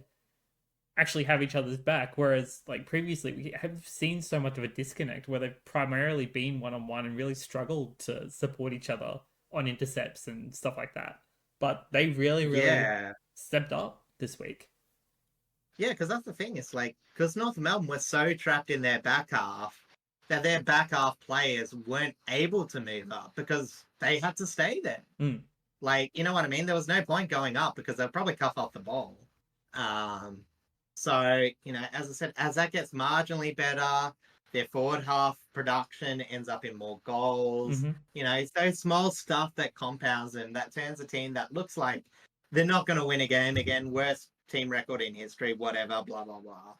actually have each other's back. Whereas like previously we have seen so much of a disconnect where they've primarily been one-on-one and really struggled to support each other on intercepts and stuff like that. But they really stepped up this week. Yeah, because that's the thing. It's like, because North Melbourne was so trapped in their back half that their back half players weren't able to move up because they had to stay there. Like, you know what I mean? There was no point going up because they'll probably cuff off the ball. So, you know, as I said, as that gets marginally better, their forward half production ends up in more goals. You know, it's those small stuff that compounds and that turns a team that looks like they're not going to win a game again, worst team record in history, whatever, blah, blah, blah,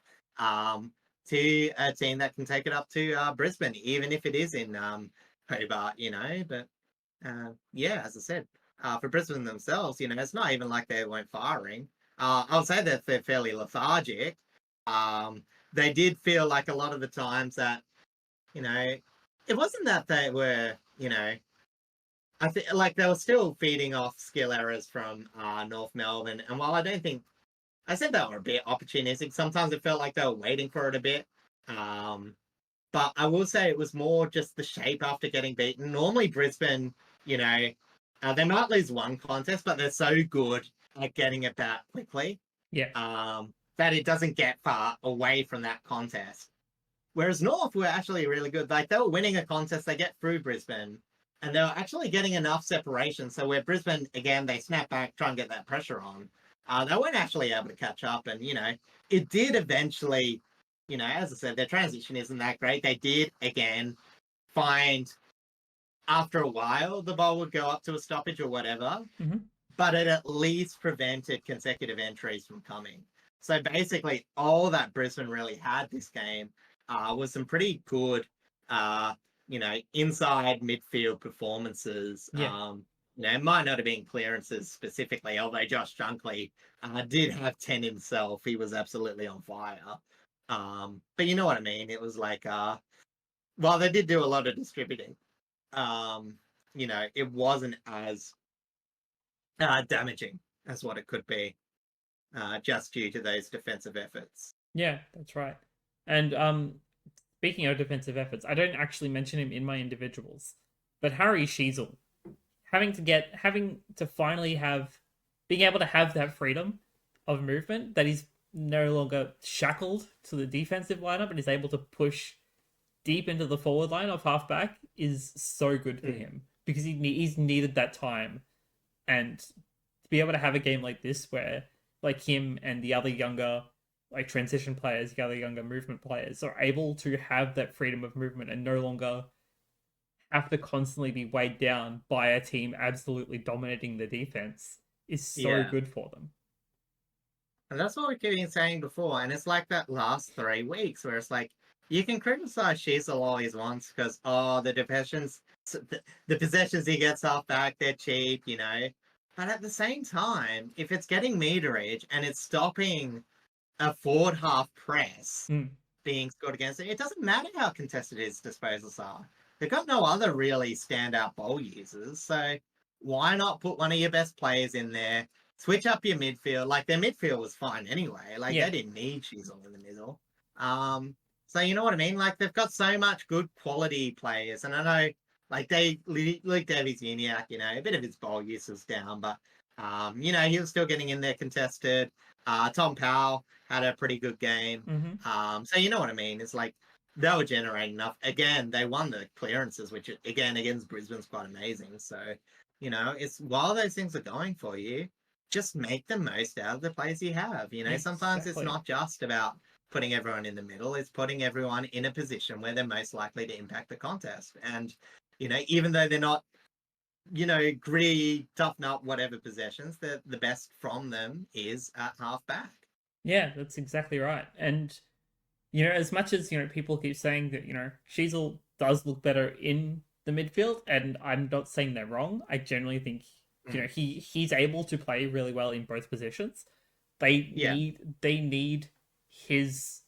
to a team that can take it up to Brisbane, even if it is in Hobart, you know. But yeah, as I said, for Brisbane themselves, you know, it's not even like they weren't firing. I'll say that they're fairly lethargic. They did feel like a lot of the times that, you know, it wasn't that they were, you know, I think like they were still feeding off skill errors from North Melbourne. And while I don't think, I said they were a bit opportunistic, sometimes it felt like they were waiting for it a bit. But I will say it was more just the shape after getting beaten. Normally Brisbane, you know, they might lose one contest, but they're so good at getting it back quickly. That it doesn't get far away from that contest. Whereas North were actually really good. Like they were winning a contest, they get through Brisbane, and they were actually getting enough separation. So where Brisbane, again, they snap back, try and get that pressure on. They weren't actually able to catch up. And, you know, it did eventually, you know, as I said, their transition isn't that great. They did, again, find after a while the ball would go up to a stoppage or whatever, but it at least prevented consecutive entries from coming. So basically, all that Brisbane really had this game was some pretty good, you know, inside midfield performances. You know, it might not have been clearances specifically, although Josh Dunkley did have 10 himself. He was absolutely on fire. But you know what I mean? It was like, while they did do a lot of distributing, you know, it wasn't as damaging as what it could be, just due to those defensive efforts. Yeah, that's right. And speaking of defensive efforts, I don't actually mention him in my individuals, but Harry Sheezel having to finally being able to have that freedom of movement, that he's no longer shackled to the defensive lineup and is able to push deep into the forward line of halfback is so good for him because he's needed that time. And to be able to have a game like this where like him and the other younger like transition players, the other younger movement players are able to have that freedom of movement and no longer have to constantly be weighed down by a team absolutely dominating the defense is so good for them. And that's what we've been saying before. And it's like that last 3 weeks where it's like, you can criticize Sheezel all he wants because, the possessions he gets off back, they're cheap, you know. But at the same time, if it's getting meterage and it's stopping a forward half press being scored against it doesn't matter how contested his disposals are. They've got no other really standout ball users. So why not put one of your best players in there, switch up your midfield. Like their midfield was fine anyway. Like Yeah. they didn't need Chisel in the middle. So you know what I mean? Like they've got so much good quality players, and I know like Luke Davies-Uniacke, you know, a bit of his ball use was down, but you know, he was still getting in there contested. Tom Powell had a pretty good game. Mm-hmm. So you know what I mean? It's like they were generating enough. Again, they won the clearances, which again against Brisbane's quite amazing. So, you know, it's while those things are going for you, just make the most out of the players you have. You know, sometimes it's Exactly. not just about putting everyone in the middle, it's putting everyone in a position where they're most likely to impact the contest. And, you know, even though they're not, you know, gritty, tough nut, whatever possessions, the best from them is at half back. Yeah, that's exactly right. And you know, as much as, you know, people keep saying that, you know, Sheasel does look better in the midfield, and I'm not saying they're wrong. I generally think, you know, Mm. he's able to play really well in both positions. They Yeah, need his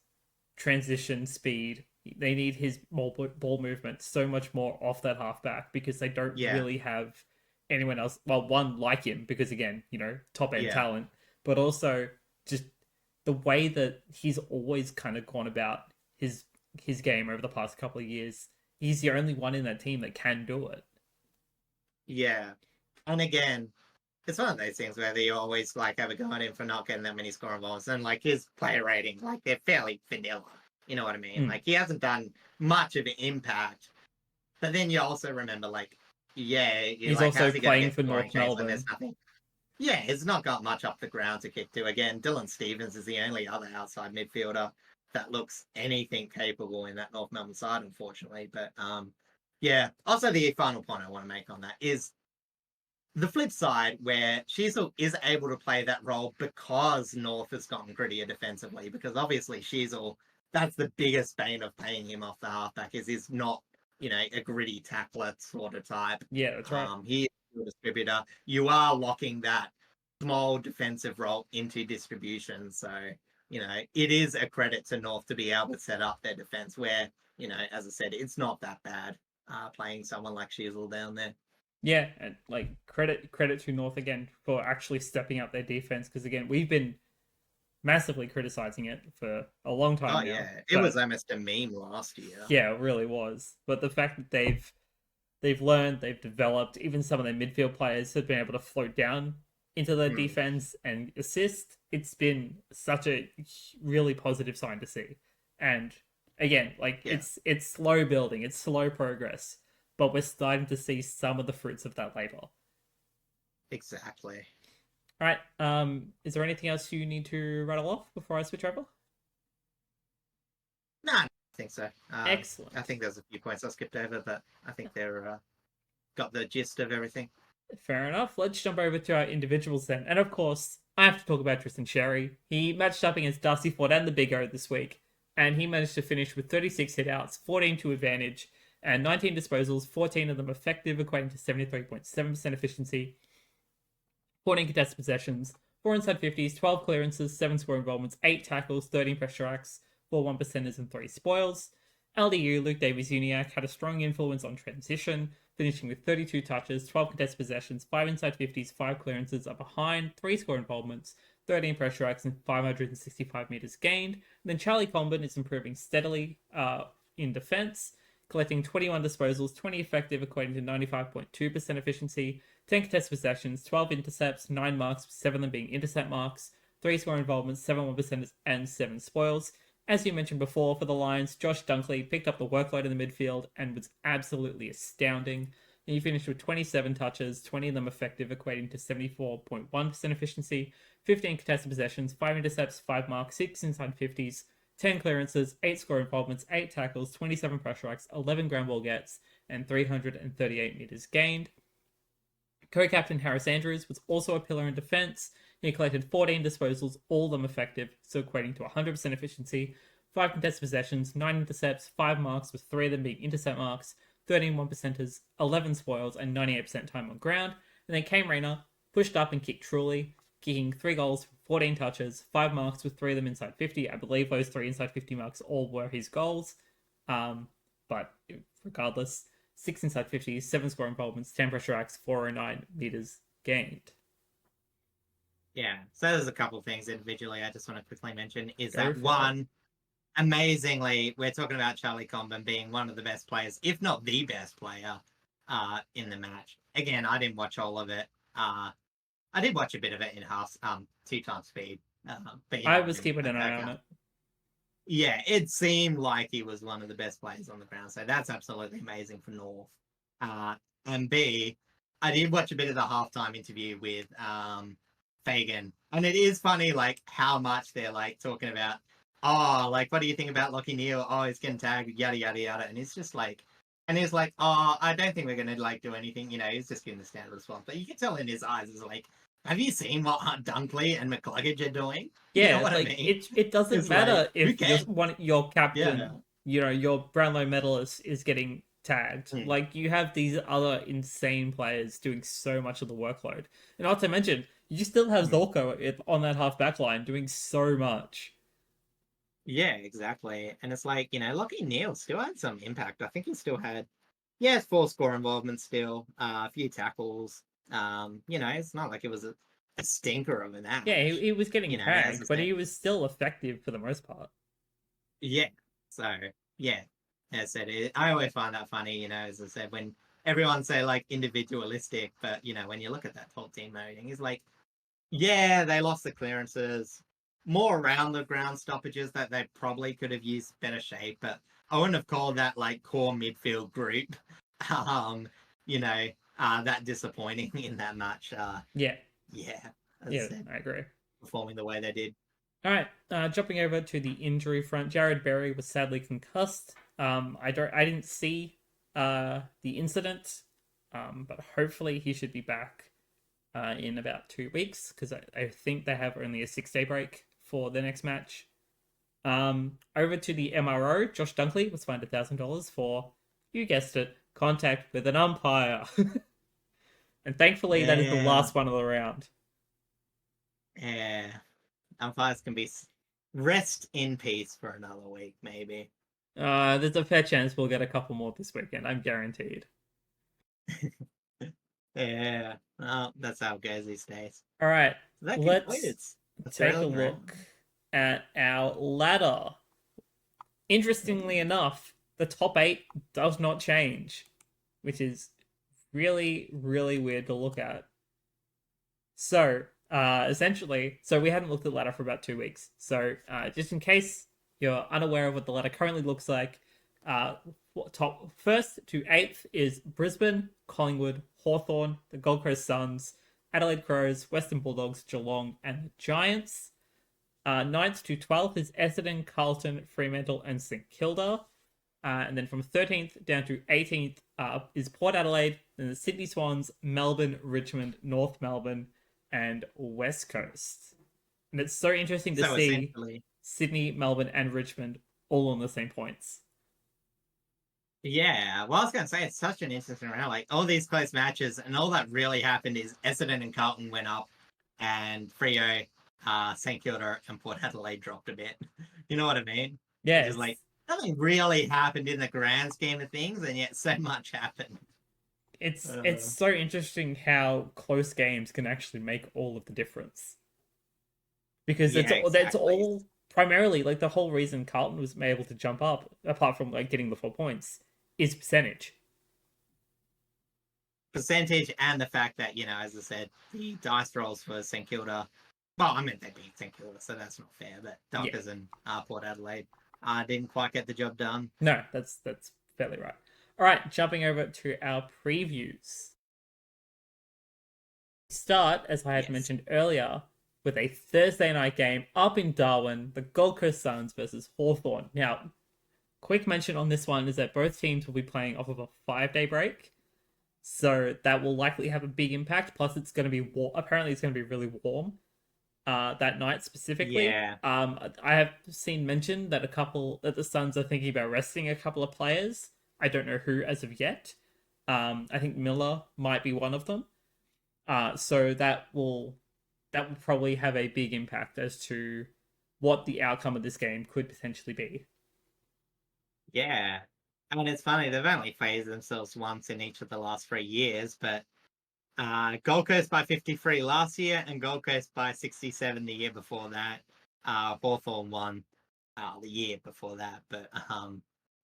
transition speed. They need his ball movement so much more off that halfback, because they don't yeah, really have anyone else. Well, one like him, because again, you know, top end yeah, talent, but also just the way that he's always kind of gone about his his game over the past couple of years. He's the only one in that team that can do it. yeah. And again, it's one of those things where they always like have a go at him for not getting that many scoring balls, and like his player ratings, like they're fairly vanilla. You know what I mean? Mm. Like he hasn't done much of an impact. But then you also remember, like, yeah, you're He's like, also how's he going to playing get for scoring North chance when there's Melbourne. nothing? Yeah, he's not got much up the ground to kick to. Again, Dylan Stevens is the only other outside midfielder that looks anything capable in that North Melbourne side, unfortunately. But yeah. Also, the final point I want to make on that is the flip side, where Sheasel is able to play that role because North has gotten grittier defensively. Because obviously, Sheasel, that's the biggest bane of paying him off the halfback, is he's not, you know, a gritty tackler sort of type. Yeah, that's right. He is a distributor. You are locking that small defensive role into distribution. So, you know, it is a credit to North to be able to set up their defense where, you know, as I said, it's not that bad playing someone like Sheasel down there. Yeah, and like credit to North again for actually stepping up their defense, because again, we've been massively criticizing it for a long Oh time now. yeah, it was But almost a meme last year. yeah, it really was. But the fact that they've learned, they've developed, even some of their midfield players have been able to float down into their Hmm. defense and assist. It's been such a really positive sign to see. And again, like Yeah, it's slow building, it's slow progress, but we're starting to see some of the fruits of that labor. exactly. All right. Is there anything else you need to rattle off before I switch over? No, I don't think so. I Excellent. think there's a few points I skipped over, but I think they're got the gist of everything. Fair enough. Let's jump over to our individuals then. And of course, I have to talk about Tristan Sherry. He matched up against Darcy Ford and the Big O this week, and he managed to finish with 36 hitouts, 14 to advantage, and 19 disposals, 14 of them effective, equating to 73.7% efficiency, 14 contested possessions, 4 inside 50s, 12 clearances, 7 score involvements, 8 tackles, 13 pressure acts, 4 1%ers, and 3 spoils. LDU, Luke Davies-Uniacke, had a strong influence on transition, finishing with 32 touches, 12 contested possessions, 5 inside 50s, 5 clearances, a behind, 3 score involvements, 13 pressure acts, and 565 metres gained. And then Charlie Comben is improving steadily in defence, collecting 21 disposals, 20 effective, equating to 95.2% efficiency, 10 contested possessions, 12 intercepts, 9 marks, 7 of them being intercept marks, 3 score involvements, 7 1%ers, and 7 spoils. As you mentioned before, for the Lions, Josh Dunkley picked up the workload in the midfield and was absolutely astounding. He finished with 27 touches, 20 of them effective, equating to 74.1% efficiency, 15 contested possessions, 5 intercepts, 5 marks, 6 inside 50s, 10 clearances, 8 score involvements, 8 tackles, 27 pressure acts, 11 ground ball gets, and 338 metres gained. Co-captain Harris Andrews was also a pillar in defence. He collected 14 disposals, all of them effective, so equating to 100% efficiency, 5 contested possessions, 9 intercepts, 5 marks, with 3 of them being intercept marks, 13 1%ers, 11 spoils, and 98% time on ground. And then Kane Rayner pushed up and kicked truly, kicking 3 goals from 14 touches, 5 marks with 3 of them inside 50. I believe those 3 inside 50 marks all were his goals. But regardless, 6 inside 50s, 7 score involvements, 10 pressure acts, 409 meters gained. Yeah. So there's a couple of things individually I just want to quickly mention is Go that for it. one, amazingly, we're talking about Charlie Comben being one of the best players, if not the best player, in the match. Again, I didn't watch all of it. I did watch a bit of it in half, 2 times speed. But you I know what was I mean. keeping an eye on it. Yeah, it seemed like he was one of the best players on the ground. So that's absolutely amazing for North. Uh, and B, I did watch a bit of the halftime interview with Fagan. And it is funny, like, how much they're like talking about, oh, like, what do you think about Lockie Neal? Oh, he's getting tagged, yada, yada, yada. And it's just like, and he's like, oh, I don't think we're going to, like, do anything. You know, he's just giving the standard response. But you can tell in his eyes, is like, have you seen what Dunkley and McCluggage are doing? You know Yeah, what I like mean? it doesn't It's like, matter who if cares? your Yeah. captain, your Brownlow medalist is getting tagged. Mm. Like you have these other insane players doing so much of the workload. And not to mention, you still have Mm. Zorko on that half back line doing so much. Yeah, exactly. And it's like, Lockie Neal still had some impact. I think he still had, yeah, 4 score involvement still, a few tackles. It's not like it was a stinker of a Yeah, match. he was getting As I tagged, but said, he was still effective for the most part. yeah. So, yeah, as I said, I always find that funny, as I said, when everyone say like individualistic, but, when you look at that whole team rating, it's like, yeah, they lost the clearances. More around the ground stoppages that they probably could have used better shape, but I wouldn't have called that like core midfield group, um, that disappointing in that match. Yeah, Yeah, as yeah, I said, I agree. performing the way they did. All right, jumping over to the injury front, Jared Berry was sadly concussed. I didn't see the incident, but hopefully he should be back in about 2 weeks because I think they have only a 6 day break for the next match. Over to the MRO, Josh Dunkley was fined $1,000 for, you guessed it, contact with an umpire, and thankfully that is the Yeah, last one of the round. yeah. Umpires can be rest in peace for another week, maybe. There's a fair chance we'll get a couple more this weekend. I'm guaranteed. Yeah, well, that's how it goes these days. All right, So that let's concludes the take a relevant round. look at our ladder. Interestingly enough, the top 8 does not change, which is really, really weird to look at. So, essentially, so we hadn't looked at the ladder for about 2 weeks. So, just in case you're unaware of what the ladder currently looks like, uh, top first to 8th is Brisbane, Collingwood, Hawthorn, the Gold Coast Suns, Adelaide Crows, Western Bulldogs, Geelong, and the Giants. 9th to 12th is Essendon, Carlton, Fremantle, and St Kilda. And then from 13th down to 18th is Port Adelaide, then the Sydney Swans, Melbourne, Richmond, North Melbourne, and West Coast. And it's so interesting to So see essentially, Sydney, Melbourne, and Richmond all on the same points. yeah. Well, I was going to say it's such an interesting round. Like all these close matches, and all that really happened is Essendon and Carlton went up, and Freo, St Kilda, and Port Adelaide dropped a bit. You know what I mean? Yeah, Which is like nothing really happened in the grand scheme of things, and yet so much happened. it's so interesting how close games can actually make all of the difference. Because Yeah, that's exactly. all primarily like the whole reason Carlton was able to jump up, apart from like getting the 4 points, is percentage. Percentage and the fact that, as I said, the dice rolls for St Kilda. Well, I meant they beat St Kilda, so that's not fair. But Yeah, Dockers and Port Adelaide didn't quite get the job done. no, that's fairly right. All right, jumping over to our previews. Start, as I had Yes. mentioned earlier, with a Thursday night game up in Darwin, the Gold Coast Suns versus Hawthorn. Now, quick mention on this one is that both teams will be playing off of a 5 day break. So that will likely have a big impact. Plus, it's going to be apparently it's going to be really warm that night specifically. Yeah. I have seen mention that that the Suns are thinking about resting a couple of players. I don't know who as of yet. I think Miller might be one of them. So that will probably have a big impact as to what the outcome of this game could potentially be. Yeah. I mean, it's funny. They've only phased themselves once in each of the last 3 years, but Gold Coast by 53 last year and Gold Coast by 67 the year before that. Hawthorn won the year before that. But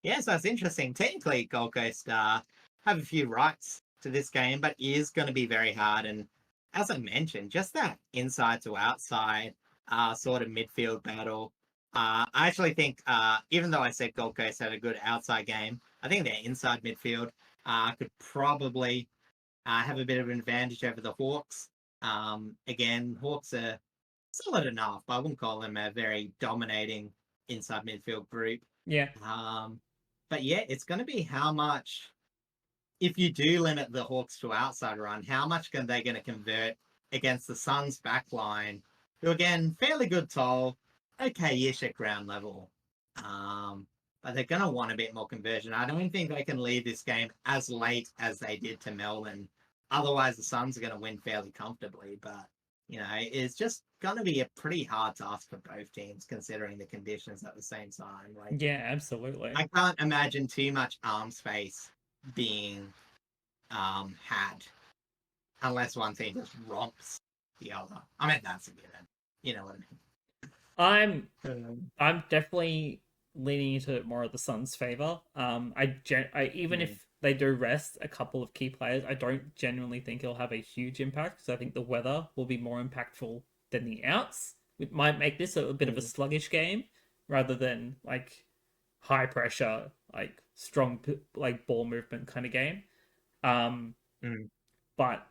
yeah, so it's interesting. Technically, Gold Coast have a few rights to this game, but is going to be very hard. And as I mentioned, just that inside to outside sort of midfield battle. I actually think, even though I said Gold Coast had a good outside game, I think their inside midfield could probably have a bit of an advantage over the Hawks. Again, Hawks are solid enough, but I wouldn't call them a very dominating inside midfield group. Yeah. But yeah, it's going to be how much, if you do limit the Hawks to outside run, how much are they going to convert against the Suns' back line, who again, fairly good toll, okay-ish at ground level. But they're going to want a bit more conversion. I don't think they can leave this game as late as they did to Melbourne. Otherwise, the Suns are going to win fairly comfortably. But, you know, it's just going to be a pretty hard task for both teams, considering the conditions at the same time. Like, Yeah, absolutely. I can't imagine too much arm space being had unless one team just romps the other. I mean, that's a given. You know what I mean? I'm definitely leaning into more of the Suns' favor. Even if they do rest a couple of key players, I don't genuinely think it'll have a huge impact. So I think the weather will be more impactful than the outs. It might make this a bit of a sluggish game rather than like high pressure, like strong like ball movement kind of game. But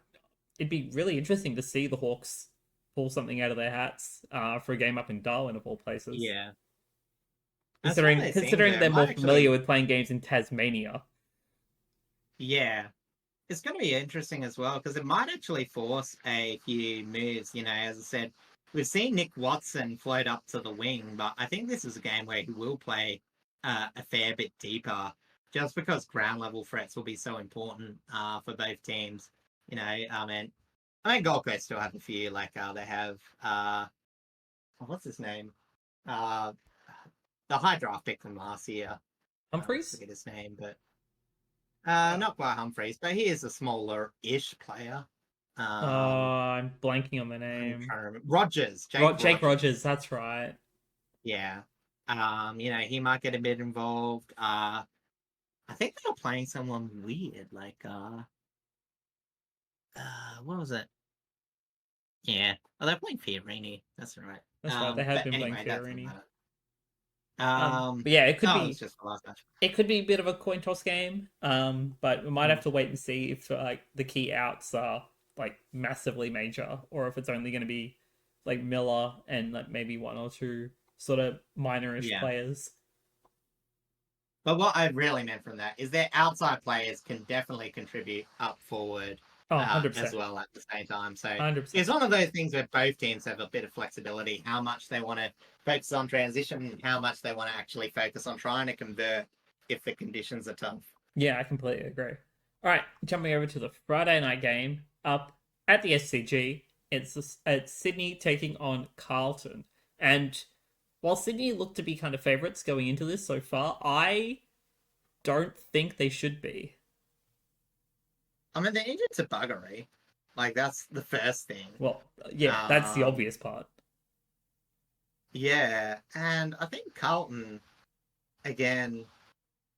it'd be really interesting to see the Hawks pull something out of their hats for a game up in Darwin of all places. Yeah. Considering they're more familiar with playing games in Tasmania. Yeah. It's going to be interesting as well because it might actually force a few moves. You know, as I said, we've seen Nick Watson float up to the wing, but I think this is a game where he will play a fair bit deeper just because ground level threats will be so important for both teams. You know, I mean, Gold Coast still have a few. Like they have, what's his name? The high draft pick from last year. Humphreys? I forget his name, but not quite Humphreys, but he is a smaller-ish player. I'm blanking on the I'm name. trying to remember. Rogers. Jake Rogers, that's right. Yeah. You know, he might get a bit involved. I think they were playing someone weird, like what was it? Yeah. Oh, they're playing Fiorini. That's right. That's right. They have but been anyway, playing Fiorini. But yeah, it could no, be. it's just the last match. It could be a bit of a coin toss game. But we might have to wait and see if like the key outs are like massively major, or if it's only going to be like Miller and like maybe one or two sort of minorish players. But what I really meant from that is their outside players can definitely contribute up forward as well at the same time. So 100%. It's one of those things where both teams have a bit of flexibility, how much they want to focus on transition and how much they want to actually focus on trying to convert if the conditions are tough. Yeah, I completely agree. All right, jumping over to the Friday night game up at the SCG. It's Sydney taking on Carlton. And while Sydney looked to be kind of favourites going into this so far, I don't think they should be. I mean, they're injured to buggery. Like, that's the first thing. Well, yeah, that's the obvious part. Yeah, and I think Carlton, again,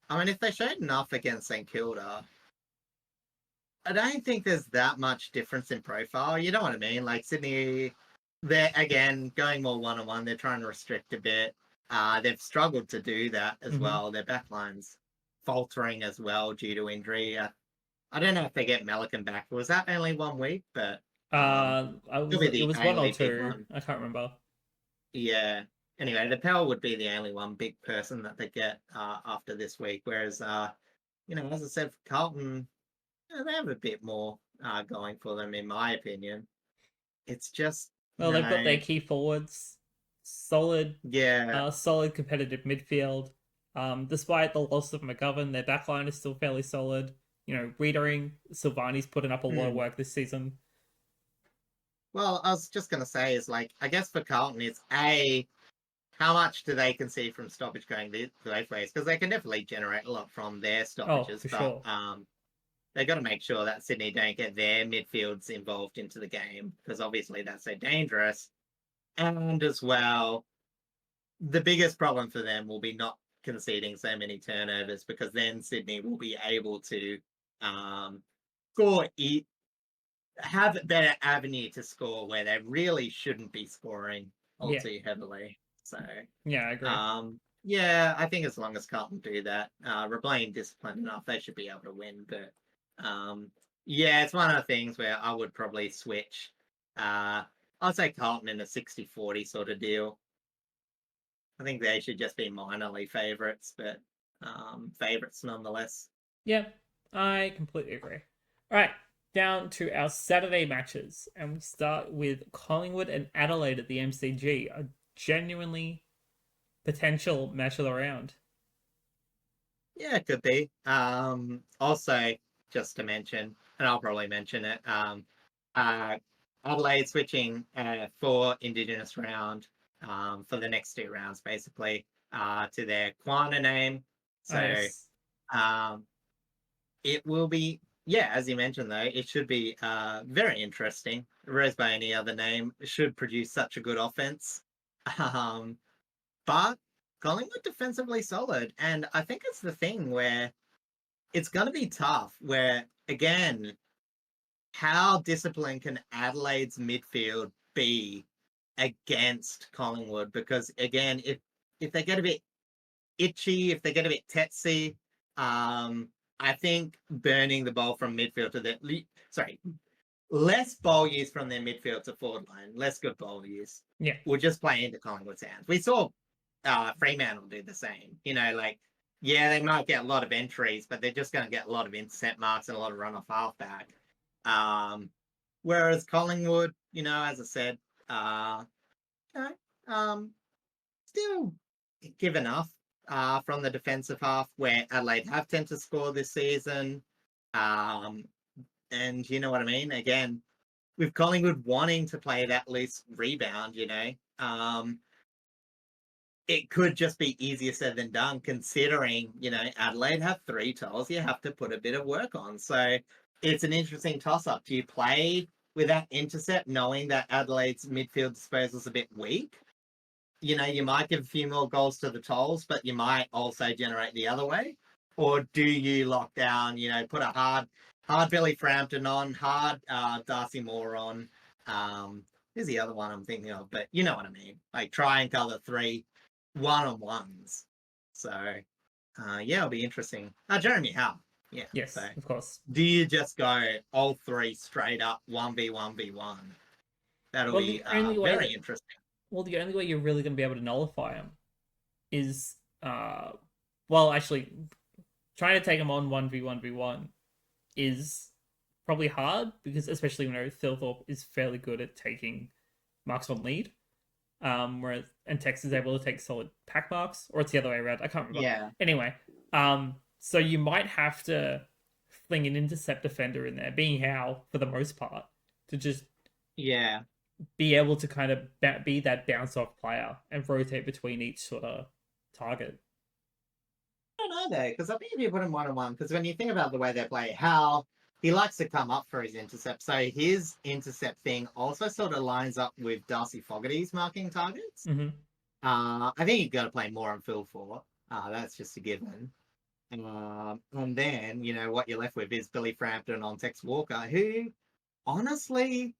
I mean, if they showed enough against St Kilda, I don't think there's that much difference in profile. You know what I mean? Like, Sydney, they're, again, going more one-on-one. They're trying to restrict a bit. They've struggled to do that as well. Their backline's faltering as well due to injury. I don't know if they get Melican back. Was that only 1 week? But it was one or two. I can't remember. Yeah. Anyway, the Pell would be the only one big person that they get after this week. Whereas, you know, as I said, for Carlton, they have a bit more going for them, in my opinion. It's just they've got their key forwards, solid competitive midfield. Despite the loss of McGovern, their backline is still fairly solid. You know, Wiedering, Silvani's putting up a lot of work this season. Well, I was just going to say is like, I guess for Carlton, it's how much do they concede from stoppage going both ways? Because they can definitely generate a lot from their stoppages. Sure. They've got to make sure that Sydney don't get their midfields involved into the game, because obviously that's so dangerous. And as well, the biggest problem for them will be not conceding so many turnovers, because then Sydney will be able to score, have a better avenue to score where they really shouldn't be scoring all Yeah. too heavily. So, Yeah, I agree. yeah, I think as long as Carlton do that, replaying disciplined enough, they should be able to win. But yeah, it's one of the things where I would probably switch. I'd say Carlton in a 60-40 sort of deal. I think they should just be minorly favourites, but favourites nonetheless. Yeah, I completely agree. All right, down to our Saturday matches, and we start with Collingwood and Adelaide at the MCG, a genuinely potential match of the round. Yeah, it could be. Also, just to mention, and I'll probably mention it, uh, Adelaide switching for Indigenous round for the next 2 rounds, basically, to their Kwana name. Oh, So yes. um, it will be, yeah, as you mentioned, though, it should be very interesting. Whereas by any other name, should produce such a good offense. Um, but Collingwood defensively solid. And I think it's the thing where it's going to be tough, where, again, how disciplined can Adelaide's midfield be against Collingwood? Because, again, if they get a bit itchy, if they get a bit tetsy, I think burning the ball from midfield to the less ball use from their midfield to forward line, less good ball use. Yeah. Will just play into Collingwood's hands. We saw Fremantle do the same. Yeah, they might get a lot of entries, but they're just going to get a lot of intercept marks and a lot of run off halfback. Whereas Collingwood, as I said, you still give enough from the defensive half, where Adelaide have tend to score this season. And you know what I mean? Again, with Collingwood wanting to play that loose rebound, it could just be easier said than done, considering, Adelaide have 3 tolls you have to put a bit of work on. So it's an interesting toss-up. Do you play with that intercept knowing that Adelaide's midfield disposal is a bit weak? You might give a few more goals to the tolls, but you might also generate the other way. Or do you lock down, put a hard Billy Frampton on, hard Darcy Moore on. Here's the other one I'm thinking of, but you know what I mean. Like try and cover 3 1-on-1s. So yeah, it'll be interesting. Jeremy Howe. Yeah. Yes, So of course. do you just go all 3 straight up 1v1v1? That'll Well, be the only way very that interesting. the only way you're really going to be able to nullify them is well, actually, trying to take them on 1v1v1 is probably hard, because especially when Thilthorpe is fairly good at taking marks on lead. Whereas and Tex is able to take solid pack marks, or it's the other way around. I can't remember. Yeah. Anyway, so you might have to fling an intercept defender in there, being Howe for the most part, to just Yeah. be able to kind of be that bounce off player and rotate between each sort of target. I don't know though, because I think if you put him 1-on-1, because when you think about the way they play, how he likes to come up for his intercept, so his intercept thing also sort of lines up with Darcy Fogarty's marking targets. Mm-hmm. I think you've got to play more on Phil for. That's just a given. And then what you're left with is Billy Frampton on Tex Walker, who honestly,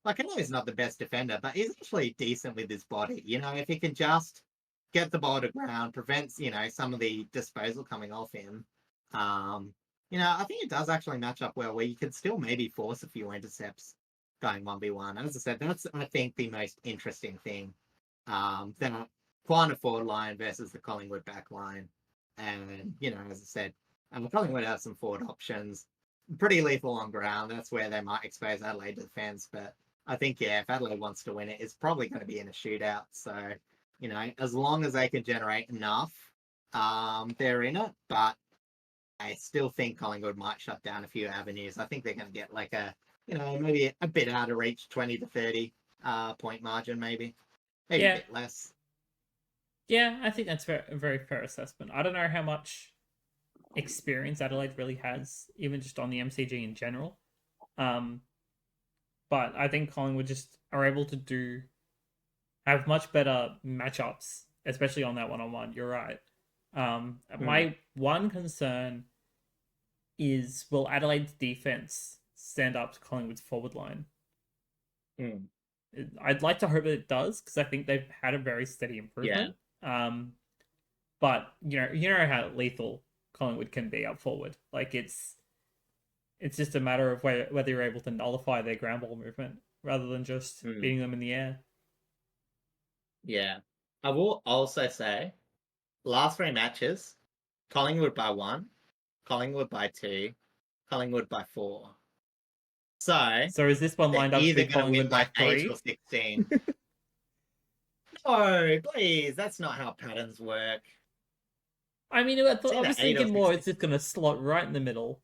like, I know he's not the best defender, but he's actually decent with his body. If he can just get the ball to ground, prevents, some of the disposal coming off him. I think it does actually match up well, where you could still maybe force a few intercepts going 1v1. As I said, that's, I think, the most interesting thing. That Quanah forward line versus the Collingwood back line. And, as I said, Collingwood have some forward options. Pretty lethal on ground. That's where they might expose Adelaide to the fence. But I think, yeah, if Adelaide wants to win it, it's probably going to be in a shootout. So, as long as they can generate enough, they're in it. But I still think Collingwood might shut down a few avenues. I think they're going to get like maybe a bit out of reach, 20 to 30 point margin, maybe a bit less. Yeah, I think that's a very fair assessment. I don't know how much experience Adelaide really has, even just on the MCG in general. But I think Collingwood just are able to have much better matchups, especially on that one-on-one. You're right. My one concern is, will Adelaide's defense stand up to Collingwood's forward line? I'd like to hope that it does, because I think they've had a very steady improvement. But you know how lethal Collingwood can be up forward. Like it's just a matter of whether you're able to nullify their ground ball movement rather than just beating them in the air. Yeah. I will also say, last 3 matches, Collingwood by 1, Collingwood by 2, Collingwood by 4. So is this one they're lined up to either be going to win Collingwood by by 8 3? or 16. No, please. That's not how patterns work. I mean, I was thinking more it's just going to slot right in the middle.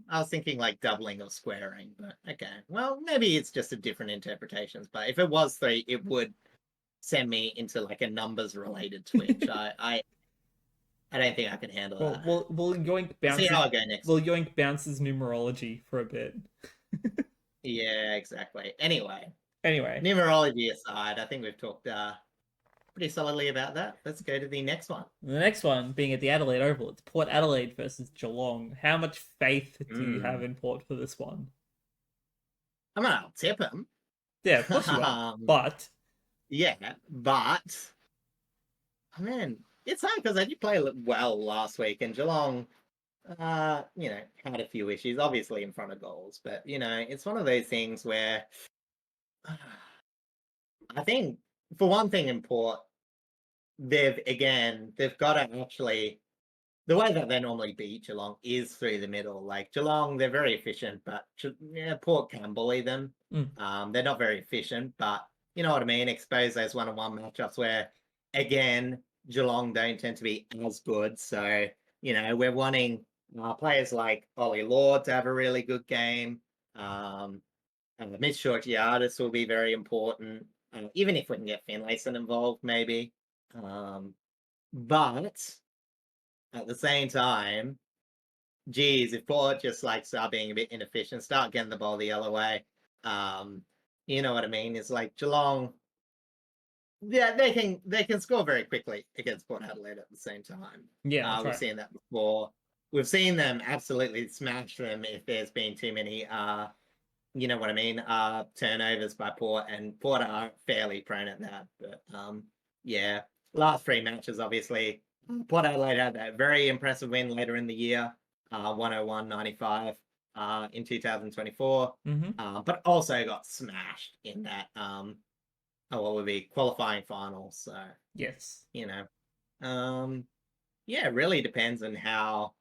I was thinking like doubling or squaring, but okay. Well, maybe it's just a different interpretations. But if it was 3, it would send me into like a numbers related twitch. I don't think I can handle that. We'll yoink bounces. See how I go next. We'll yoink bounces numerology for a bit. Yeah, exactly. Anyway, numerology aside, I think we've talked pretty solidly about that. Let's go to the next one. The next one being at the Adelaide Oval. It's Port Adelaide versus Geelong. How much faith do you have in Port for this one? I mean, I'll tip him. Yeah, of course you are. But man, it's hard because they did play well last week, and Geelong, had a few issues, obviously in front of goals, but it's one of those things where I think, for one thing, in Port, they've got to actually, the way that they normally beat Geelong is through the middle. Like Geelong, they're very efficient, but Port can bully them. They're not very efficient, but you know what I mean? Expose those one-on-one matchups where, again, Geelong don't tend to be as good. So, we're wanting players like Ollie Lord to have a really good game. Mitch Georgiadis will be very important, even if we can get Finlayson involved, maybe. But at the same time, geez, if Port just start being a bit inefficient, start getting the ball the other way, you know what I mean? It's like Geelong, yeah, they can score very quickly against Port Adelaide at the same time. Yeah, we've seen that before. We've seen them absolutely smash them if there's been too many, you know what I mean, turnovers by Port, and Port are fairly prone at that. But yeah, last 3 matches, obviously, Port Adelaide had that very impressive win later in the year, 101-95 in 2024, but also got smashed in that what would be qualifying final. So yes, yeah, it really depends on how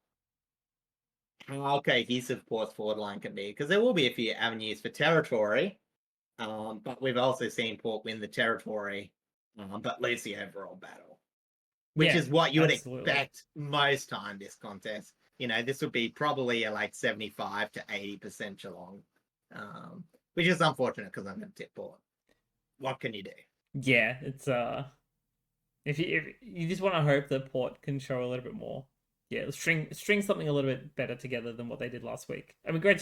cohesive Port's forward line can be, because there will be a few avenues for territory, but we've also seen Port win the territory, but lose the overall battle, which is what you would expect most time this contest. This would be probably a 75 to 80% Geelong, which is unfortunate because I'm going to tip Port. What can you do? Yeah, it's if you just want to hope that Port can show a little bit more. Yeah, string something a little bit better together than what they did last week. I mean, great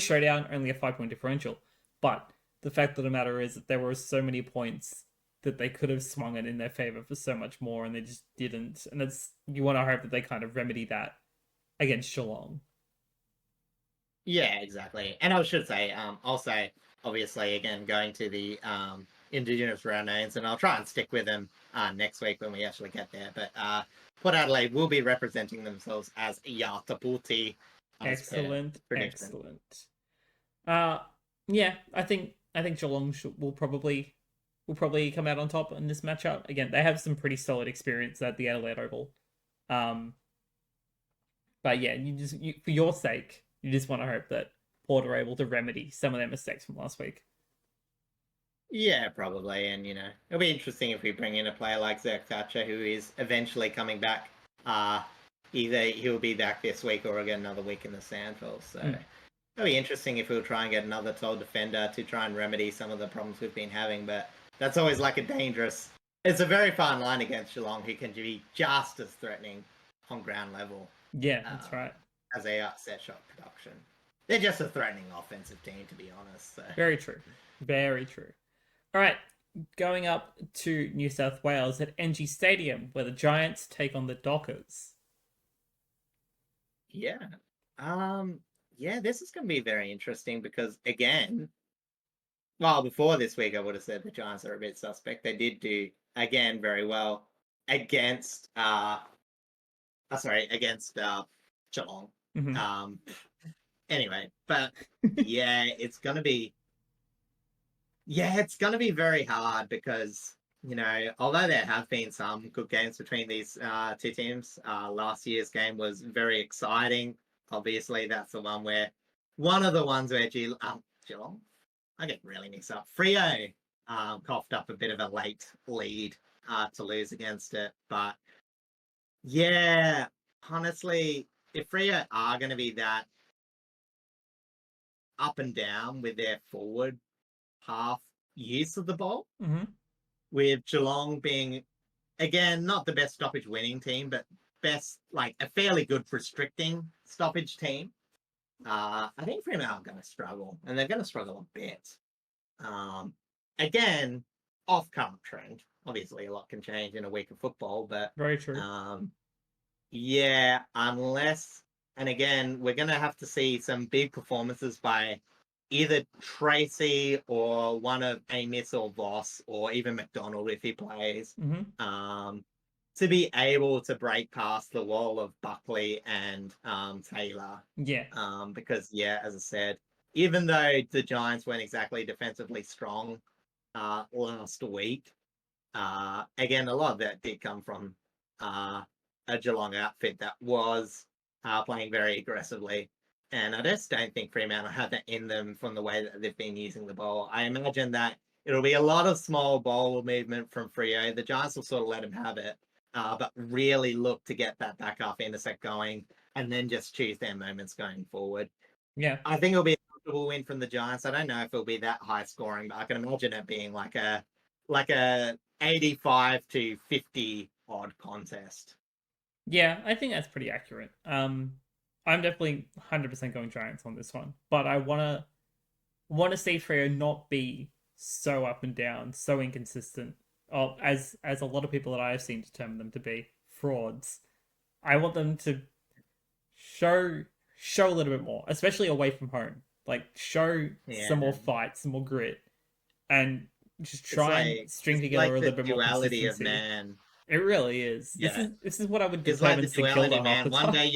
showdown, only a 5-point differential. But the fact of the matter is that there were so many points that they could have swung it in their favor for so much more, and they just didn't. And you want to hope that they kind of remedy that against Geelong. Yeah, exactly. And I should say, also, obviously, again, going to the Indigenous round names, and I'll try and stick with them next week when we actually get there. But Port Adelaide will be representing themselves as Yataputi. Excellent. Yeah, I think Geelong will probably come out on top in this matchup. Again, they have some pretty solid experience at the Adelaide Oval. But yeah, for your sake, you just want to hope that Port are able to remedy some of their mistakes from last week. Yeah, probably. And, it'll be interesting if we bring in a player like Zach Thatcher, who is eventually coming back. Either he'll be back this week or again another week in the Sandville. So it'll be interesting if we'll try and get another tall defender to try and remedy some of the problems we've been having. But that's always a dangerous... It's a very fine line against Geelong, who can be just as threatening on ground level. Yeah, that's right. As they are set shot production. They're just a threatening offensive team, to be honest. So. Very true. Very true. All right, going up to New South Wales at NG Stadium, where the Giants take on the Dockers. Yeah. Yeah, this is going to be very interesting because, again, well, before this week, I would have said the Giants are a bit suspect. They did do, again, very well against, against Geelong. Mm-hmm. Anyway, but yeah, it's going to be very hard because, although there have been some good games between these two teams, last year's game was very exciting. Obviously, that's the one of the ones where Geelong, I get really mixed up. Freo coughed up a bit of a late lead to lose against it. But yeah, honestly, if Freo are going to be that up and down with their forward half use of the ball, Mm-hmm. with Geelong being, again, not the best stoppage winning team, but best, like a fairly good restricting stoppage team. I think Fremantle are going to struggle, and they're going to struggle a bit. Again, off current trend. Obviously, a lot can change in a week of football, but Very true. yeah, unless, and again, we're going to have to see some big performances by either Tracy or one of Amos or Voss or even McDonald if he plays, Mm-hmm. to be able to break past the wall of Buckley and Taylor. Yeah. Because, yeah, as I said, even though the Giants weren't exactly defensively strong last week, again, a lot of that did come from a Geelong outfit that was playing very aggressively. And I just don't think Fremantle have that in them from the way that they've been using the ball. I imagine that it'll be a lot of small ball movement from Freo. The Giants will sort of let them have it, but really look to get that back half intersect going and then just choose their moments going forward. Yeah. I think it'll be a comfortable win from the Giants. I don't know if it'll be that high scoring, but I can imagine it being like a 85 to 50 odd contest. Yeah, I think that's pretty accurate. I'm definitely 100% going Giants on this one, but I wanna see Freo not be so up and down, so inconsistent. Oh, as a lot of people that I have seen determine them to be frauds. I want them to show a little bit more, especially away from home. Like show some more Yeah. fight, some more grit, and just It's try and string it's together like a the little bit more duality of consistency. man. It really is. Yeah. This is what I would It's like determine the St duality, Kilda half man. the time. One day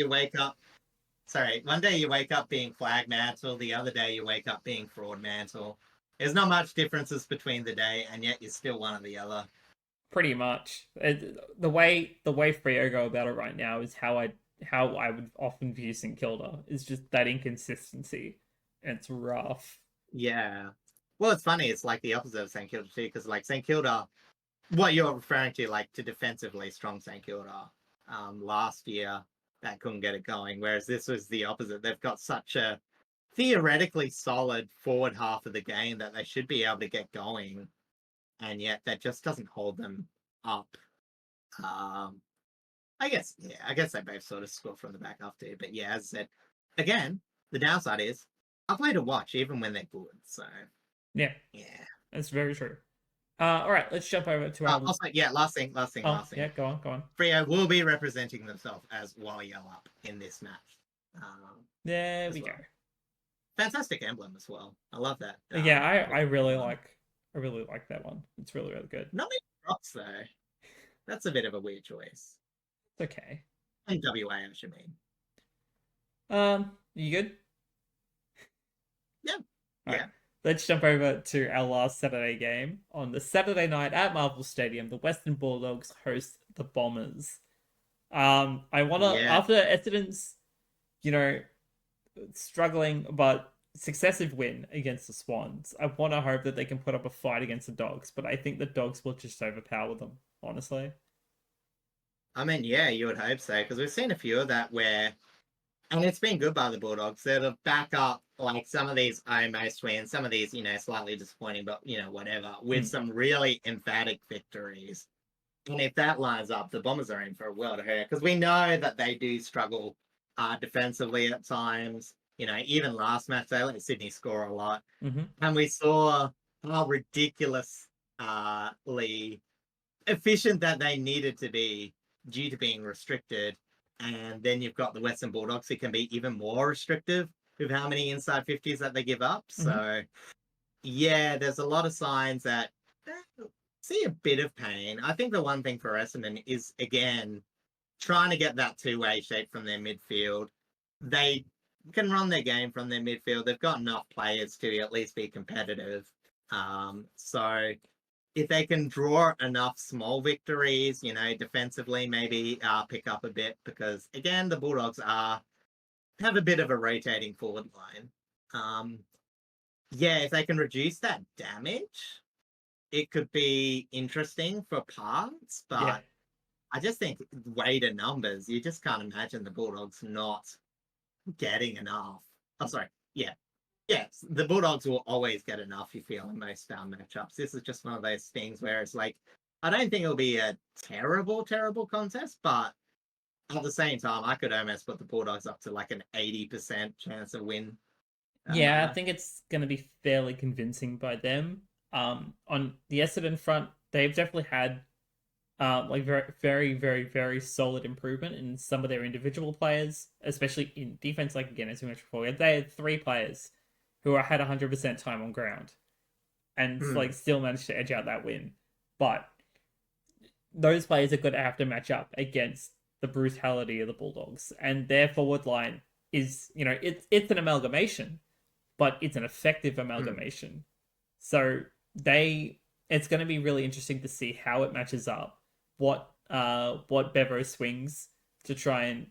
you wake up being flag mantle, the other day you wake up being fraud mantle. There's not much differences between the day, and yet you're still one or the other. Pretty much. The way Freo go about it right now is how I would often view St Kilda. Is just that inconsistency. And it's rough. Yeah. Well, it's funny. It's like the opposite of St Kilda too, because like St Kilda, what you're referring to, like to defensively strong St Kilda, last year that couldn't get it going, whereas this was the opposite. They've got such a theoretically solid forward half of the game that they should be able to get going, and yet that just doesn't hold them up. I guess they both sort of score from the back half too. But yeah, as I said, again, the downside is I play to watch even when they're good. So Yeah, yeah. that's very true. All right, let's jump over to our. Also, yeah, last thing. Oh, yeah, go on. Freo will be representing themselves as Wally up in this match. There we go. Fantastic emblem as well. I love that. Yeah, I really like that one. It's really good. Not many rocks though. That's a bit of a weird choice. It's okay. In WA, I should mean. You good? Yeah. All Yeah. right. Let's jump over to our last Saturday game. On the Saturday night at Marvel Stadium, the Western Bulldogs host the Bombers. I wanna after Essendon's, struggling but successive win against the Swans, I wanna hope that they can put up a fight against the Dogs, but I think the Dogs will just overpower them, honestly. I mean, yeah, you would hope so, because we've seen a few of that where, and it's been good by the Bulldogs. They'll back up like some of these almost wins, some of these, slightly disappointing, but whatever, with some really emphatic victories. And if that lines up, the Bombers are in for a world of hurt because we know that they do struggle defensively at times. You know, even last match they let Sydney score a lot, and we saw how ridiculously efficient that they needed to be due to being restricted. And then you've got the Western Bulldogs who can be even more restrictive with how many inside 50s that they give up. So, yeah, there's a lot of signs that see a bit of pain. I think the one thing for Essendon is, again, trying to get that two-way shape from their midfield. They can run their game from their midfield. They've got enough players to at least be competitive. So if they can draw enough small victories, you know, defensively, maybe pick up a bit because, again, the Bulldogs have a bit of a rotating forward line. Yeah, if they can reduce that damage, it could be interesting for parts, but I just think weight and numbers, you just can't imagine the Bulldogs not getting enough. I'm sorry. Yeah. Yes, the Bulldogs will always get enough, you feel, in most matchups. This is just one of those things where it's like, I don't think it'll be a terrible, terrible contest, but at the same time, I could almost put the Bulldogs up to like an 80% chance of win. Yeah, I think it's going to be fairly convincing by them. On the Essendon front, they've definitely had like very, very, very, very solid improvement in some of their individual players, especially in defense. Like again, as we mentioned before, they had 3 players who had 100% time on ground, and like still managed to edge out that win. But those players are going to have to match up against the brutality of the Bulldogs, and their forward line is, you know, it's an amalgamation, but it's an effective amalgamation. So it's going to be really interesting to see how it matches up. What Bevo swings to try and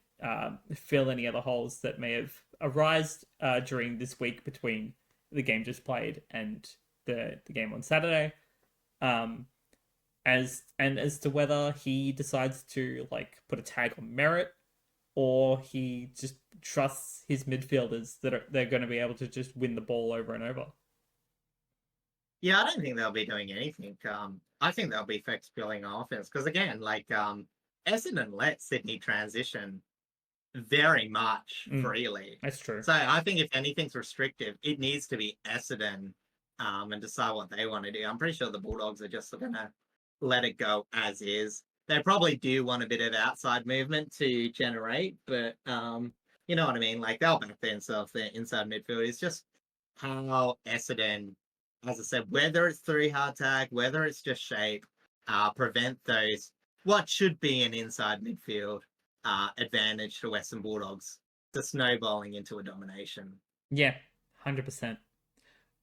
fill any other holes that may have arisen during this week between the game just played and the game on Saturday. As to whether he decides to like put a tag on merit, or he just trusts his midfielders that they're going to be able to just win the ball over and over. Yeah, I don't think they'll be doing anything. I think they'll be fixed filling offense because again, like Essendon let Sydney transition very much freely. That's true. So I think if anything's restrictive, it needs to be Essendon and decide what they want to do. I'm pretty sure the Bulldogs are just going to let it go as is. They probably do want a bit of outside movement to generate, but you know what I mean? Like they'll back themselves their inside midfield. It's just how Essendon, as I said, whether it's through hard tag, whether it's just shape, prevent those what should be an inside midfield advantage to Western Bulldogs to snowballing into a domination. Yeah, 100%.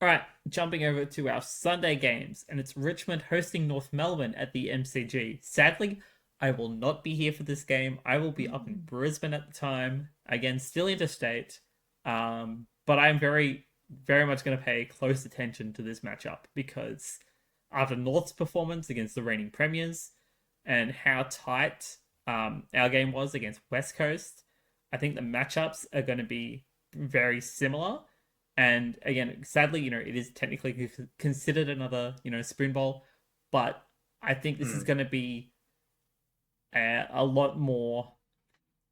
All right, jumping over to our Sunday games, and it's Richmond hosting North Melbourne at the MCG. Sadly, I will not be here for this game. I will be up in Brisbane at the time. Again, still interstate. But I'm very, very much going to pay close attention to this matchup because after North's performance against the reigning premiers and how tight our game was against West Coast, I think the matchups are going to be very similar. And again, sadly, you know, it is technically considered another, you know, spoon bowl, but I think this is going to be a lot more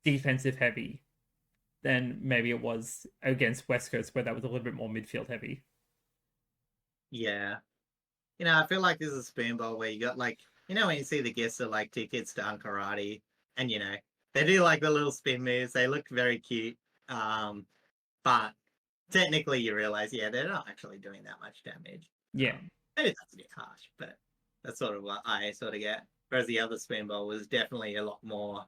defensive heavy than maybe it was against West Coast, where that was a little bit more midfield heavy. Yeah. You know, I feel like this is a spoon bowl where you got like, you know, when you see the guests are like 2 kids done karate and, you know, they do like the little spin moves. They look very cute. But technically you realize, yeah, they're not actually doing that much damage. Yeah. Maybe that's a bit harsh, but that's sort of what I sort of get. Whereas the other spoon bowl was definitely a lot more,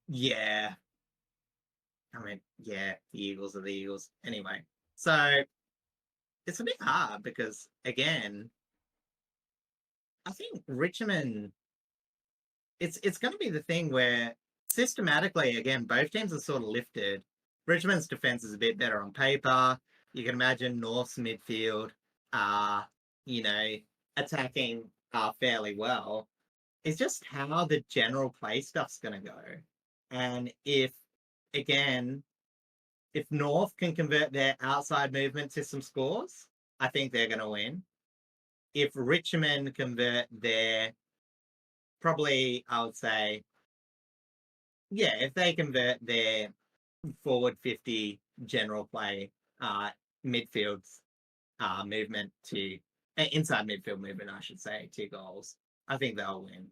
yeah. I mean, yeah, the Eagles are the Eagles. Anyway, so it's a bit hard because, again, I think Richmond, it's going to be the thing where systematically, again, both teams are sort of lifted. Richmond's defense is a bit better on paper. You can imagine North's midfield, you know, attacking fairly well. It's just how the general play stuff's going to go. And again, if North can convert their outside movement to some scores, I think they're going to win. If Richmond convert their probably I would say, yeah, if they convert their forward 50 general play, midfields movement to inside midfield movement, I should say, 2 goals, I think they'll win. I'm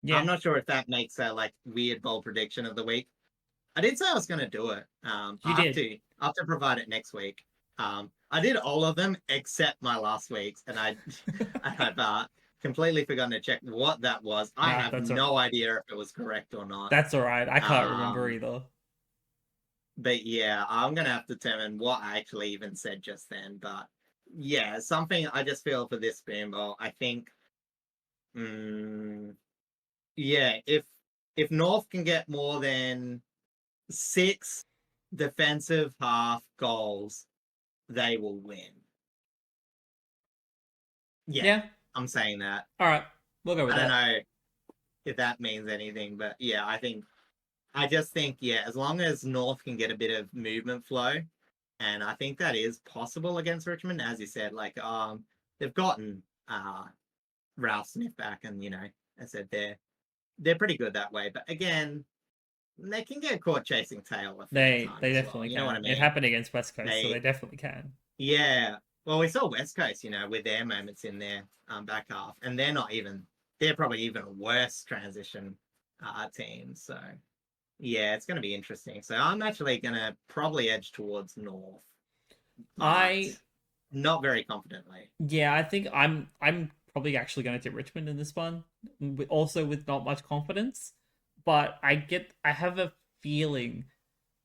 Yeah. not sure if that makes a like weird bold prediction of the week. I did say I was going to do it. You did. I have to provide it next week. I did all of them except my last week's, and I have completely forgotten to check what that was. I Nah, have that's no idea if it was correct or not. that's all right. I can't remember Um, either. but yeah, I'm gonna have to determine what I actually even said just then. But yeah, something I just feel for this Spoon Bowl. I think, mm, yeah, if North can get more than 6 defensive half goals, they will win. Yeah, Yeah. I'm saying that. All right. We'll go with I don't that. know if that means anything, but yeah, I just think, yeah, as long as North can get a bit of movement flow, and I think that is possible against Richmond, as you said, like they've gotten Ralph Smith back, and I said they're pretty good that way. But again, they can get caught chasing tail a fair They time they as well. definitely You know what can. I It mean? happened against West Coast, so they They definitely can. Yeah. Well, we saw West Coast, with their moments in their back half, and they're probably even a worse transition team. So yeah, it's going to be interesting. So I'm actually going to probably edge towards North, but I not very confidently. Yeah, I think I'm probably actually going to tip Richmond in this one, also with not much confidence. But I have a feeling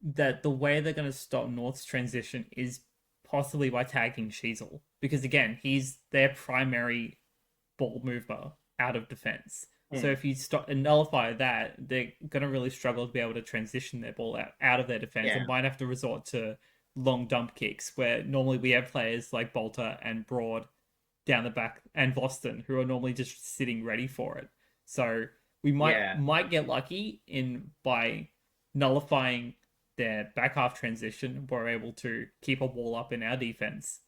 that the way they're going to stop North's transition is possibly by tagging Sheasel, because again, he's their primary ball mover out of defense. So Hmm. if you stop and nullify that, they're going to really struggle to be able to transition their ball out of their defense and Yeah. might have to resort to long dump kicks, where normally we have players like Bolter and Broad down the back and Boston who are normally just sitting ready for it. So we might Yeah. might get lucky in by nullifying their back half transition. We're able to keep a wall up in our defense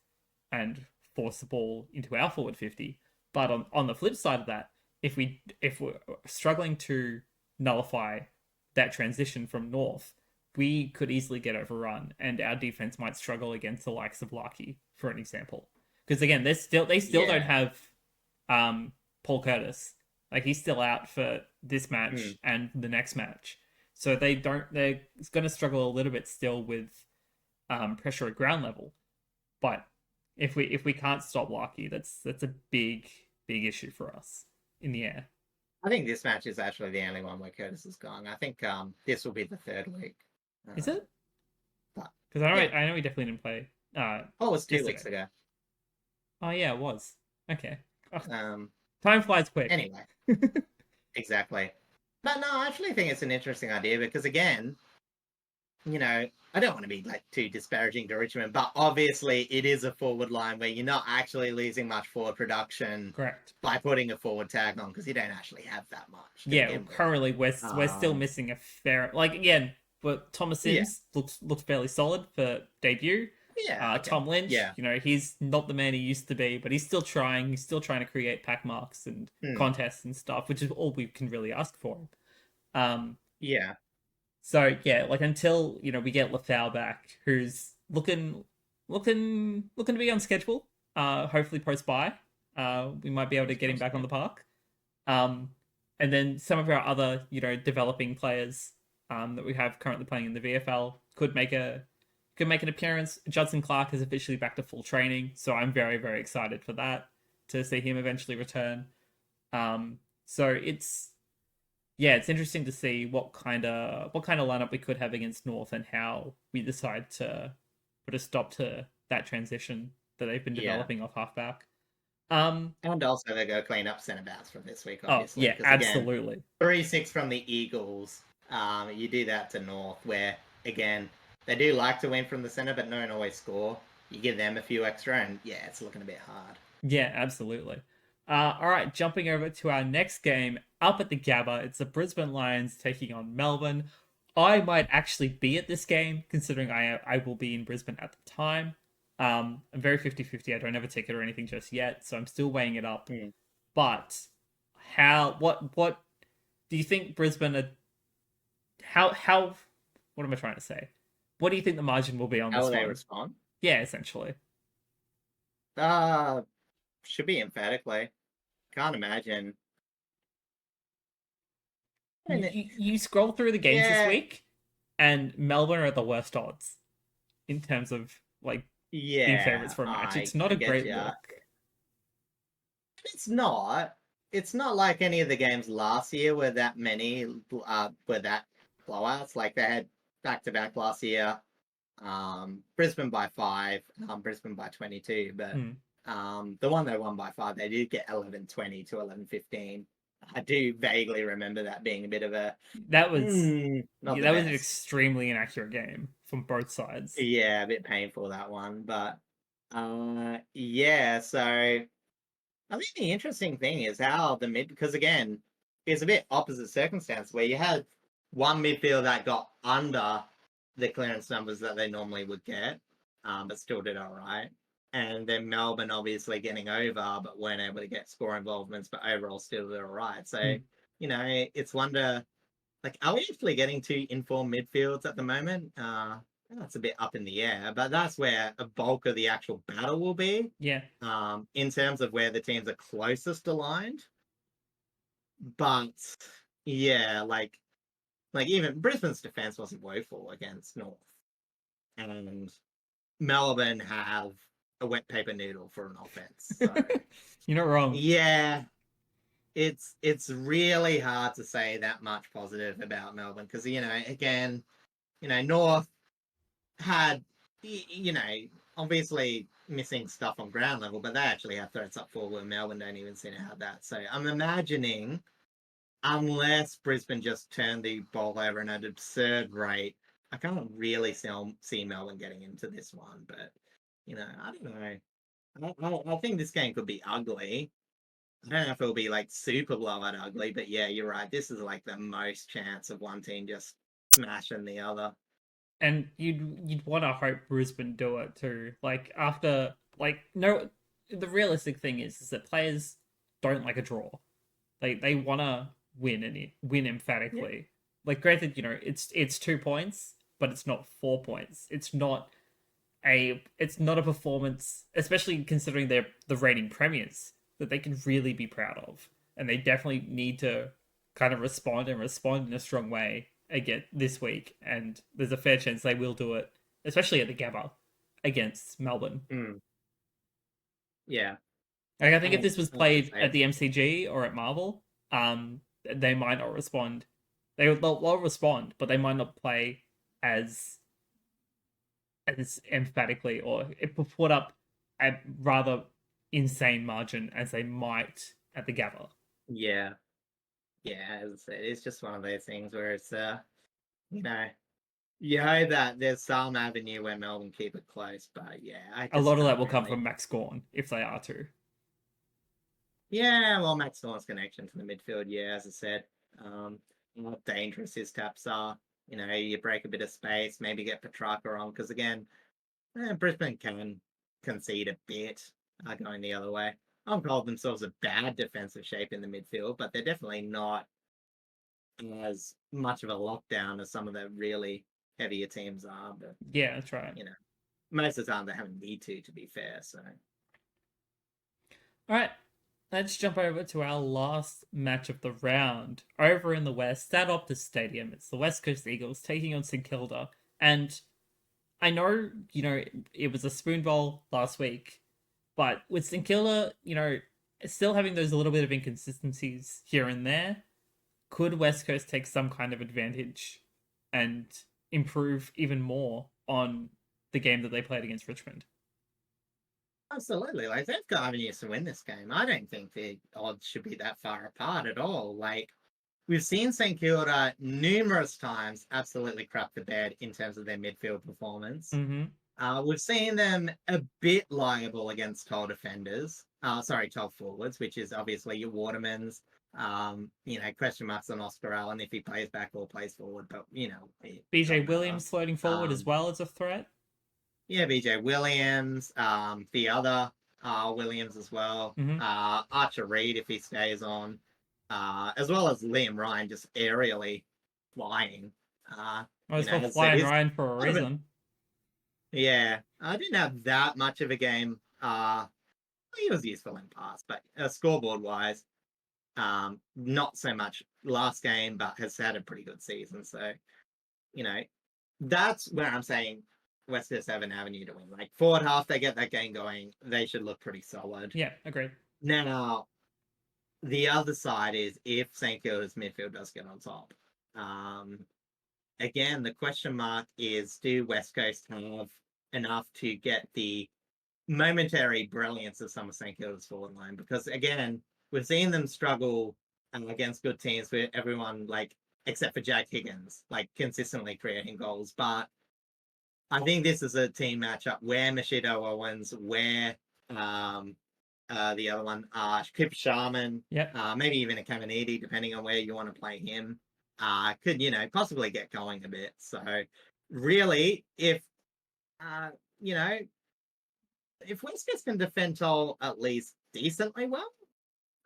and force the ball into our forward 50. But on the flip side of that, if we're struggling to nullify that transition from North, we could easily get overrun, and our defense might struggle against the likes of Lucky, for an example. Because again, they still don't Yeah. have Paul Curtis. Like he's still out for this Hmm. match and the next match, so they're going to struggle a little bit still with pressure at ground level. But if we can't stop Lucky, that's a big issue for us in the air. I think this match is actually the only one where Curtis is gone. I think this will be the third week. Is Um, it? but Because yeah. I know he definitely didn't play Oh, it was 2 weeks yesterday. ago. Oh yeah, it was. Okay. Oh, Um, time flies quick. anyway. Exactly. But no, I actually think it's an interesting idea because again, I don't want to be like too disparaging to Richmond, but obviously it is a forward line where you're not actually losing much forward production Correct. by putting a forward tag on because you don't actually have that much to Yeah, begin with. currently we're still Um, missing a fair like again, but Thomas yeah, Sims looks fairly solid for debut. yeah, okay, Tom Lynch, yeah, he's not the man he used to be, but he's still trying. He's still trying to create pack marks and hmm, contests and stuff, which is all we can really ask for him. Um, yeah. so yeah, like until we get Lafau back, who's looking to be on schedule. Hopefully post bye, we might be able to It's get him back on possible. the park. Um, and then some of our other developing players that we have currently playing in the VFL could make an appearance. Judson Clark is officially back to full training, so I'm very excited for that to see him eventually return. So it's interesting to see what kind of lineup we could have against North and how we decide to put a stop to that transition that they've been Yeah. developing off halfback. Um, And also they go clean up centre backs from this week, oh obviously, yeah, because again, absolutely. 3-6 from the Eagles. You do that to North, where again they do like to win from the centre, but don't always score. You give them a few extra, and yeah, it's looking a bit hard. Yeah, absolutely. All right, jumping over to our next game up at the Gabba. It's the Brisbane Lions taking on Melbourne. I might actually be at this game, considering I will be in Brisbane at the time. I'm very 50-50. I don't have a ticket or anything just yet, so I'm still weighing it up. Hmm. But what Do you think Brisbane are how? What am I trying to say? What do you think the margin will be on How this will they one? respond? Yeah, essentially. Should be emphatically. Can't imagine. And You scroll through the games this yeah, week, and Melbourne are at the worst odds in terms of like being favorites yeah, for a match. It's I not a get great you. look. It's not. It's not like any of the games last year were that many were that blowouts. Like they had back to back last year. Brisbane by 5, Brisbane by 22. But Hmm. the one they won by 5, they did get 11-20 to 11-15. I do vaguely remember that being a bit of a That was not the that was an best. extremely inaccurate game from both sides. Yeah, a bit painful that one. But yeah, so I think the interesting thing is how the mid, because again, it's a bit opposite circumstance where you had one midfield that got under the clearance numbers that they normally would get, but still did all right. And then Melbourne obviously getting over, but weren't able to get score involvements, but overall still did all right. So, it's wonder, like, are we actually getting two informed midfields at the moment? That's a bit up in the air, but that's where a bulk of the actual battle will be. Yeah. In terms of where the teams are closest aligned. But yeah, like even Brisbane's defense wasn't woeful against North, and Melbourne have a wet paper noodle for an offense. So You're not wrong. yeah, it's really hard to say that much positive about Melbourne because again, North had obviously missing stuff on ground level, but they actually have threats up forward where Melbourne don't even seem to have that. So I'm imagining, unless Brisbane just turned the ball over at an absurd rate, I can't really see Melbourne getting into this one. But I don't know. I think this game could be ugly. I don't know if it'll be like super blowout ugly, but yeah, you're right. This is like the most chance of one team just smashing the other. And you'd want to hope Brisbane do it too. Like after no, the realistic thing is that players don't like a draw. They want to win and win emphatically. Yeah. Like granted, it's 2 points, but it's not 4 points. It's not a performance, especially considering they're the reigning premiers, that they can really be proud of. And they definitely need to kind of respond in a strong way again this week. And there's a fair chance they will do it, especially at the Gabba against Melbourne. Yeah. Like I think if this was played say. at the MCG or at Marvel, they might not respond. They'll respond, but they might not play as emphatically or put up a rather insane margin as they might at the Gabba. Yeah. Yeah, as I said, it's just one of those things where it's you hope that there's some avenue where Melbourne keep it close, but yeah, A lot of that will really come from Max Gawn if they are to. Yeah, well, Max Gawn's connection to the midfield, yeah, as I said, how dangerous his taps are. You break a bit of space, maybe get Petrarca on, because again, Brisbane can concede a bit going the other way. I don't call themselves a bad defensive shape in the midfield, but they're definitely not as much of a lockdown as some of the really heavier teams are. But Yeah, that's right. Most of the time they haven't need to be fair. So, all right, let's jump over to our last match of the round. Over in the West, at Optus Stadium, it's the West Coast Eagles taking on St Kilda. And I know, it was a spoon bowl last week, but with St Kilda, still having those little bit of inconsistencies here and there, could West Coast take some kind of advantage and improve even more on the game that they played against Richmond? absolutely, like they've got avenues to win this game. I don't think the odds should be that far apart at all. Like we've seen St Kilda numerous times absolutely crap the bed in terms of their midfield performance. Mm-hmm. We've seen them a bit liable against tall defenders. Tall forwards, which is obviously your Watermans. Question marks on Oscar Allen if he plays back or plays forward, but BJ Williams floating forward as well as a threat. Yeah, BJ Williams, the other Williams as well. Mm-hmm. Archer Reed if he stays on. as well as Liam Ryan just aerially flying. I was so flying his- Ryan for a kind of a- reason. Yeah, I didn't have that much of a game. He was useful in parts, but scoreboard wise, not so much last game, but has had a pretty good season. So, that's where I'm saying West Coast have an avenue to win. Like forward half, they get that game going, they should look pretty solid. Yeah, agreed. Now, the other side is if St Kilda's midfield does get on top. Again, the question mark is, do West Coast have enough to get the momentary brilliance of some of St Kilda's forward line? Because again, we've seen them struggle against good teams with everyone, like, except for Jack Higgins, like consistently creating goals. But I think this is a team matchup where Machido Owens, where the other one, Kip Sharman, Yep. maybe even a Caminiti, depending on where you want to play him, could, possibly get going a bit. So really, if West Coast can defend Toll at least decently well,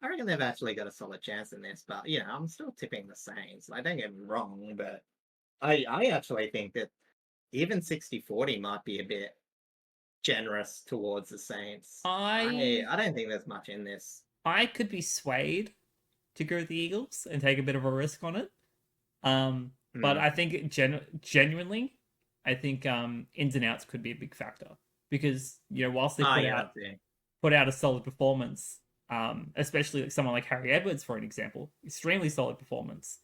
I reckon they've actually got a solid chance in this. But, I'm still tipping the Saints. I don't get me wrong, but I actually think that even 60-40 might be a bit generous towards the Saints. I don't think there's much in this. I could be swayed to go with the Eagles and take a bit of a risk on it. But I think genuinely, I think ins and outs could be a big factor because whilst they put out a solid performance, especially like someone like Harry Edwards for an example, extremely solid performance.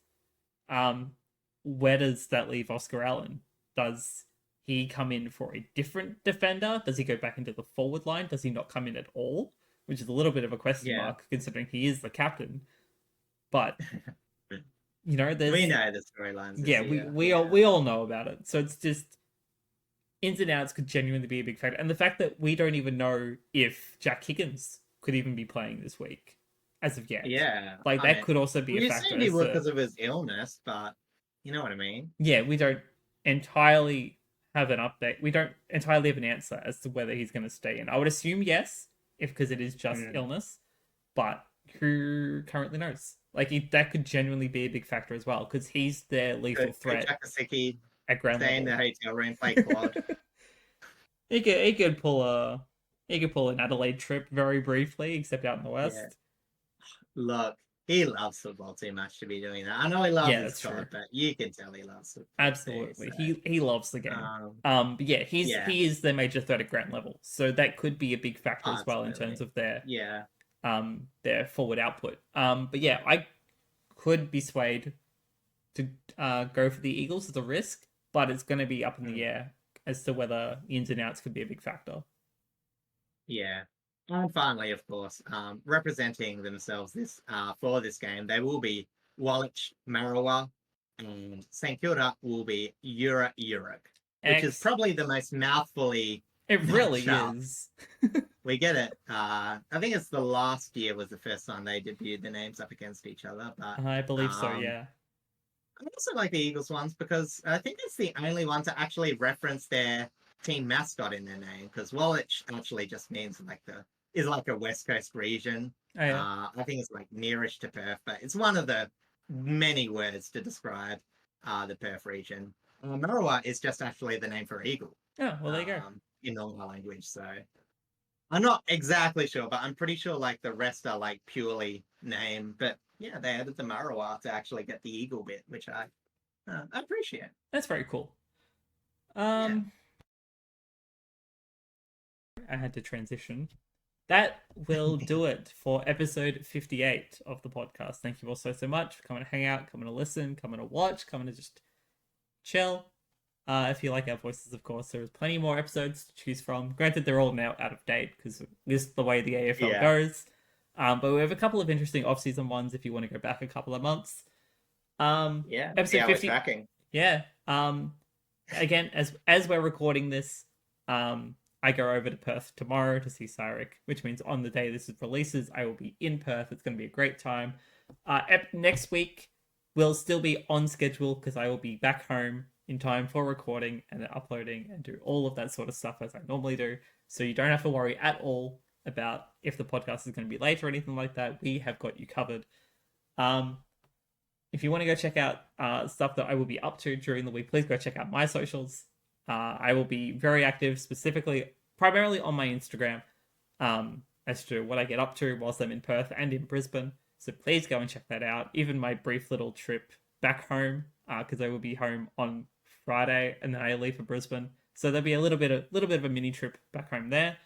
Where does that leave Oscar Allen? Does he come in for a different defender? Does he go back into the forward line? Does he not come in at all? Which is a little bit of a question mark considering he is the captain. But there's we know the storylines. Yeah, we all know about it. So it's just ins and outs could genuinely be a big factor. And the fact that we don't even know if Jack Higgins could even be playing this week as of yet. Yeah. That could also be a factor. He would because of his illness, but you know what I mean? Yeah, we don't entirely have an update. We don't entirely have an answer as to whether he's going to stay in. I would assume yes, because it is just illness. But who currently knows? That could genuinely be a big factor as well, because he's their lethal threat at ground level. Stay in the hotel room, play quad. He could pull an Adelaide trip very briefly, except out in the West. Yeah. Look, he loves football too much to be doing that. I know he loves his sport, but you can tell he loves football. Absolutely, too, so. He loves the game. But he is their major threat at ground level, so that could be a big factor as well in terms of their forward output. But yeah, I could be swayed to go for the Eagles as a risk, but it's going to be up in the air as to whether ins and outs could be a big factor. Yeah. And finally, of course, representing themselves for this game, they will be Woolwich, Marawa, and St Kilda will be Uruk, which is probably the most mouthfully. It really is. We get it. I think it's the last year was the first time they debuted the names up against each other. But I believe so, yeah. I also like the Eagles ones because I think it's the only one to actually reference their team mascot in their name, because Woolwich actually just means is like a West Coast region. Oh, yeah. I think it's like nearish to Perth, but it's one of the many words to describe the Perth region. Marawa is just actually the name for eagle. Oh, well, there you go. In normal language, so I'm not exactly sure, but I'm pretty sure the rest are purely name. But yeah, they added the Marawa to actually get the eagle bit, which I appreciate. That's very cool. Yeah. I had to transition. That will do it for episode 58 of the podcast. Thank you all so much for coming to hang out, coming to listen, coming to watch, coming to just chill. If you like our voices, of course, there's plenty more episodes to choose from. Granted, they're all now out of date because this is the way the AFL goes. But we have a couple of interesting off-season ones if you want to go back a couple of months. Episode 50. Tracking. Yeah. Again, as we're recording this, I go over to Perth tomorrow to see Cyric, which means on the day this releases, I will be in Perth. It's going to be a great time. Next week will still be on schedule because I will be back home in time for recording and then uploading and do all of that sort of stuff as I normally do. So you don't have to worry at all about if the podcast is going to be late or anything like that. We have got you covered. If you want to go check out stuff that I will be up to during the week, please go check out my socials. I will be very active, primarily on my Instagram, as to what I get up to whilst I'm in Perth and in Brisbane. So please go and check that out. Even my brief little trip back home, because I will be home on Friday and then I leave for Brisbane. So there'll be a little bit of a mini trip back home there.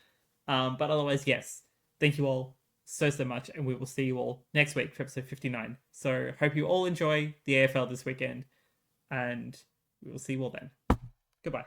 But otherwise, yes, thank you all so much, and we will see you all next week for episode 59. So hope you all enjoy the AFL this weekend, and we will see you all then. Goodbye.